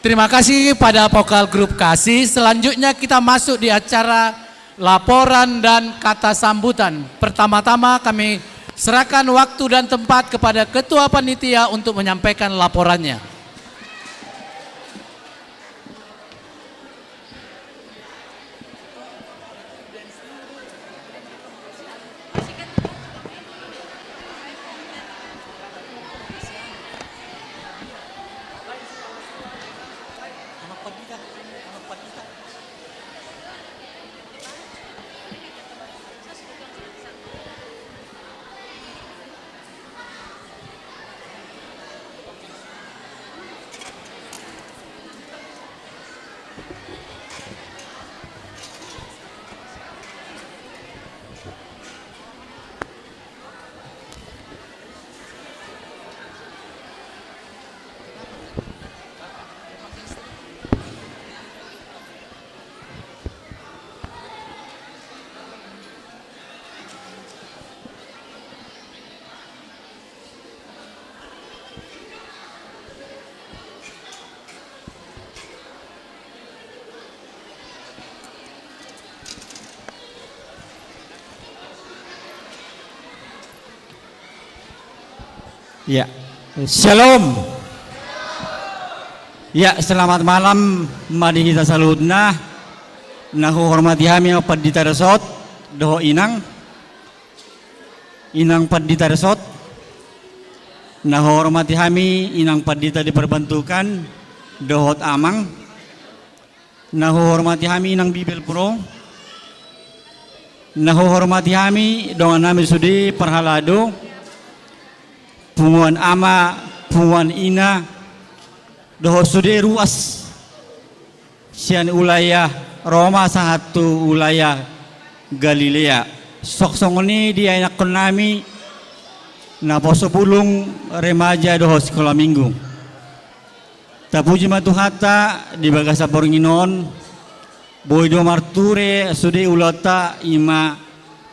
Terima kasih pada vokal grup Kasih. Selanjutnya kita masuk di acara laporan dan kata sambutan. Pertama-tama kami serahkan waktu dan tempat kepada Ketua Panitia untuk menyampaikan laporannya. Ya, Shalom. Ya, selamat malam. Mari kita salutna. Nahu hormati kami Padita Resort, doho inang Padita Resort. Nahu hormati kami inang Padita diperbantukan, dohot amang. Nahu hormati kami inang Bibel Pro. Nahu hormati kami dengan nami sudi perhalado. Punguan ama, punguan ina, doho sude ruas sian ulaya Roma satu ulaya Galilea. Sok-sok ini dia anak nami na poso pulung remaja doho sekolah minggu. Tapuji matuhata di bagasa poringinon boydo marture sude ulata ima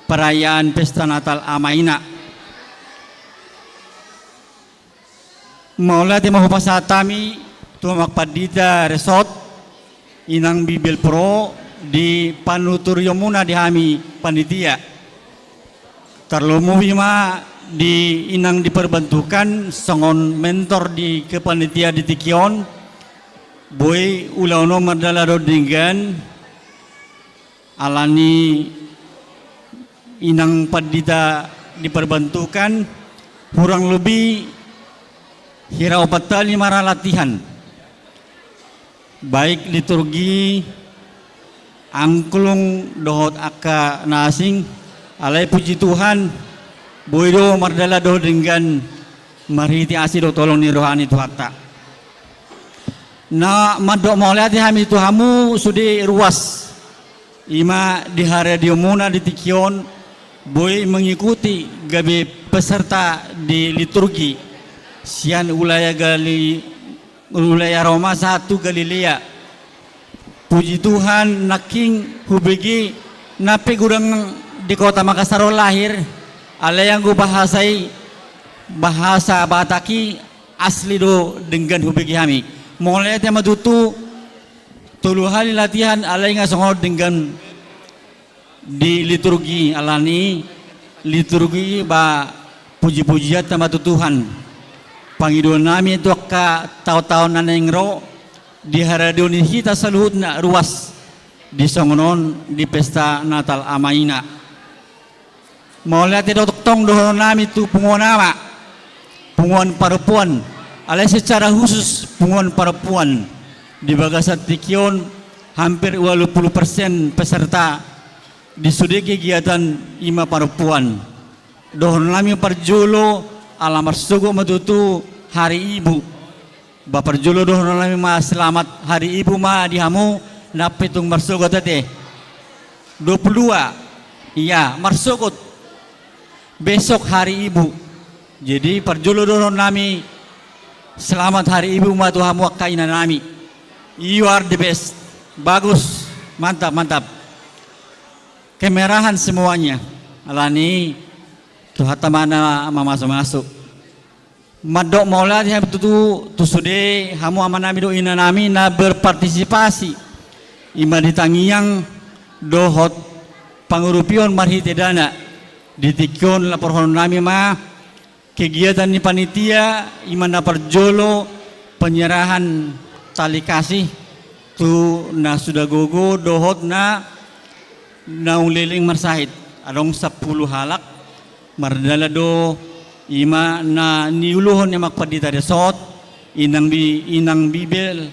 perayaan pesta Natal amaina. Maula di mahupasatami tumak Padita Resort inang Bibel Pro di panuturyo muna di kami panitia. Terlalu ma di inang diperbantukan songon mentor di kepanitia di Tikion boy ulauno mardalado dengan alani inang Padita diperbantukan kurang lebih hira opat lima latihan baik liturgi angklung dohot aka nasing alai puji Tuhan boydo mardala doh dengan marhiti asido tolong ni rohani Tuhata na madok maulati hami Tuhamu sudi ruas ima di radio muna di Tikion boy mengikuti gabe peserta di liturgi sian ulaya Roma satu Galilea. Puji Tuhan naking hubigi napi gudang di kota Makassar lahir ala yang gue bahasai bahasa Bataki asli do dengan hubigi kami mulai tema tutu tulu hari latihan ala yang ngasongol dengan di liturgi alani liturgi ba puji-pujian tema Tuhan. Pangidon namin itu ka tahu-tahu nanengro di haradoni kita saluhut na ruas di songonon di pesta Natal amaina. Mau lihat itu tong doho namin itu punguan perempuan. Alai secara khusus punguan perempuan di Bagasa Tikion hampir 20% peserta di sudi kegiatan ima perempuan. Doho namin perjulo alamar sugo matutu hari ibu bapak julo doh nalami ma selamat hari ibu ma dihamu napitung marsugot tete 22 iya marsugot besok hari ibu jadi perjulo doh nami selamat hari ibu ma tuhamu kainan nami you are the best bagus mantap kemerahan semuanya alani Tuhata mana masuk Madok maula dia betul tu sude hamu amanami do ina nami na berpartisipasi ima ditangiang dohot pangurupion marhite dana ditikon lapor hono nami ma kegiatan ni panitia ima na perjolo penyerahan tali kasih tu na sudah gogo dohot na uliling marsahid adong 10 halak mardala do ima na niuluhon yang magpadita resort inang bibel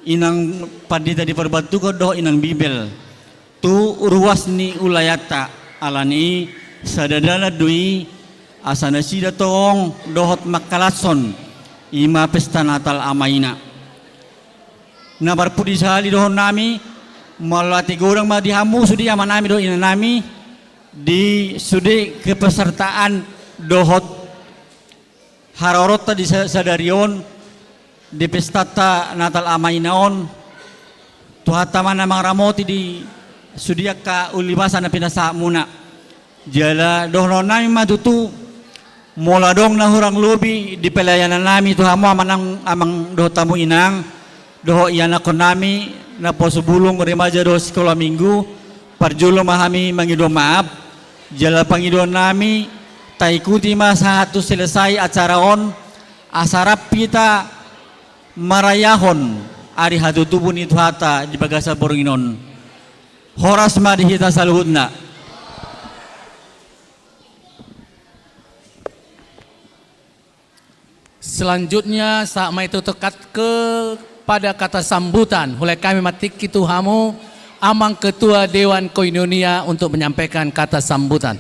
inang padita di perbatu ko do inang bibel tu ruas ni ulayata alani sadadala dui asana sida tong dohot makalatson ima pesta natal amaina na barpudi sali dohon nami malati gorang ma dihamu sudi amanami do ina nami di sudi kepesertaan dohot harorota di sadarion di pestata natal amainaon tuhata mana mangramoti di sudiak ka ulibasa na pinasa muna jala dohno nami matutu moladong na hurang lubi di pelayanan nami tuhamu amang doh tamu inang doho iana kon nami na posubulong remaja do sekolah minggu parjulo mahami mangido maaf jala pangido nami taikuti masa satu selesai acara on asarap kita marayahon ari hatutubun itu hata di bagasa boringinon horas madi hita saluhudna. Selanjutnya sama itu tekat pada kata sambutan oleh kami matik itu hamu amang ketua Dewan Koinonia untuk menyampaikan kata sambutan.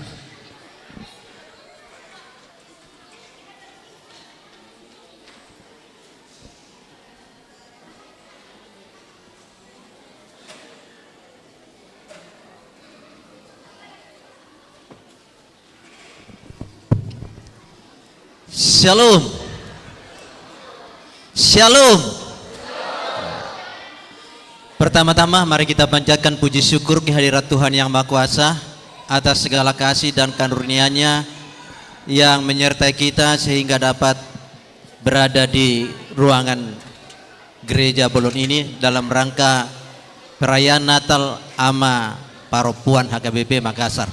Shalom. Shalom. Pertama-tama mari kita panjatkan puji syukur kehadirat Tuhan Yang Maha Kuasa atas segala kasih dan karunia-Nya yang menyertai kita sehingga dapat berada di ruangan gereja Bolon ini dalam rangka perayaan Natal ama Paropuan HKBP Makassar.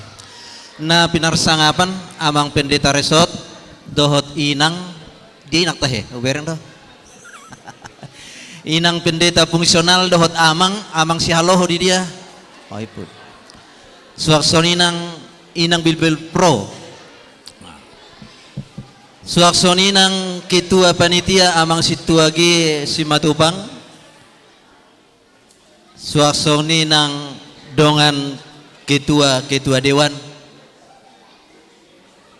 Nah pinarsangapan amang pendeta resort dohot inang di inak tahe ubereng doh inang pendeta fungsional dohot amang si haloho di dia oh iput suakson inang bilbel pro suakson inang ketua panitia amang si tuagi si matupang suakson inang dongan ketua dewan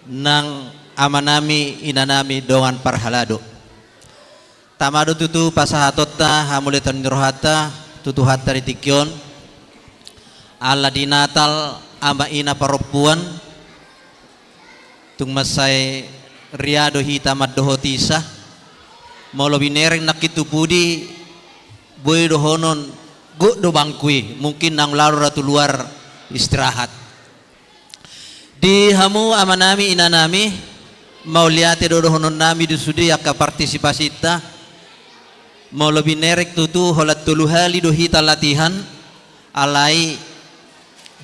nang amanami inanami dongan parhalado tamado tutu pasahatota hamuletan rohata tutu hatta ditikyon ala di Natal ama ina Paropuan tung masay riado hitamat dohotisa molo binereng nakitu pudi boy dohonon go do bangkui mungkin nang lalu ratu luar istirahat di hamu amanami inanami mau lihat dodohonon nami di sudi aka partisipasi ta mau lebih nerek tutu holat tulu hali do hita latihan alai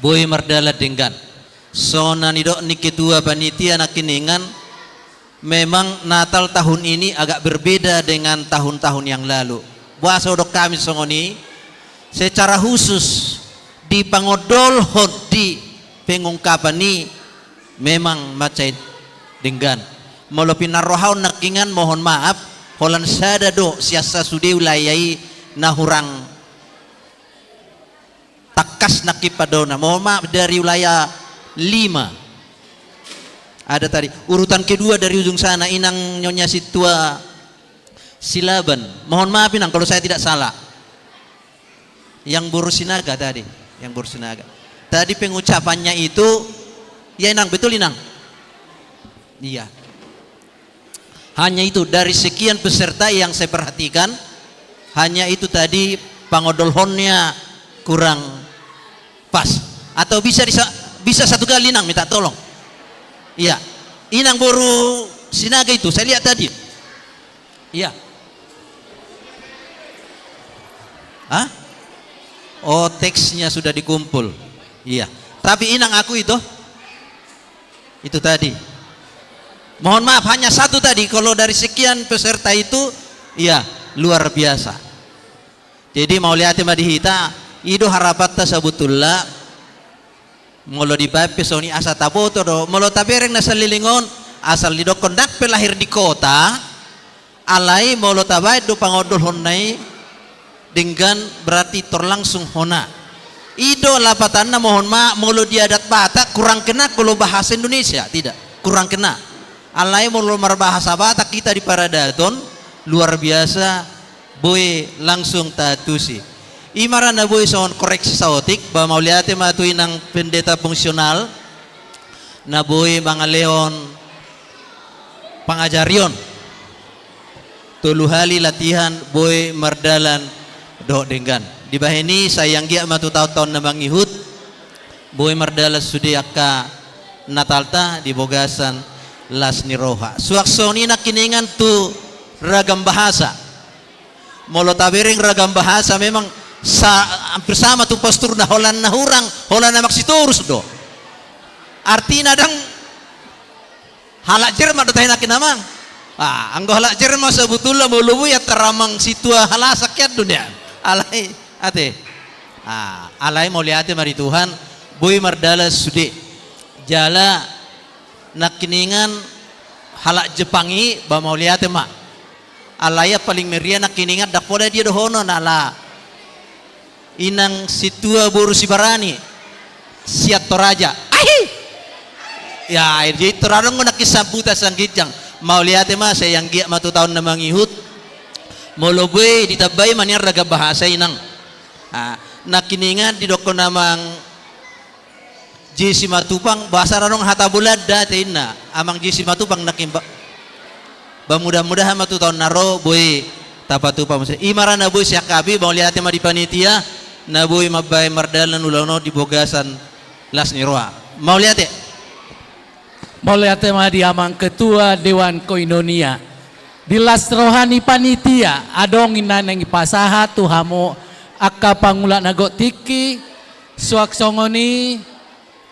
boy mardala denggan sona nido ni ketua panitia nakiningan memang Natal tahun ini agak berbeda dengan tahun-tahun yang lalu buasa odok kami songoni secara khusus di pangodol di pengungkapan ini memang macai dengan melopi narohau nakingan mohon maaf holan sada do siasa sude wilayai nahurang takas nakipadona mohon maaf dari wilayah 5 ada tadi urutan kedua dari ujung sana inang nyonya situa Silaban mohon maaf inang kalau saya tidak salah yang Borsinaga tadi yang Borsinaga tadi pengucapannya itu ya inang betul inang. Iya. Hanya itu dari sekian peserta yang saya perhatikan hanya itu tadi pangodolhonnya kurang pas atau bisa satu kali inang minta tolong. Iya. Inang baru Sinaga itu, saya lihat tadi. Iya. Hah? Oh, teksnya sudah dikumpul. Iya. Tapi inang aku itu tadi. Mohon maaf, hanya satu tadi. Kalau dari sekian peserta itu, iya, luar biasa. Jadi mau lihat madihita, itu harapatta sabutullah. Molo di bape soni asa taboto do, molo tabereng na salilingon, asal di dokon dakpe lahir di kota, alai molo tabai do pangodol honai, dengan berarti terlangsung hona. Ido lapatan na mohon ma, molo di adat Batak kurang kena kalau bahasa Indonesia, tidak, kurang kena. Alai molo marbahasa Batak kita di Paradaton, luar biasa, boy langsung tatusi. Imaran na boy soon koreksi saotik ba mauliate matuin ng pendeta fungsional na boy mga leon pangajarion tuluhali latihan boy mardalan do dengan di bahini sayang gia matu taon-taon na mangihut boy mardalas sudiaka natalta di bogasan las niroha suaksoni na kiningan tu ragam bahasa molo tabering ragam bahasa memang hampir sama tuh postur na holan na hurang holan na maksiturus do arti nadang halak jerma do tayo nakinamang anggo halak jerma sebetulnya mulubu ya teramang situa halasak ya dunia alay ate alay mau lihat mari Tuhan boy mardala sude jala nakiningan halak Jepangi ba mau lihat ma alaya paling meriah nakiningan dakola dia dohono nala inang situa boru sibarani siat toraja ya jadi torarong nakisabuta sanggitjang mau lihat mah saya yang gia matu tahun na mangihut moloboy ditabay maniar raga bahasa inang nakiningan di doko namang Jesi Matupang bahasa ranong hatabulad datin na amang Jesi Matupang nakimba mudah-mudahan matu tahun naro boy tapatupa maksudnya imaran na boy siya kabi mau lihat mah di panitia na boy mabay mardalan ulono di bogasan las niroa mau lihat ya mau lihat mah di amang ketua Dewan Koinonia di las rohani panitia adong inanang ipasaha tuhamo aka pangula nago tiki suak songoni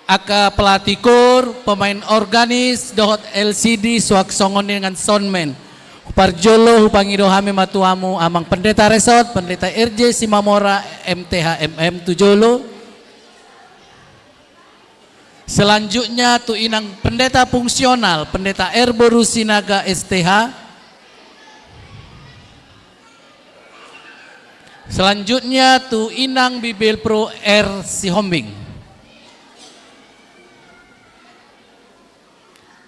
aka pelatikur pemain organis dohot LCD suak songoni dengan soundman Parjolo hupangido hame matuamu amang pendeta resort, pendeta RJ Simamora MTHMM Tujolo. Selanjutnya tu inang pendeta fungsional, pendeta Erboru Sinaga STH. Selanjutnya tu inang Bibel Pro R Sihombing.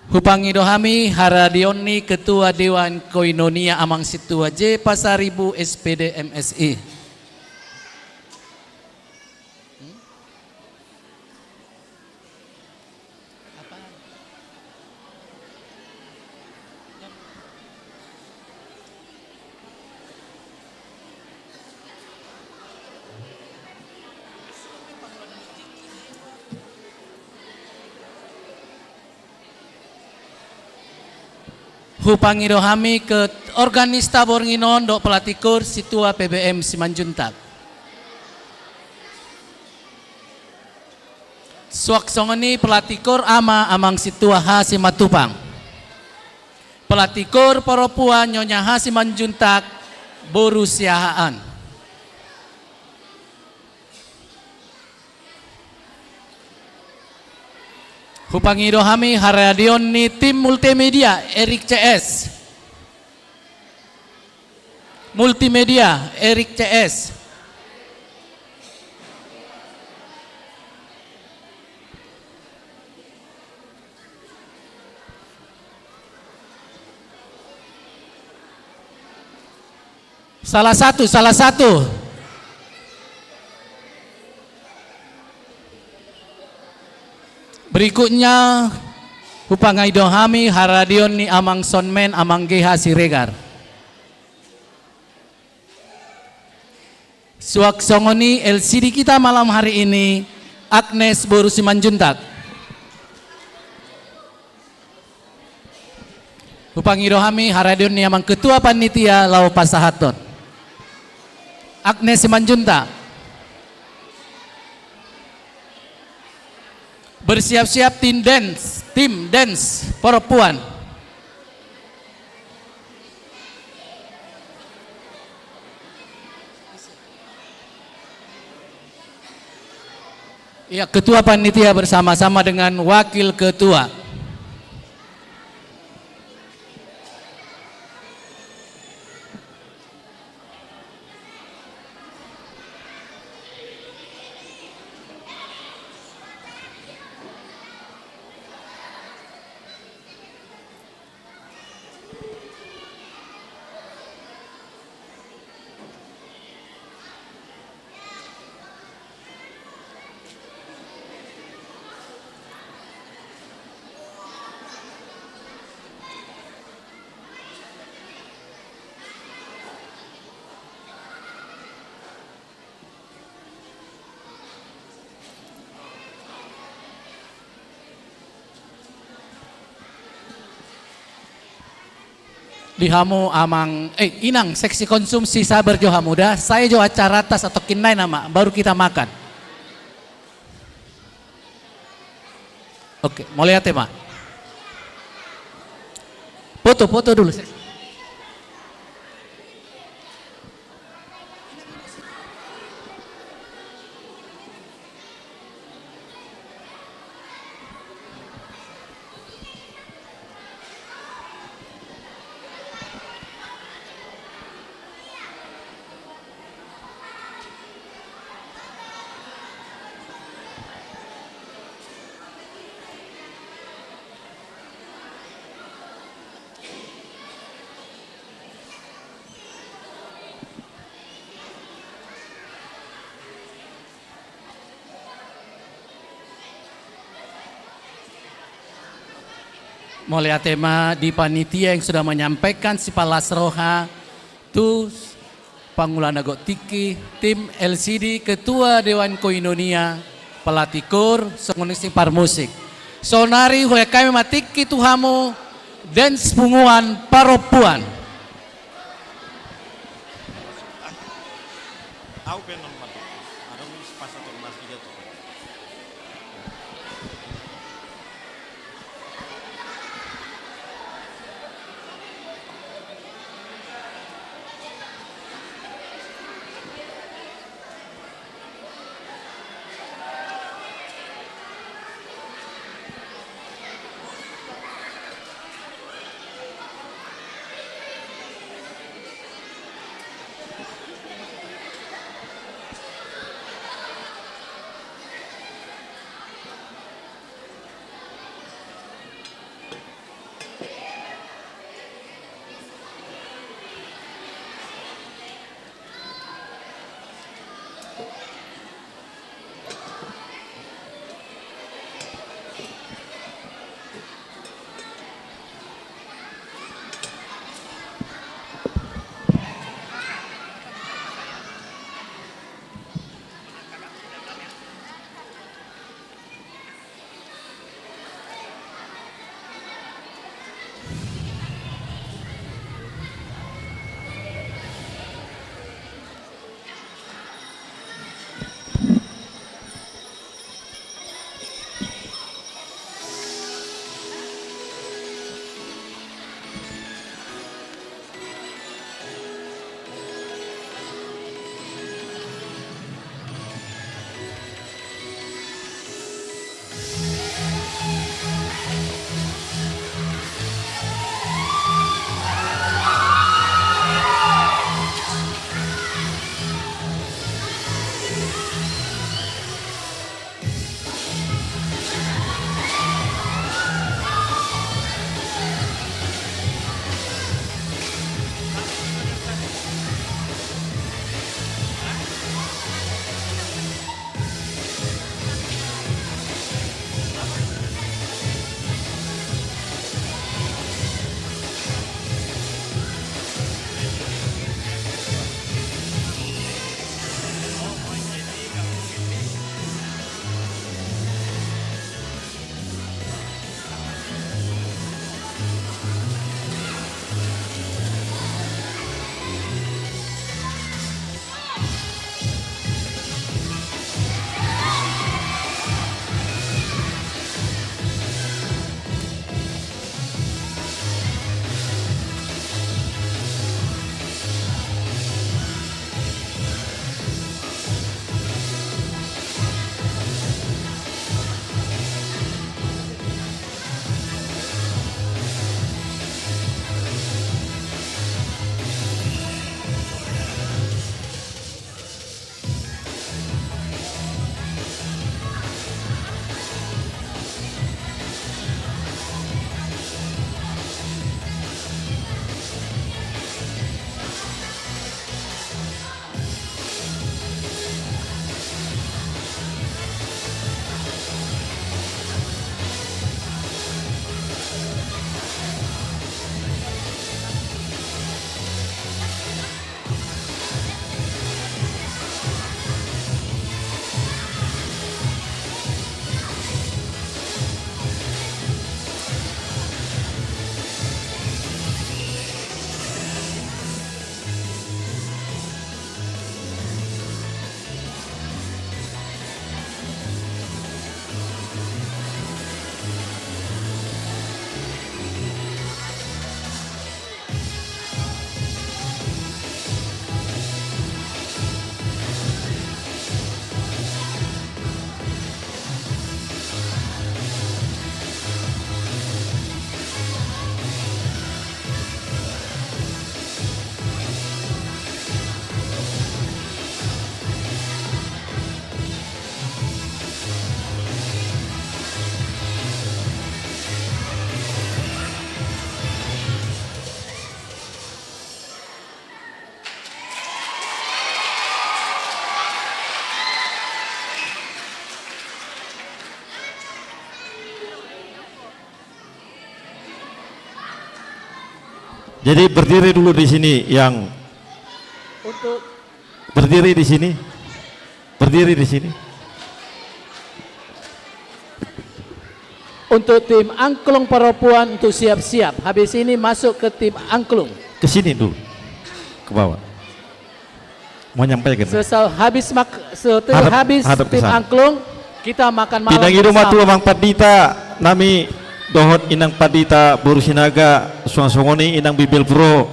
Hupangido hami Haradioni Ketua Dewan Koinonia Amang Situa J Pasaribu SPD MSI. Hupangido hami ke organis tabor nginon dok pelatikur situa PBM Simanjuntak. Suak songoni pelatikur amang situa ha Simatupang. Pelatikur Poropua Nyonya ha Simanjuntak boru siahaan. Hupangido hami Haradion ni tim multimedia Erik CS. Multimedia Erik CS. Salah satu. Berikutnya hupangaido hami Haradion ni amang sonmen amang GH Siregar. Suak songoni LCD kita malam hari ini Agnes Boru Simanjuntak. Pangirohami Haradion Niamang Ketua Panitia Lau Pasahaton. Agnes Simanjunta. Bersiap-siap tim dance perempuan. Ya, ketua panitia bersama-sama dengan wakil ketua. Dihamu amang inang seksi konsumsi sabar jo hamuda saya jo acara atas atau kinai nama baru kita makan. Oke, mau lihat tema. Foto dulu. Mulai tema di panitia yang sudah menyampaikan si Palas Roha, tu Pangulana Gotiki, tim LCD, Ketua Dewan Koinonia, pelatih kur, songonising parmusik. Sonari hoya kami matiki tuhamu, dance punguan paropuan. Jadi berdiri dulu di sini yang Untuk berdiri di sini. Berdiri di sini. untuk tim angklung perempuan untuk siap-siap. Habis ini masuk ke tim angklung. Ke sini dulu. Ke bawah. Mau nyampaikan. Setelah habis hadap ke tim sana. angklung, kita makan malam Pinangi rumah tua Mang Padita nami dohon inang Padita Burusinaga suang-songoni inang Bibil Pro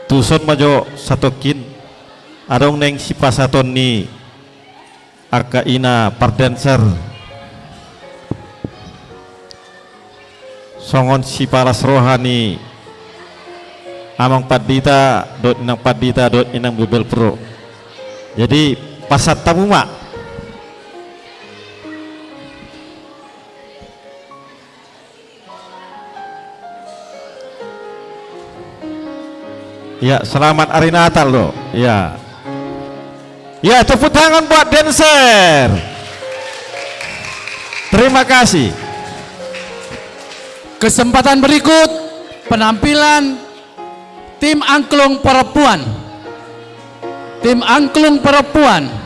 tuson majo satokin arong neng sipasaton ni aka ina pardancer songon si palas rohani amang Padita dot inang Padita dot inang Bibil Pro. Jadi pasat tamu mak. Ya, selamat hari Natal loh. Ya. Ya, tepuk tangan buat dancer. Terima kasih. Kesempatan berikut penampilan tim angklung perempuan. Tim angklung perempuan.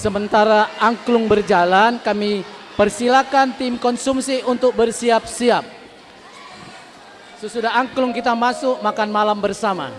Sementara angklung berjalan, kami persilakan tim konsumsi untuk bersiap-siap. Sesudah angklung kita masuk makan malam bersama.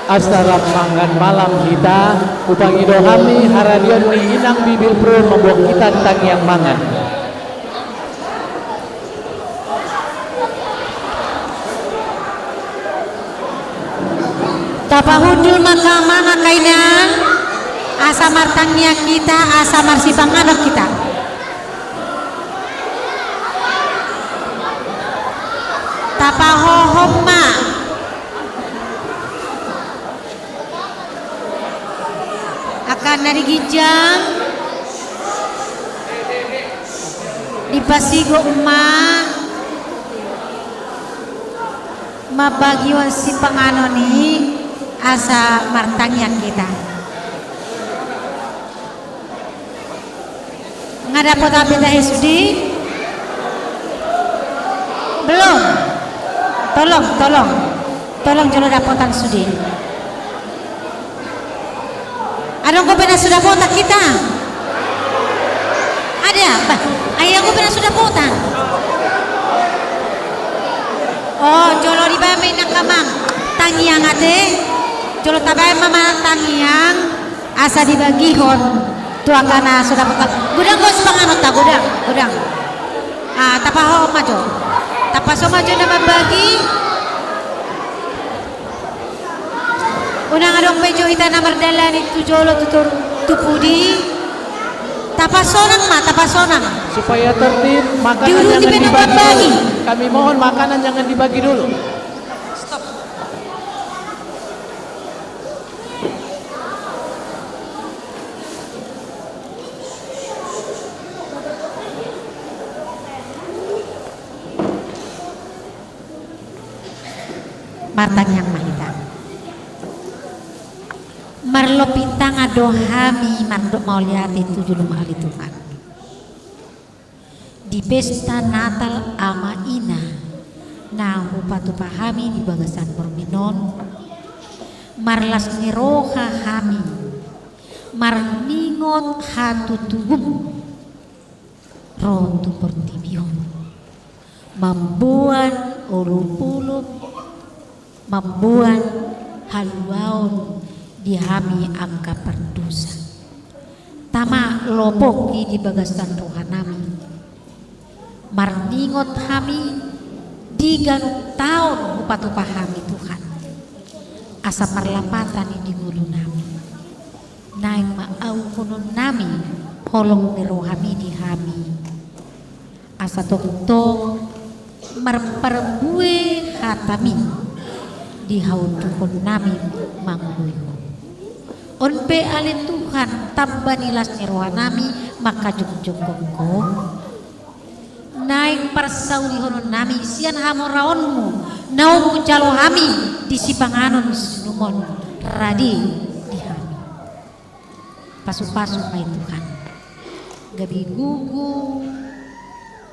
asalam mangan malam kita upang idohami haradion ni inang bibil pro membuat kita tang yang mangan. Tapahudul makamana kainang asa martangnya kita asa marsipang anak kita. Tapahohomma akan dari gijang dipasigo emak mabagiwan si panganoni asa martangnya kita ngadapot abeda Sudi belum. Tolong jolo dapotan Sudi. Ada kau pernah sudah potak kita? Ada apa? Ayah aku pernah sudah potak. Oh, jolo di bawah nak kamang tangiang ate. Jolo tabay mama tangiang asa dibagi hon. Tuang kana sudah potak. Gudang kau sepanganot tak gudang. Ah, tapaho majo. Tapaso majo na mabagi. Unang adong medyo ita na mardalan itu jolo tutur tupudi. Tapasonang. Supaya tertib, makanan Diuruti jangan dibagi bagi. dulu. Kami mohon makanan jangan dibagi dulu. Stop. Martang yang mahita. Marlopitang adohami mandok mauliati tujuh lima kali Tuhan. Di pesta Natal ama ina na upatu pahami di bagasan perminon marlas ngeroha hami marningot hatu tubum rontu pertibion mambuan ulupulup mambuan haluaun dihami angka perdosa tama lopoki di bagasan rohanami marningot hami diganut tahun upatu pahami Tuhan asa marlapatan di gulu nami naik maau kunun nami holong nirohami di hami asa toktok marperbue hatami di hautukun nami mangguyo onpe alin Tuhan tambanilas nirohanami maka jong-jonggongko naik persauli honon nami sian hamoraonmu naum calo hami di sipanganon sinumon radi di hami pasu-pasu mai Tuhan gabi gugu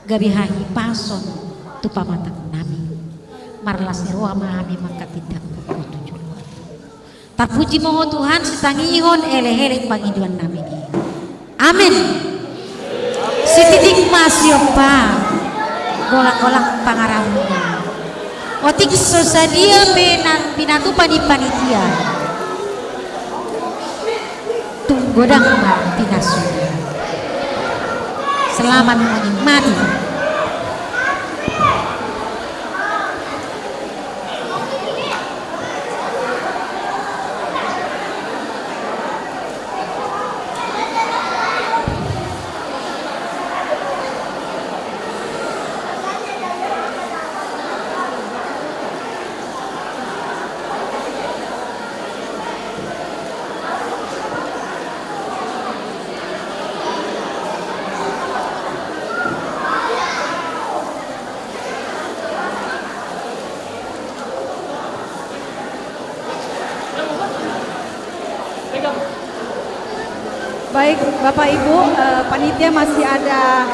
gabi hahi pason tu pamatang nami marlas roa mahami maka tidak tujuh luar terpuji moho Tuhan setangihon ele-ele pangiduan nami amin. Sititik masih pa golak-golak pangaramunya otik sosadia pinatu panitia tunggodang pinasu selamat menikmati. Baik Bapak Ibu, panitia masih ada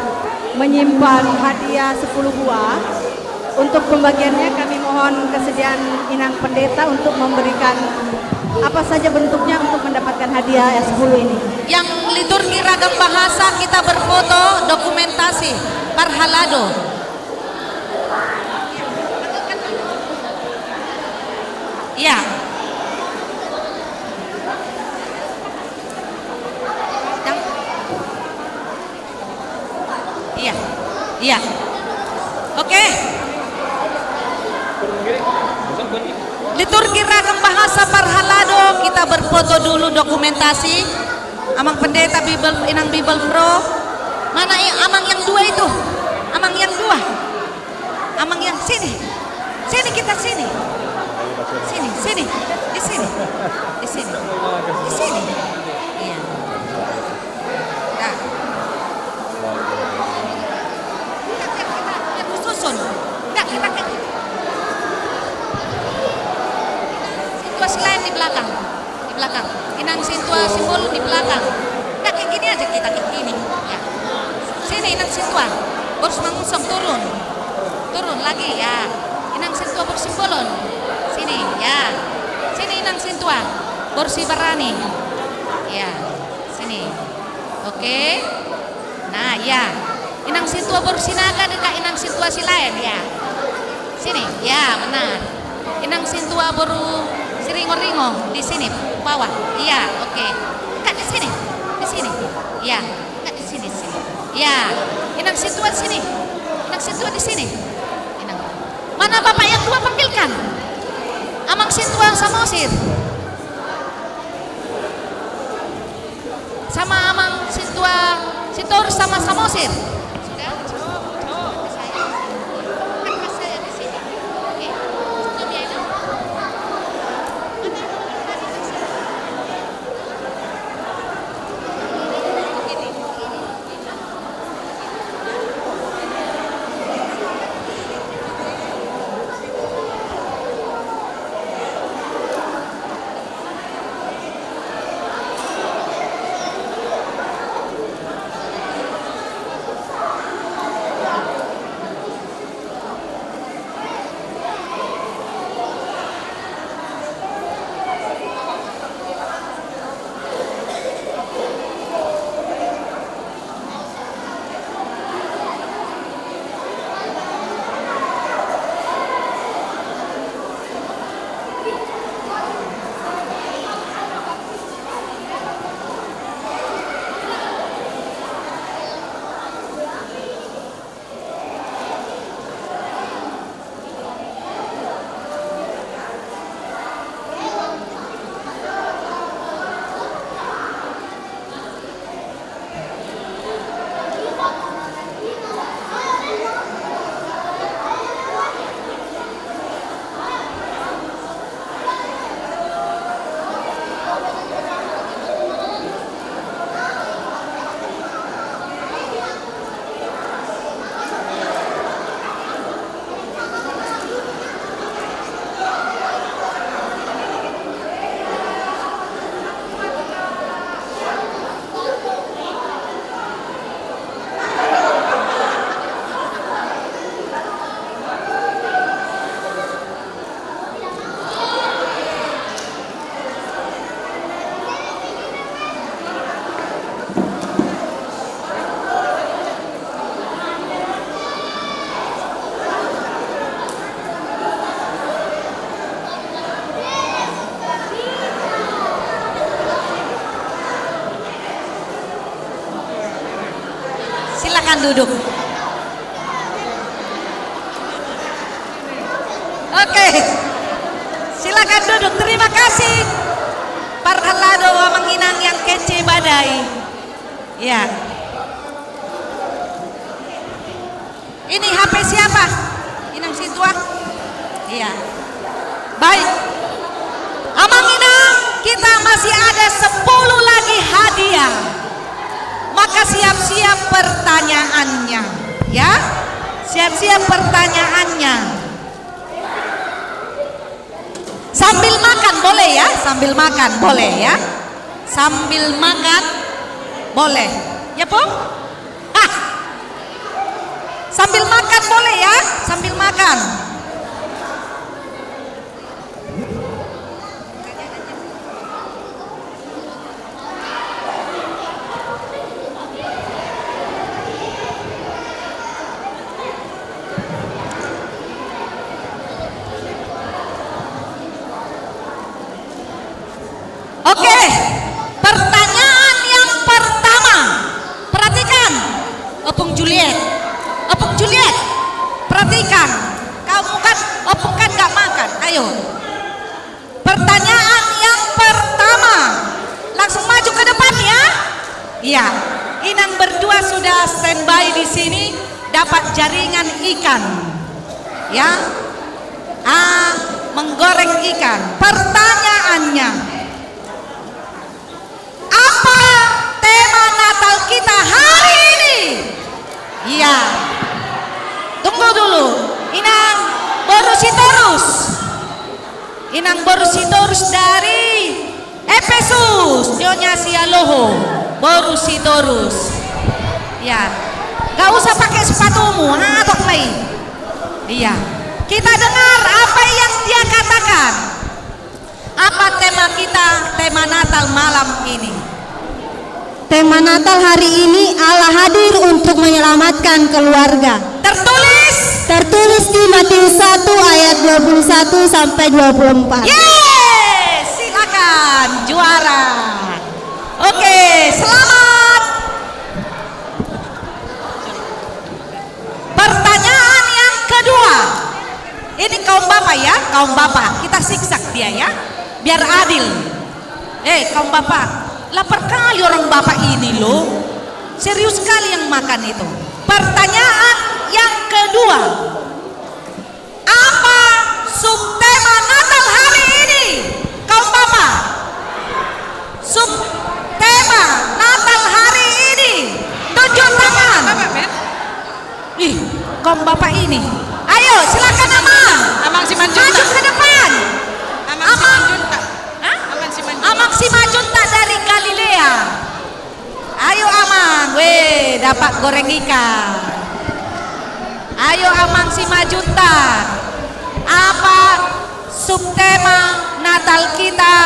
menyimpan hadiah 10 buah. Untuk pembagiannya kami mohon kesediaan Inang Pendeta untuk memberikan apa saja bentuknya untuk mendapatkan hadiah 10 ini. Yang liturgi ragam bahasa kita berfoto dokumentasi parhalado. Ya. Liturgi ragam bahasa Parhalado, kita berfoto dulu dokumentasi. Amang pendeta Inang Bible Pro. Mana amang yang dua itu? Amang yang dua. Amang yang sini. Sini kita sini. Sini, sini. Di sini. Di sini. Di sini. Iya. Nah. Kita susun. Enggak, kita situasi lain di belakang. Di belakang. Inang situasi simbol di belakang. Enggak, kayak gini aja kita kayak gini. Ya. Sini inang situa. Borus mangusong turun. Turun lagi ya. Inang situa bersimbolon. Sini ya. Sini inang situa. Borsi barani. Ya. Sini. Oke. Nah, ya. Inang situa borsinaga dekat inang situasi lain ya. Sini. Ya, benar. Inang situa boru siringo-ringo di sini bawah. Iya, oke. Enggak di sini. Di sini. Ya. Enggak di sini, sini. Ya. Inang situa di sini. Inang situa di sini. Inang. Mana Bapak yang tua panggilkan? Amang situa Samosir. Sama amang situa Sitor sama Samosir. Sudah? Saya di sini. Oke. Itu dia itu. Silakan duduk. Oke. Silakan duduk. Terima kasih. Parhalado Manginang yang kece badai. Ya. Ini HP siapa? Inang Situa? Iya. Baik. Amanginang, kita masih ada 10 lagi hadiah. Maka siap-siap pertanyaannya, ya. Siap-siap pertanyaannya. Sambil makan boleh ya? Sambil makan boleh ya? Sambil makan boleh. Ya, Bu? Hah. Sambil makan boleh ya? Sambil makan. Oke, pertanyaan yang pertama, perhatikan, Opung Juliet, perhatikan, kau Ayo. Pertanyaan yang pertama. Langsung maju ke depan ya. Iya. Inang berdua sudah standby di sini dapat jaringan ikan. Ya. Menggoreng ikan. Pertanyaannya, apa tema Natal kita hari ini? Iya. Tunggu dulu. Inang Borusitorus. Inang Borusitorus dari Efesus. Nyonya Sialoho Borusitorus. Ya. Gak usah pakai sepatumu, atok mai. Iya. Kita dengar apa yang dia katakan. Apa tema kita, tema Natal malam ini? Tema Natal hari ini, Allah hadir untuk menyelamatkan keluarga. Tertulis di Matius 1 ayat 21 sampai 24. Yeay, silakan juara. Oke, selamat. Pertanyaan yang kedua. Ini kaum bapak ya, kaum bapak. Kita siksak dia ya, biar adil. Kaum bapak, lapar kali orang bapak ini loh. Serius sekali yang makan itu. Pertanyaan yang kedua. Apa subtema Natal hari ini? Kaum bapak. Subtema Natal hari ini. Tunjuk tangan. Ih, kaum bapak ini. Ayo, silakan Amang. Amang Simanjunta. Maju ke depan. Amang Simanjunta. Amang Simanjunta dari Galilea. Ayo Amang, weh dapat goreng ikan. Ayo Amang Simanjunta. Apa subtema Natal kita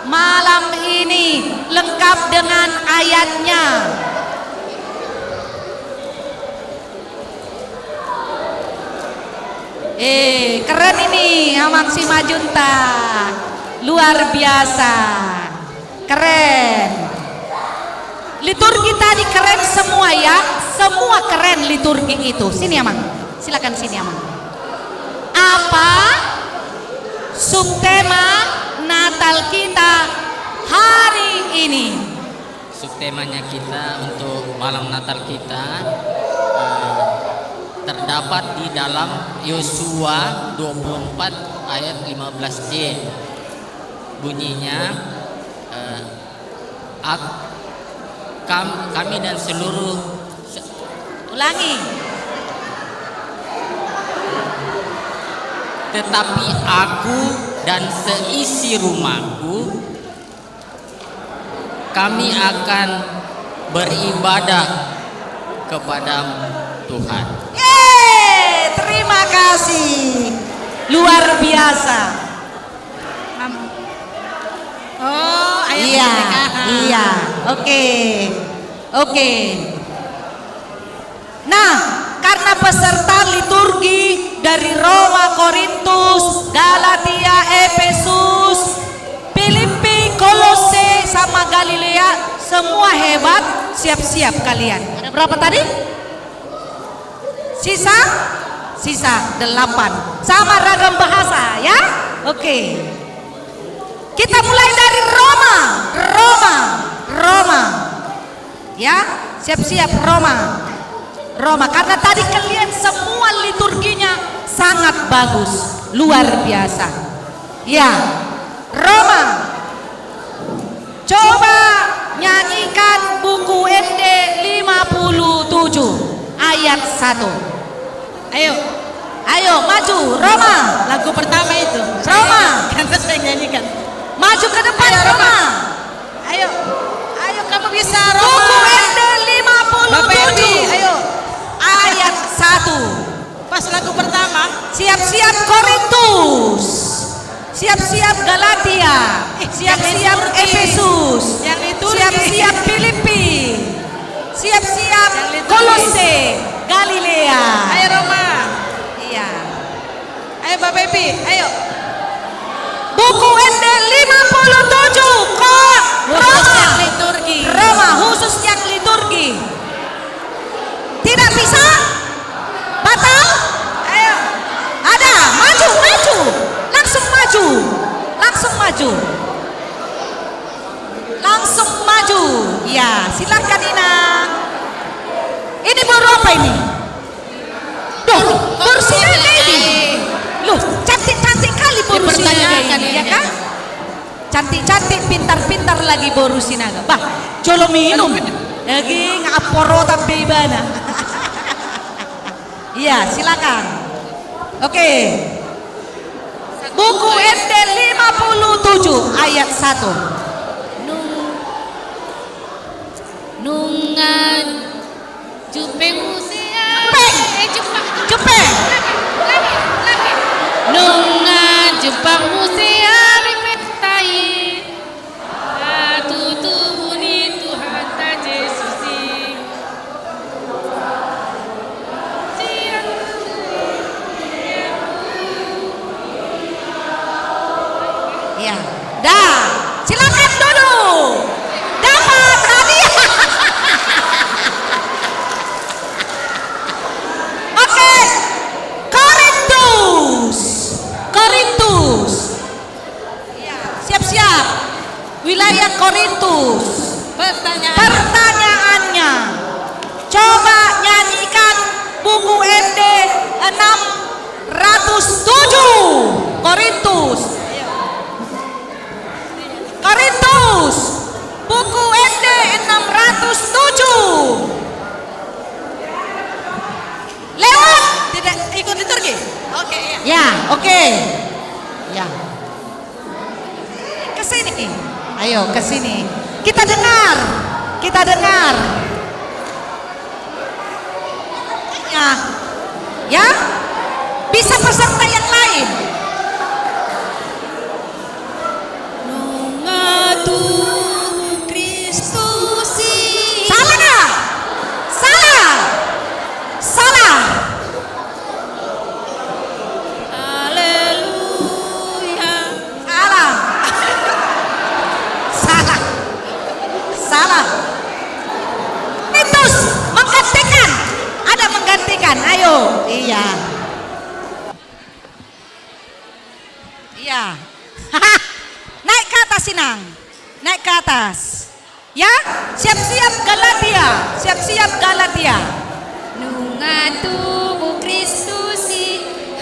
malam ini? Lengkap dengan ayatnya. Keren ini Amang Simanjunta. Luar biasa. Keren. Liturgi tadi keren semua ya. Semua keren liturgi itu. Sini Amang. Silakan sini Amang. Apa subtema Natal kita hari ini? Subtemanya kita untuk malam Natal kita terdapat di dalam Yosua 24 ayat 15D. Bunyinya kami dan seluruh ulangi. Tetapi aku dan seisi rumahku kami akan beribadah kepada Tuhan. Terima kasih. Luar biasa. Oh, ayat pernikahan. Iya. Oke. Nah, karena peserta liturgi dari Roma, Korintus, Galatia, Efesus, Filipi, Kolose, sama Galilea, semua hebat. Siap-siap kalian. Ada berapa tadi? Sisa 8. Sama ragam bahasa ya. Oke. Kita mulai dari Roma. Ya, siap-siap Roma. Karena tadi kalian semua liturginya sangat bagus, luar biasa. Ya, Roma. Coba nyanyikan buku ND 57 ayat 1. Ayo maju Roma. Lagu pertama itu Roma. Karena saya nyanyikan. Maju ke depan Roma. Ayo kamu bisa Roma. Buku ND 57. Ayo. Ayat 1. Pas lagu pertama. Siap-siap Korintus. Siap-siap Galatia. Siap-siap Efesus. Siap-siap Filipi. Siap-siap Kolose, Galilea. Ayo Roma. Iya. Ayo Mbak Pepi, ayo. Buku ND 57 kok Roma. Liturgi. Roma khusus yang liturgi. Tidak bisa? Batal? Ayo. Ada, maju. Langsung kali ya kan? Cantik-cantik, pintar-pintar lagi Boru Sinaga. Bah, colo minum. Lagi ngaporo tapi bana. Iya, silakan. Oke. Buku SD 57 ayat 1. Nungan Jupeng usia Jupeng Nungan Jepang usia Rimetai Tutu buni Tuhan ta Yesusi Ya, dah. Silakan duduk. Dapat hadiah. Oke. Korintus. Ya, siap-siap. Wilayah Korintus. Pertanyaannya. Coba nyanyikan buku MD 607. Korintus. Buku MD 607. Lewat? Tidak ikut liturgi? Oke, ya. Ya, oke. Ya. Ke sini. Ayo ke sini. Kita dengar. Ya. Bisa peserta yang lain. Tubuh Kristus. Salah nggak? Salah. Haleluya. Salah. Korintus menggantikan. Ada menggantikan. Ayo. Iya. Naik ke atas Sinang. Naik ke atas. Ya, siap-siap Galatia. Nunga tubuh Kristus.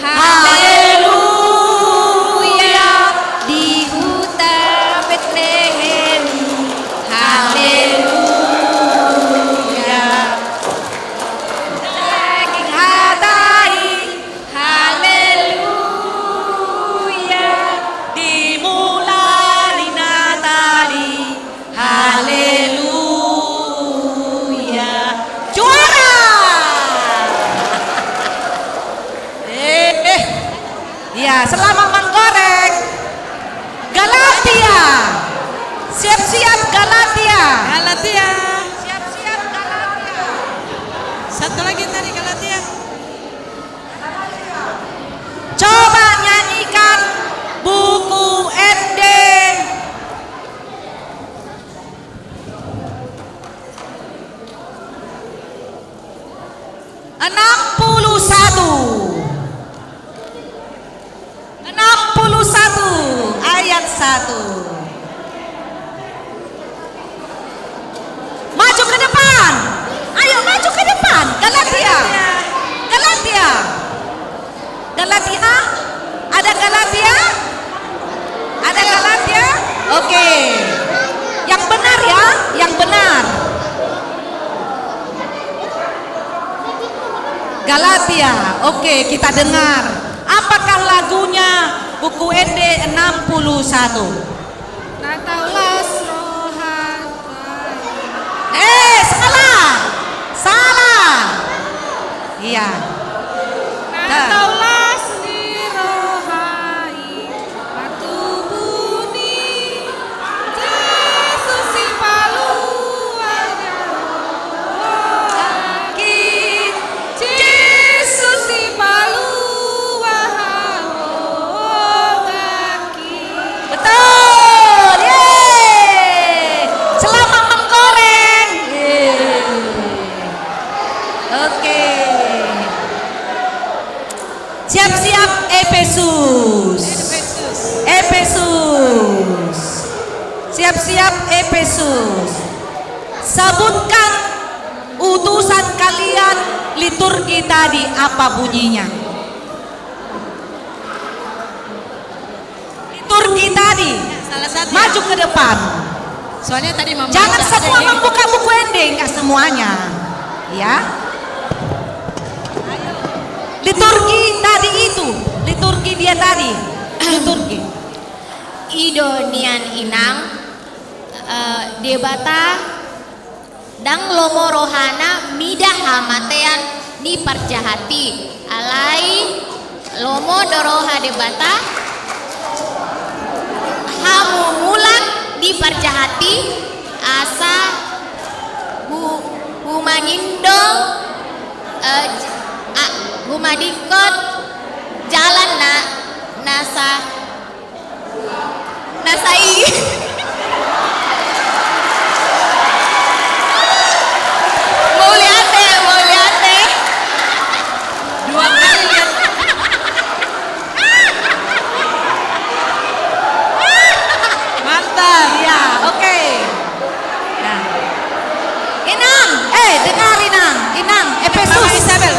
Haleluya. Di huta Bethlehem. Haleluya. Daging hatai. Haleluya. Dimulai Natali. Haleluya. Juara. Ya, selamat menggoreng. Galatia. Siap-siap Galatia. Siap-siap Galatia. Satu lagi tadi Galatia. Coba nyanyikan buku MD 61 ayat 1. Maju ke depan. Ayo maju ke depan. Galatia. Ada Galatia? Oke. Yang benar ya, yang benar. Galatia. Oke, kita dengar. Apakah lagunya buku ND 61? Nataulas rohan. Salah. Iya. Nataulas di rohai. Batu buni. Yesus si paluanya. Yesus si paluanya. Betul. Yeay. Selamat menggoreng. Oke. Siap-siap Efesus. Siap-siap Efesus. Sebutkan utusan kalian liturgi tadi apa bunyinya? Liturgi Maju ke depan. Soalnya tadi Mama Jangan Ica semua ada- membuka buku ending, enggak semuanya. Ya. Liturgi tadi itu, liturgi dia tadi. Liturgi. Idonian inang debata dang lomo rohana midah hamatean ni parjahati alai lomo doroha debata hamu mulan di parjahati asa humangindong humadikot jalan nasai Mulyate Dua kali lihat. Mantap. Ya, oke. Nah. Inang, dengar Inang. Inang, Efesus. Isabel,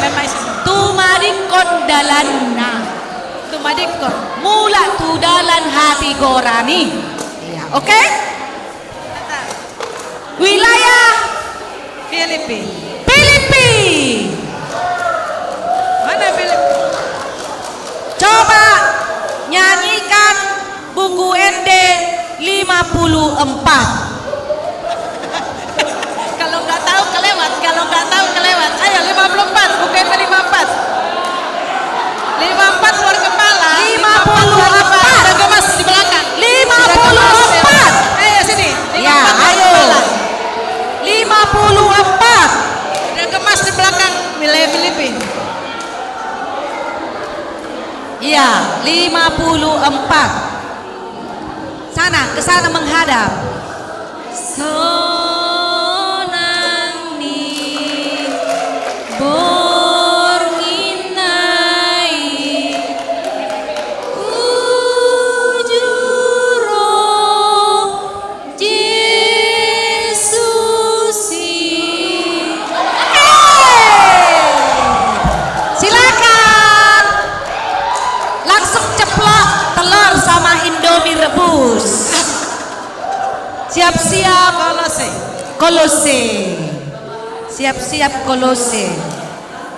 tumadikon dalanna. Tumadikon. Mula tu dalan hati gorani. Ya, oke? Wilayah Filipi. Mana Filipi? Coba nyanyikan buku ND 54. Kalau nggak tahu kelewat, Ayo 54, buku ND 54. 54 luar kepala. 54. Ada gemas di belakang. 54. Ayo sini. 54 ya, ayo. 54. Ada gemas di belakang wilayah Filipina. Iya, 54. Sana, ke sana menghadap. Sonang ni bornginai ujuro Yesusi. Silakan. Langsung ceplok telur sama Indomie rebus. Siap-siap Kolose. Siap-siap Kolose.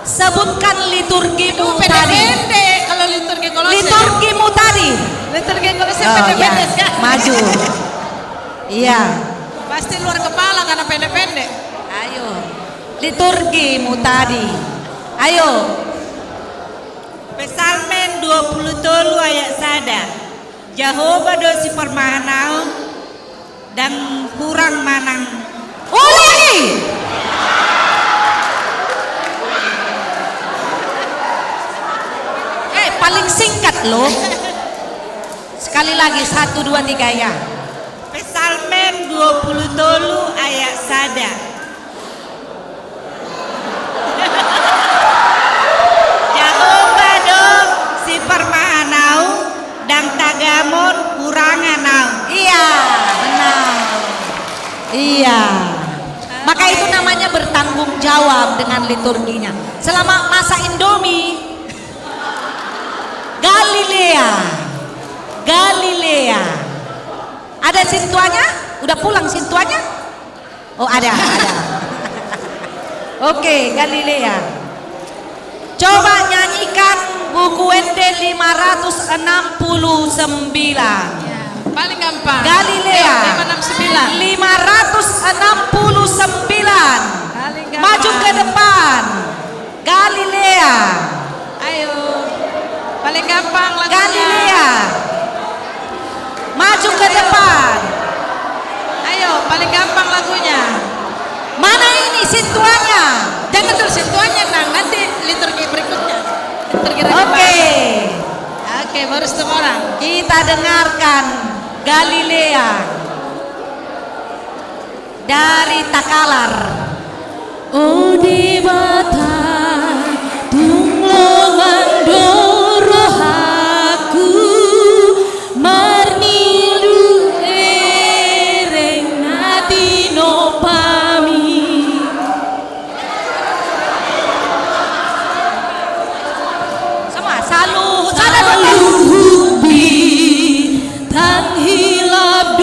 Sebutkan liturgimu tadi. Kalau liturgi Kolose. Liturgimu tadi. Liturgi Kolose Oh, pendek-pendek ya. kan? Maju. Iya. Pasti luar kepala karena pendek-pendek. Ayo. Liturgimu tadi. Ayo. Pesalmen 20 ayat sada. Jehovah dosi permahanau dan kurang manang. Ulangi. Paling singkat loh. Sekali lagi 1, 2, 3 ya. Pesalmen 20 ayat sada. Jehovah dom si permahanau dan tagamon kuranganau. Iya, benar. Iya. Maka itu namanya bertanggung jawab dengan liturginya. Selama masa Indomie, Galilea. Ada sintuanya? Udah pulang sintuanya? Oh, ada. Oke, Galilea. Coba nyanyikan buku ND 569. Paling gampang. Galilea. 569. 569. Maju ke depan. Galilea. Ayo. Paling gampang lagunya. Galilea. Maju ke depan. Ayo, paling gampang lagunya. Mana ini sintuannya? Jangan dulu sintuannya, Nang. Nanti liturgi berikutnya. Liturgi Oke, baru setengah orang. Kita dengarkan Galilea dari Takalar. Oh di bata tunglongan dorohaku marnilu ereng nadino pami. Sama saluh Tan hilap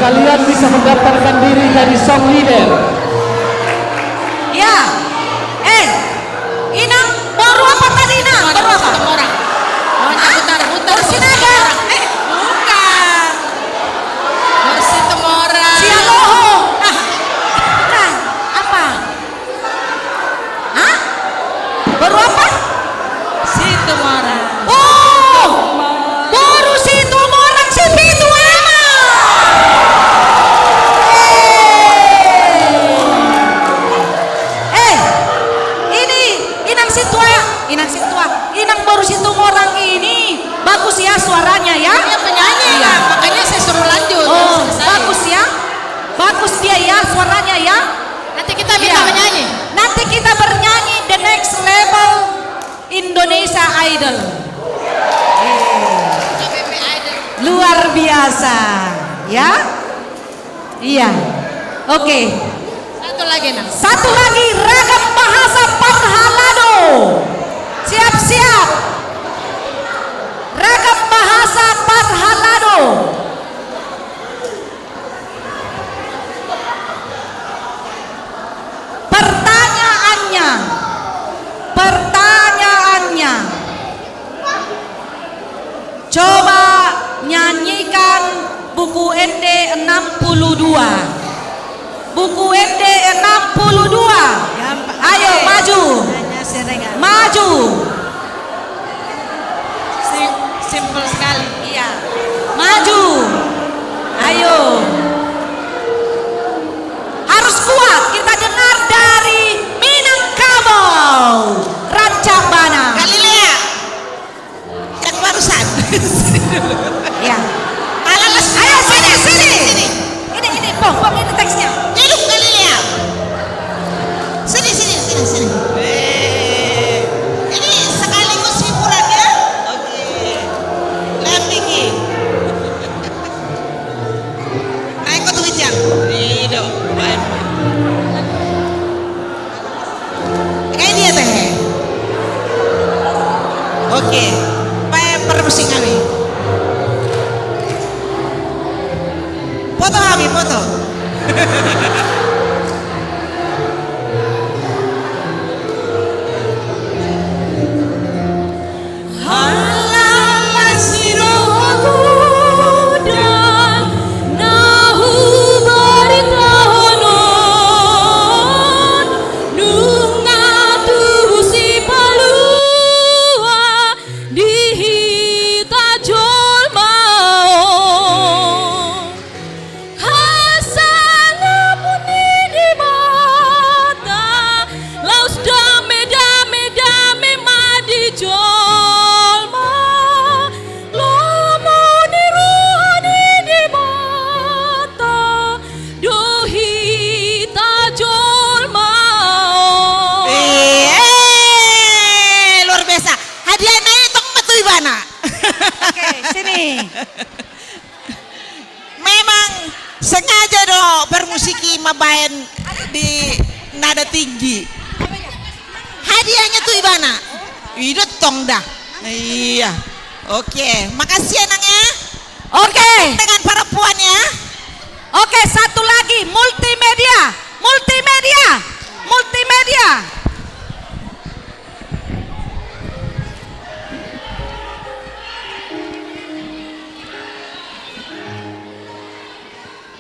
kalian bisa mendaftarkan diri jadi song leader. Ya. Inang baru apa tadi Inang? Baru apa? Orang. Putar. Sinaga. Bukan. Bersih temorang. Sialoho. Bukan. Apa? Hah? Baru apa? Situ orang. Oh, baru situ orang si Pitu Ama. Ini Inang baru situ orang ini bagus ya suaranya ya. Dia penyanyi Iya. lah, makanya saya suruh lanjut. Oh, Selesai. bagus ya, bagus dia ya suaranya ya. Nanti kita minta Iya. menyanyi. Nanti kita bernyanyi the next level Indonesia Idol. Luar biasa, ya? Iya. Oke. Satu lagi nak. Satu lagi ragam bahasa Parhalado. Siap-siap. Ragam bahasa Parhalado. Pertanyaannya. Coba nyanyikan buku ND 62. Buku ND 62. Ayo maju. Maju. Simple sekali. Iya. Maju. Ayo. Harus kuat. Kita dengar dari Minangkabau. Rancabana. Galilea. Yang barusan. Ya. Ayo Sini. Ini, Pong, ini teksnya. Hidup Galilea. Sini. Ini sekaligus hiburan ya. Oke. Lihat tinggi. Naik ke tujuan. Hidup. Baik. Kayak dia teh. Oke. Baik permisi kami. Foto kami, foto. Memang sengaja bermusiki mabayan di nada tinggi. Hadiahnya tuh Ibana. Idut tong dah. Iya. Oke, makasih ya Nang ya. Oke. Dengan para puan ya. Oke, satu lagi multimedia.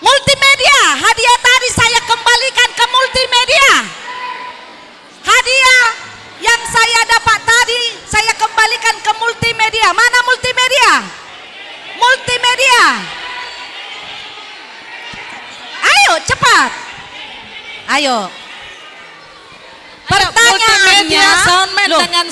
Multimedia, hadiah tadi saya kembalikan ke multimedia. Hadiah yang saya dapat tadi saya kembalikan ke multimedia. Mana multimedia? Multimedia. Ayo cepat. Ayo. Pertanyaannya soundman Loh. dengan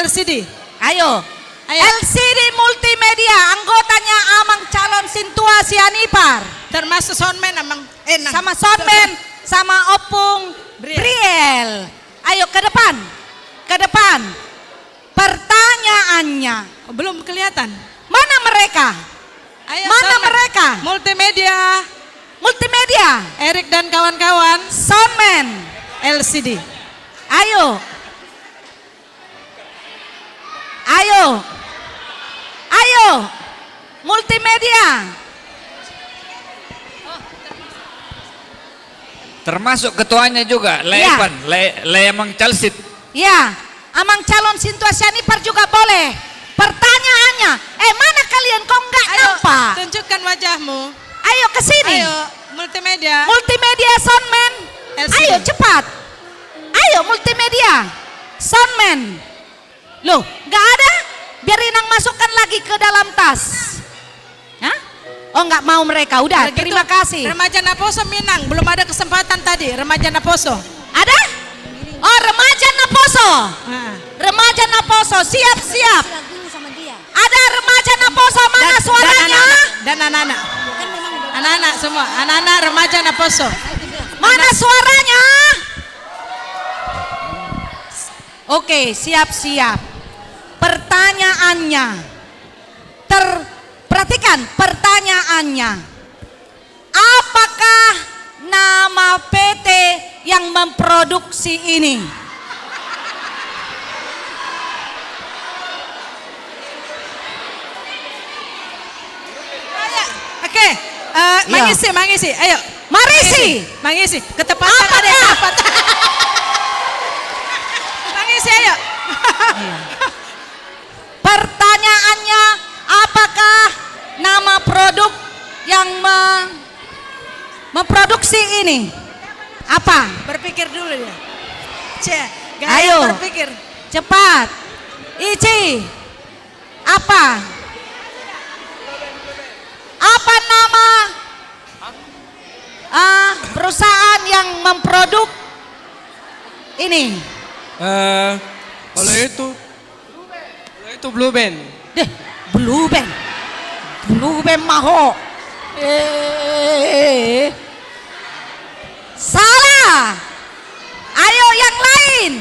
LCD. Ayo. LCD multimedia anggotanya Amang calon Sintua Sianipar. Termasuk soundman Amang Sama soundman sama Opung Briel. Ayo ke depan. Pertanyaannya belum kelihatan. Mana mereka? Mana mereka? Multimedia. Erik dan kawan-kawan. Soundman. LCD. Ayo. Multimedia. Termasuk ketuanya juga, Levan, Le Amang Calsit. Ya, amang calon situasi par juga boleh. Pertanyaannya, mana kalian kok nggak nampak? Tunjukkan wajahmu. Ayo ke sini. Ayo, multimedia. Multimedia soundman. Ayo cepat. Ayo multimedia. Soundman. Loh, nggak ada? Biar Inang masukkan lagi ke dalam tas. Hah? Oh nggak mau mereka, udah Begitu, terima kasih. Remaja Naposo Minang, belum ada kesempatan tadi. Remaja Naposo. Ada? Oh remaja Naposo. Remaja Naposo, siap-siap. Ada remaja Naposo, mana suaranya? Dan anak-anak. Anak-anak semua, anak-anak remaja Naposo. Mana suaranya? Oke, siap-siap. Pertanyaannya. Perhatikan pertanyaannya. Apakah nama PT yang memproduksi ini? Oke, mangisi, ayo. Mangisi, ketepatan ada yang dapat. Mangisi, ayo. Pertanyaannya, apakah nama produk yang memproduksi ini? Apa? Berpikir dulu ya. Ayo, berpikir. Cepat. Ici. Apa? Apa nama perusahaan yang memproduk ini? Kalau itu Blue Band. Blue Band. Blue Band maho. Salah. Ayo yang lain.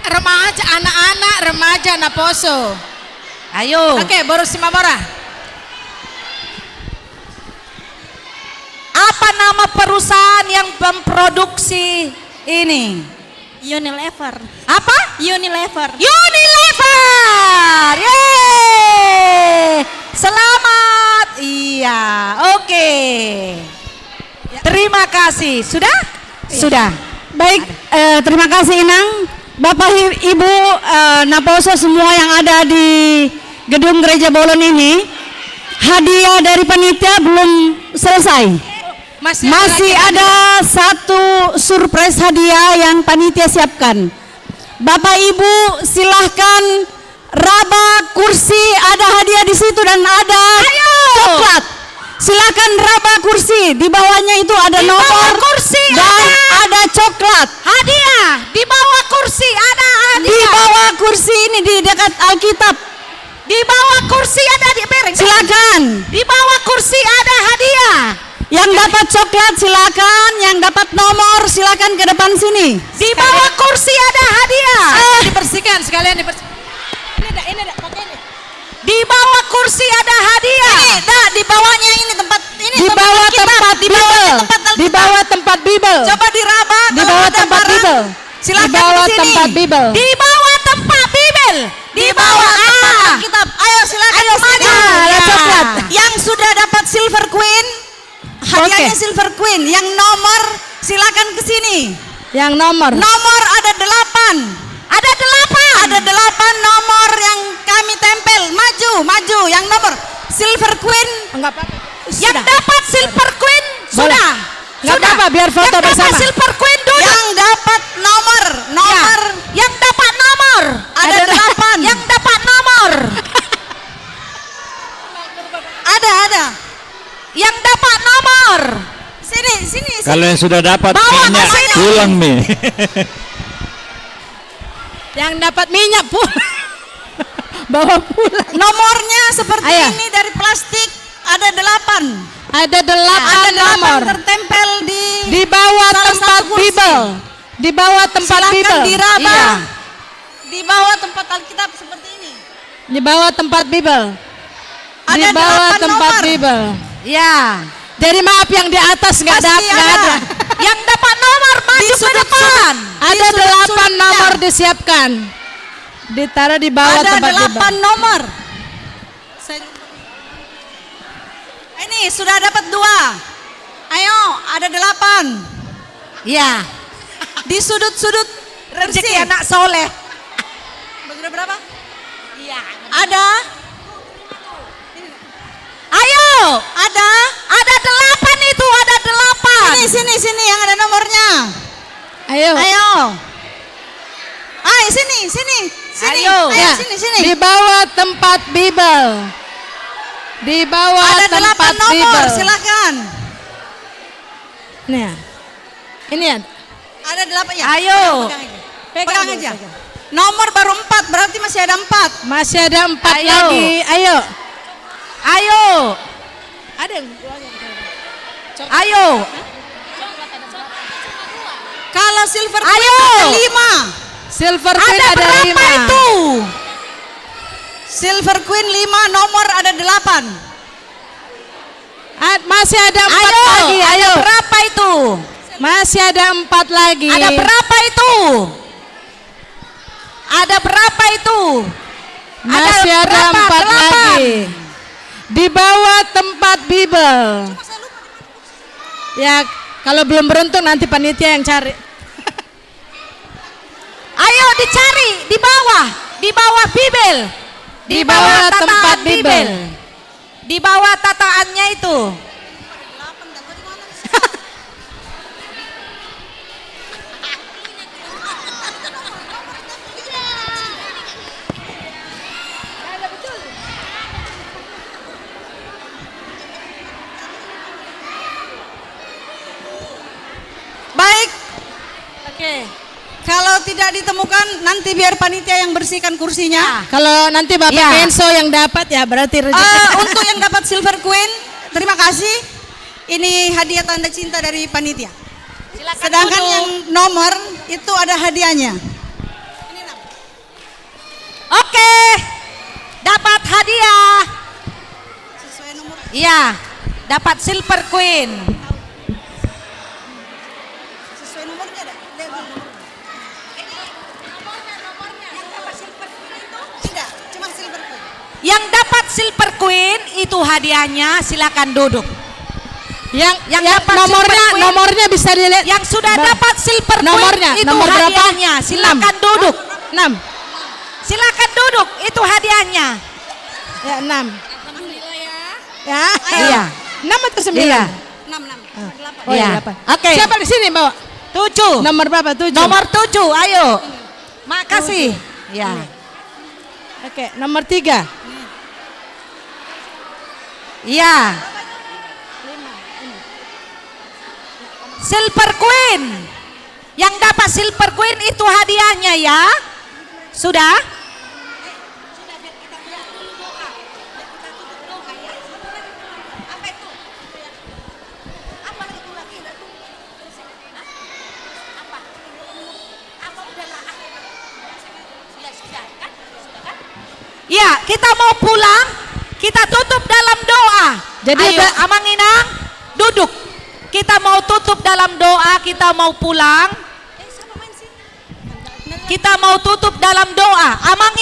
Remaja, anak-anak remaja Naposo. Ayo. Oke, baru Simamora. Apa nama perusahaan yang memproduksi ini? Unilever. Apa? Unilever. Unilever. Yeay. Selamat. Iya. Oke. Terima kasih. Sudah? Sudah. Baik, terima kasih Inang. Bapak Ibu Naposo semua yang ada di gedung Gereja Bolon ini, hadiah dari panitia belum selesai. Masih ada satu surprise hadiah yang panitia siapkan. Bapak Ibu silahkan raba kursi, ada hadiah di situ dan ada coklat. Silakan raba kursi, di bawahnya itu ada nomor kursi dan ada coklat. Hadiah di bawah kursi ada hadiah. Di bawah kursi ini di dekat Alkitab. Di bawah kursi ada di piring. Silakan. Di bawah kursi ada hadiah. Yang dapat coklat silakan, yang dapat nomor silakan ke depan sini. Di bawah kursi ada hadiah. Dibersihkan sekalian dibersihkan. Ini dah, pakai ini. Di bawah kursi ada hadiah. Di bawahnya ini tempat ini. Di bawah tempat Bible. Di bawah tempat Bible. Coba diraba. Di bawah tempat Bible. Silakan di bawah di sini. tempat Bible. Di bawah tempat Bible. Di bawah Alkitab. Ayo silakan. Ayo maju. Ya, coklat. Yang sudah dapat Silver Queen, hadiahnya Silver Queen. Yang nomor silakan ke sini. Yang nomor. Nomor ada 8. Ada 8. Ada 8 nomor yang kami tempel. Maju. Yang nomor Silver Queen. Enggak apa-apa. Yang dapat Silver Queen sudah. Enggak apa-apa, biar foto yang bersama. Dapat Silver Queen duduk. Yang dapat nomor. Yang dapat nomor. Ada 8. Yang dapat nomor. Ada. Yang dapat nomor. Sini. Kalau yang sudah dapat Bawa minyak ke sini. pulang nih. Yang dapat minyak pulang. Bawa pulang. Nomornya seperti ini dari plastik. Ada 8. Ada 8 nomor. Tertempel di bawah tempat Bible. Di bawah tempat Silahkan Bible. diraba. Iya. Di bawah tempat Alkitab seperti ini. Di bawah tempat Bible. Di Ada bawah 8 tempat nomor. Bible. Ya. Jadi maaf yang di atas nggak ada. Yang dapat nomor maju ke depan. Ada 8 nomor disiapkan. Ditaruh di bawah Ada tempat 8 Bible. nomor. Ini sudah dapat 2. Ayo ada 8. Ya. Di sudut-sudut rezeki anak soleh. Sudah berapa? Iya. Ada? Ayo. Ada? Ada 8 itu, ada 8. Sini yang ada nomornya. Ayo. Sini. Ayo. Ya. Sini. Di bawah tempat Bible. Di bawah Ada 8 tempat nomor, Bible. silakan. Ini ada. Ada 8 ya. Ayo. Pegang aja. Nomor baru 4, berarti masih ada 4. Masih ada 4 Ayo. lagi. Ayo. Ada yang Ayo. Kalau silver queen Ayo. ada 5. Silver Queen Ada ada berapa 5. itu? Silver queen 5, nomor ada 8. Masih ada 4 Ayo. lagi. Ada Ayo. berapa itu? Masih ada 4 lagi. Ada berapa itu? Ada berapa itu? Masih ada berapa? 4 8. lagi. Di bawah tempat Bible. Ya, kalau belum beruntung nanti panitia yang cari. Ayo dicari di bawah Bibel. Di bawah tempat tataan Bibel. Di bawah tataannya itu. Baik, Oke. kalau tidak ditemukan nanti biar panitia yang bersihkan kursinya. Kalau nanti Bapak Ya. Menso yang dapat ya berarti rezeki. Untuk yang dapat silver queen, terima kasih. Ini hadiah tanda cinta dari panitia. Sedangkan yang nomor itu ada hadiahnya. Oke. Dapat hadiah. Sesuai nomor. Iya, dapat silver queen. Sesuai nomornya ada. Tidak, cuma silver queen. Yang dapat silver queen itu hadiahnya, silakan duduk. Yang dapat nomornya bisa dilihat. Yang sudah dapat silver queen Nomornya, itu nomor berapa? hadiahnya, silakan duduk. 6. Silakan duduk, itu hadiahnya. Ya, 6. Ya. Iya. 6 atau 9? Iya. 6. Oh Iya. iya. 8. Oke. Siapa di sini bawa? 7. Nomor berapa? 7. Nomor 7, ayo. Makasih. Ya. Oke, nomor 3. Iya. Silver Queen. Yang dapat silver queen itu hadiahnya ya. Sudah? Ya, kita mau pulang, kita tutup dalam doa. Jadi ayo, Amang Inang, duduk. Kita mau tutup dalam doa, kita mau pulang. Kita mau tutup dalam doa. Amang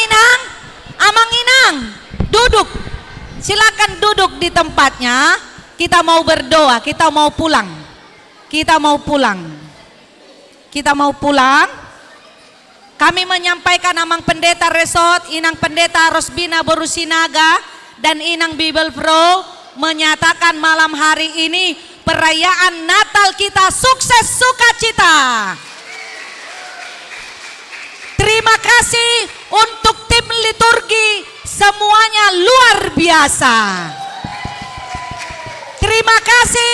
Inang, duduk. Silakan duduk di tempatnya. Kita mau berdoa, kita mau pulang. Kita mau pulang. Kita mau pulang. Kami menyampaikan Amang Pendeta Resort, Inang Pendeta Rosbina Borusinaga, dan Inang Bible Pro menyatakan malam hari ini perayaan Natal kita sukses sukacita. Terima kasih untuk tim liturgi, semuanya luar biasa. Terima kasih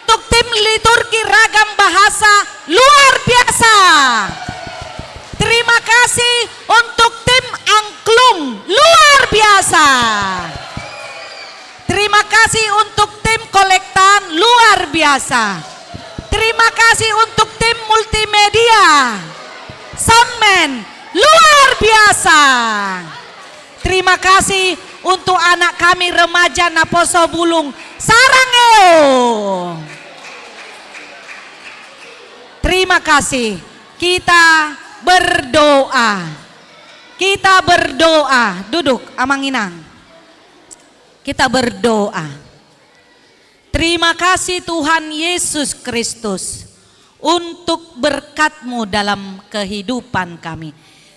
untuk tim liturgi ragam bahasa luar biasa. Terima kasih untuk tim angklung luar biasa. Terima kasih untuk tim kolektan luar biasa. Terima kasih untuk tim multimedia, soundman luar biasa. Terima kasih untuk anak kami remaja Naposo Bulung Sarangeo. Terima kasih. Kita berdoa. Kita berdoa. Duduk Amang Inang. Kita berdoa. Terima kasih Tuhan Yesus Kristus untuk berkat-Mu dalam kehidupan kami.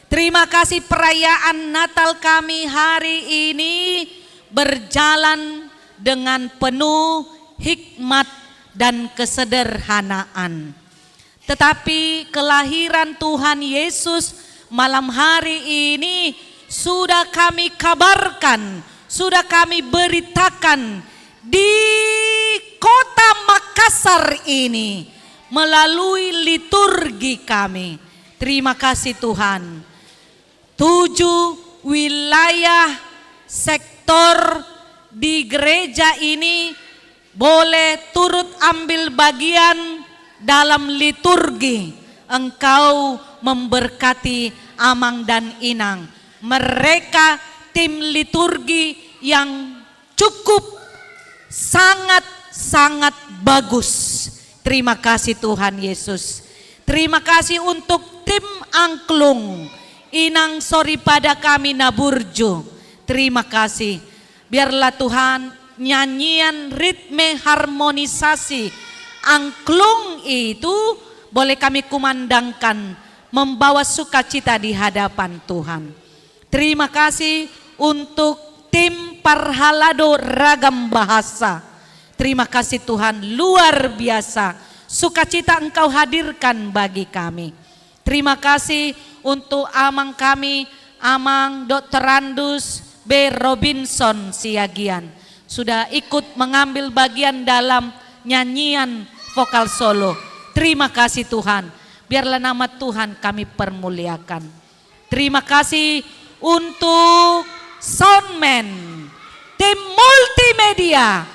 Terima kasih perayaan Natal kami hari ini berjalan dengan penuh hikmat dan kesederhanaan. Tetapi kelahiran Tuhan Yesus malam hari ini sudah kami kabarkan, sudah kami beritakan di kota Makassar ini melalui liturgi kami. Terima kasih Tuhan. 7 wilayah sektor di gereja ini boleh turut ambil bagian dalam liturgi. Engkau memberkati Amang dan Inang. Mereka tim liturgi yang cukup sangat bagus. Terima kasih Tuhan Yesus. Terima kasih untuk tim angklung Inang Soripada kami Naburjo. Terima kasih. Biarlah Tuhan nyanyian ritme harmonisasi angklung itu boleh kami kumandangkan membawa sukacita di hadapan Tuhan. Terima kasih untuk tim Parhalado Ragam Bahasa. Terima kasih Tuhan, luar biasa sukacita Engkau hadirkan bagi kami. Terima kasih untuk amang kami, Amang Dr. Randus B. Robinson Siagian. Sudah ikut mengambil bagian dalam nyanyian vokal solo. Terima kasih Tuhan, biarlah nama Tuhan kami permuliakan. Terima kasih untuk soundman, tim multimedia,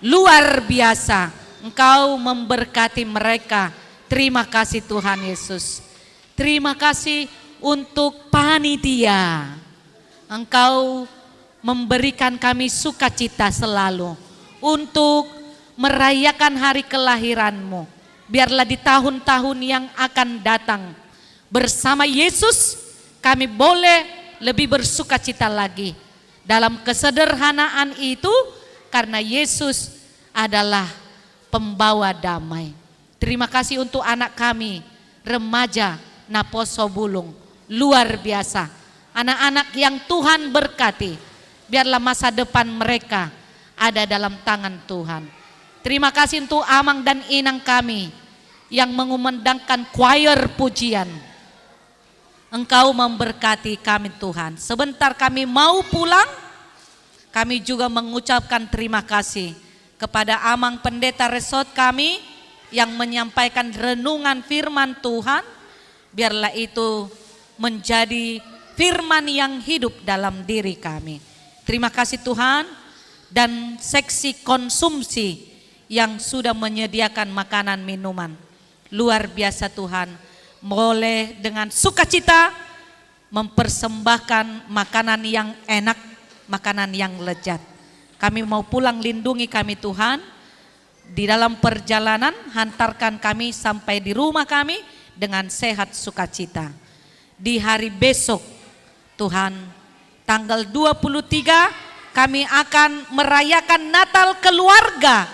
luar biasa. Engkau memberkati mereka. Terima kasih Tuhan Yesus. Terima kasih untuk panitia. Engkau memberikan kami sukacita selalu untuk merayakan hari kelahiran-Mu. Biarlah di tahun-tahun yang akan datang bersama Yesus kami boleh lebih bersukacita lagi dalam kesederhanaan itu, karena Yesus adalah pembawa damai. Terima kasih untuk anak kami remaja Naposo Bulung, luar biasa. Anak-anak yang Tuhan berkati, biarlah masa depan mereka ada dalam tangan Tuhan. Terima kasih untuk Amang dan Inang kami yang mengumandangkan choir pujian. Engkau memberkati kami Tuhan. Sebentar kami mau pulang, kami juga mengucapkan terima kasih kepada Amang Pendeta Resort kami yang menyampaikan renungan firman Tuhan. Biarlah itu menjadi firman yang hidup dalam diri kami. Terima kasih Tuhan, dan seksi konsumsi yang sudah menyediakan makanan minuman. Luar biasa Tuhan, boleh dengan sukacita mempersembahkan makanan yang enak, makanan yang lezat. Kami mau pulang, lindungi kami Tuhan. Di dalam perjalanan hantarkan kami sampai di rumah kami dengan sehat sukacita. Di hari besok Tuhan, tanggal 23 kami akan merayakan Natal keluarga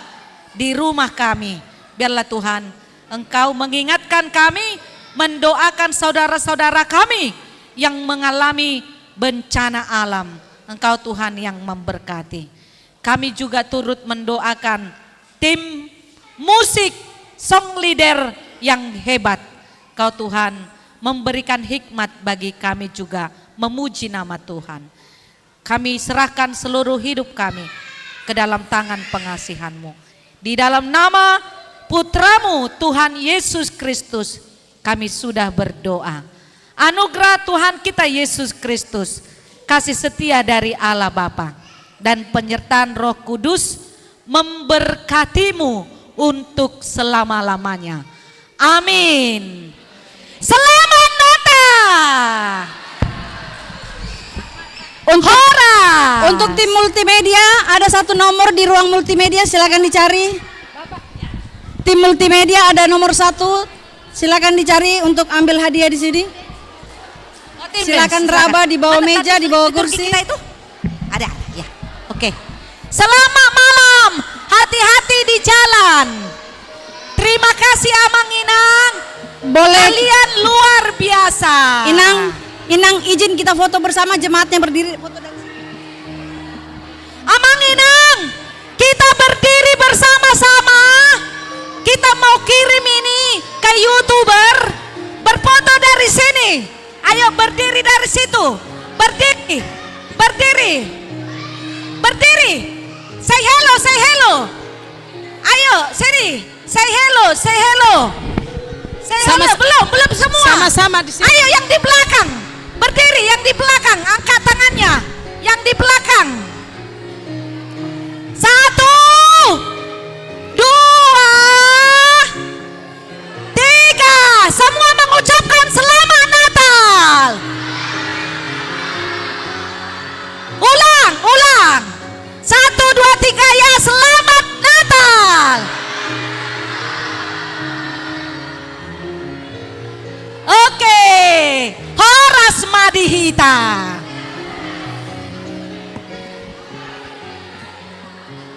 di rumah kami. Biarlah Tuhan Engkau mengingatkan kami, mendoakan saudara-saudara kami yang mengalami bencana alam. Engkau Tuhan yang memberkati. Kami juga turut mendoakan tim musik song leader yang hebat. Kau Tuhan memberikan hikmat bagi kami juga memuji nama Tuhan. Kami serahkan seluruh hidup kami ke dalam tangan pengasihan-Mu. Di dalam nama Putra-Mu Tuhan Yesus Kristus kami sudah berdoa. Anugerah Tuhan kita Yesus Kristus, kasih setia dari Allah Bapa, dan penyertaan Roh Kudus memberkatimu untuk selama-lamanya. Amin. Selamat Natal. Untuk tim multimedia ada satu nomor di ruang multimedia, silakan dicari. Tim multimedia ada nomor 1, silakan dicari untuk ambil hadiah di sini. Silakan raba di bawah meja, di bawah kursi. Kita itu ada ya. Oke. Selamat malam. Hati-hati di boleh. Kalian luar biasa. Inang izin kita foto bersama, jemaatnya berdiri foto dari sini. Amang Inang, kita berdiri bersama-sama. Kita mau kirim ini ke YouTuber. Berfoto dari sini. Ayo berdiri dari situ. Berdiri. Berdiri. Berdiri. Say hello, say hello. Ayo, sini. Say hello, say hello. Say hello. Belum semua. Sama-sama di sini. Ayo yang di belakang. Berdiri yang di belakang, angkat tangannya. Yang di belakang. 1, 2, 3. Semua mengucapkan selamat Natal. Ulang. 1, 2, 3 ya, selamat Natal. Oke, Horas Madihita.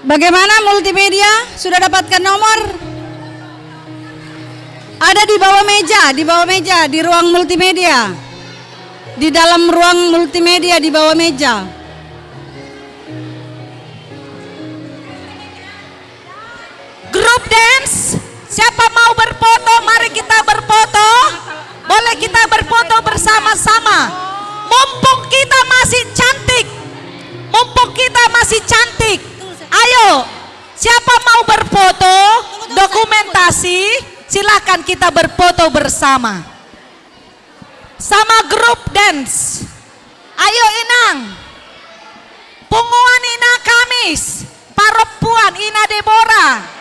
Bagaimana multimedia? Sudah dapatkan nomor? Ada di bawah meja, di ruang multimedia. Di dalam ruang multimedia di bawah meja. Grup dance, siapa mau berfoto? Mari kita berfoto. Boleh kita berfoto bersama-sama. Mumpung kita masih cantik. Ayo, siapa mau berfoto, dokumentasi, silakan kita berfoto bersama. Sama grup dance. Ayo Inang. Punguan Ina Kamis, Paropuan Ina Deborah.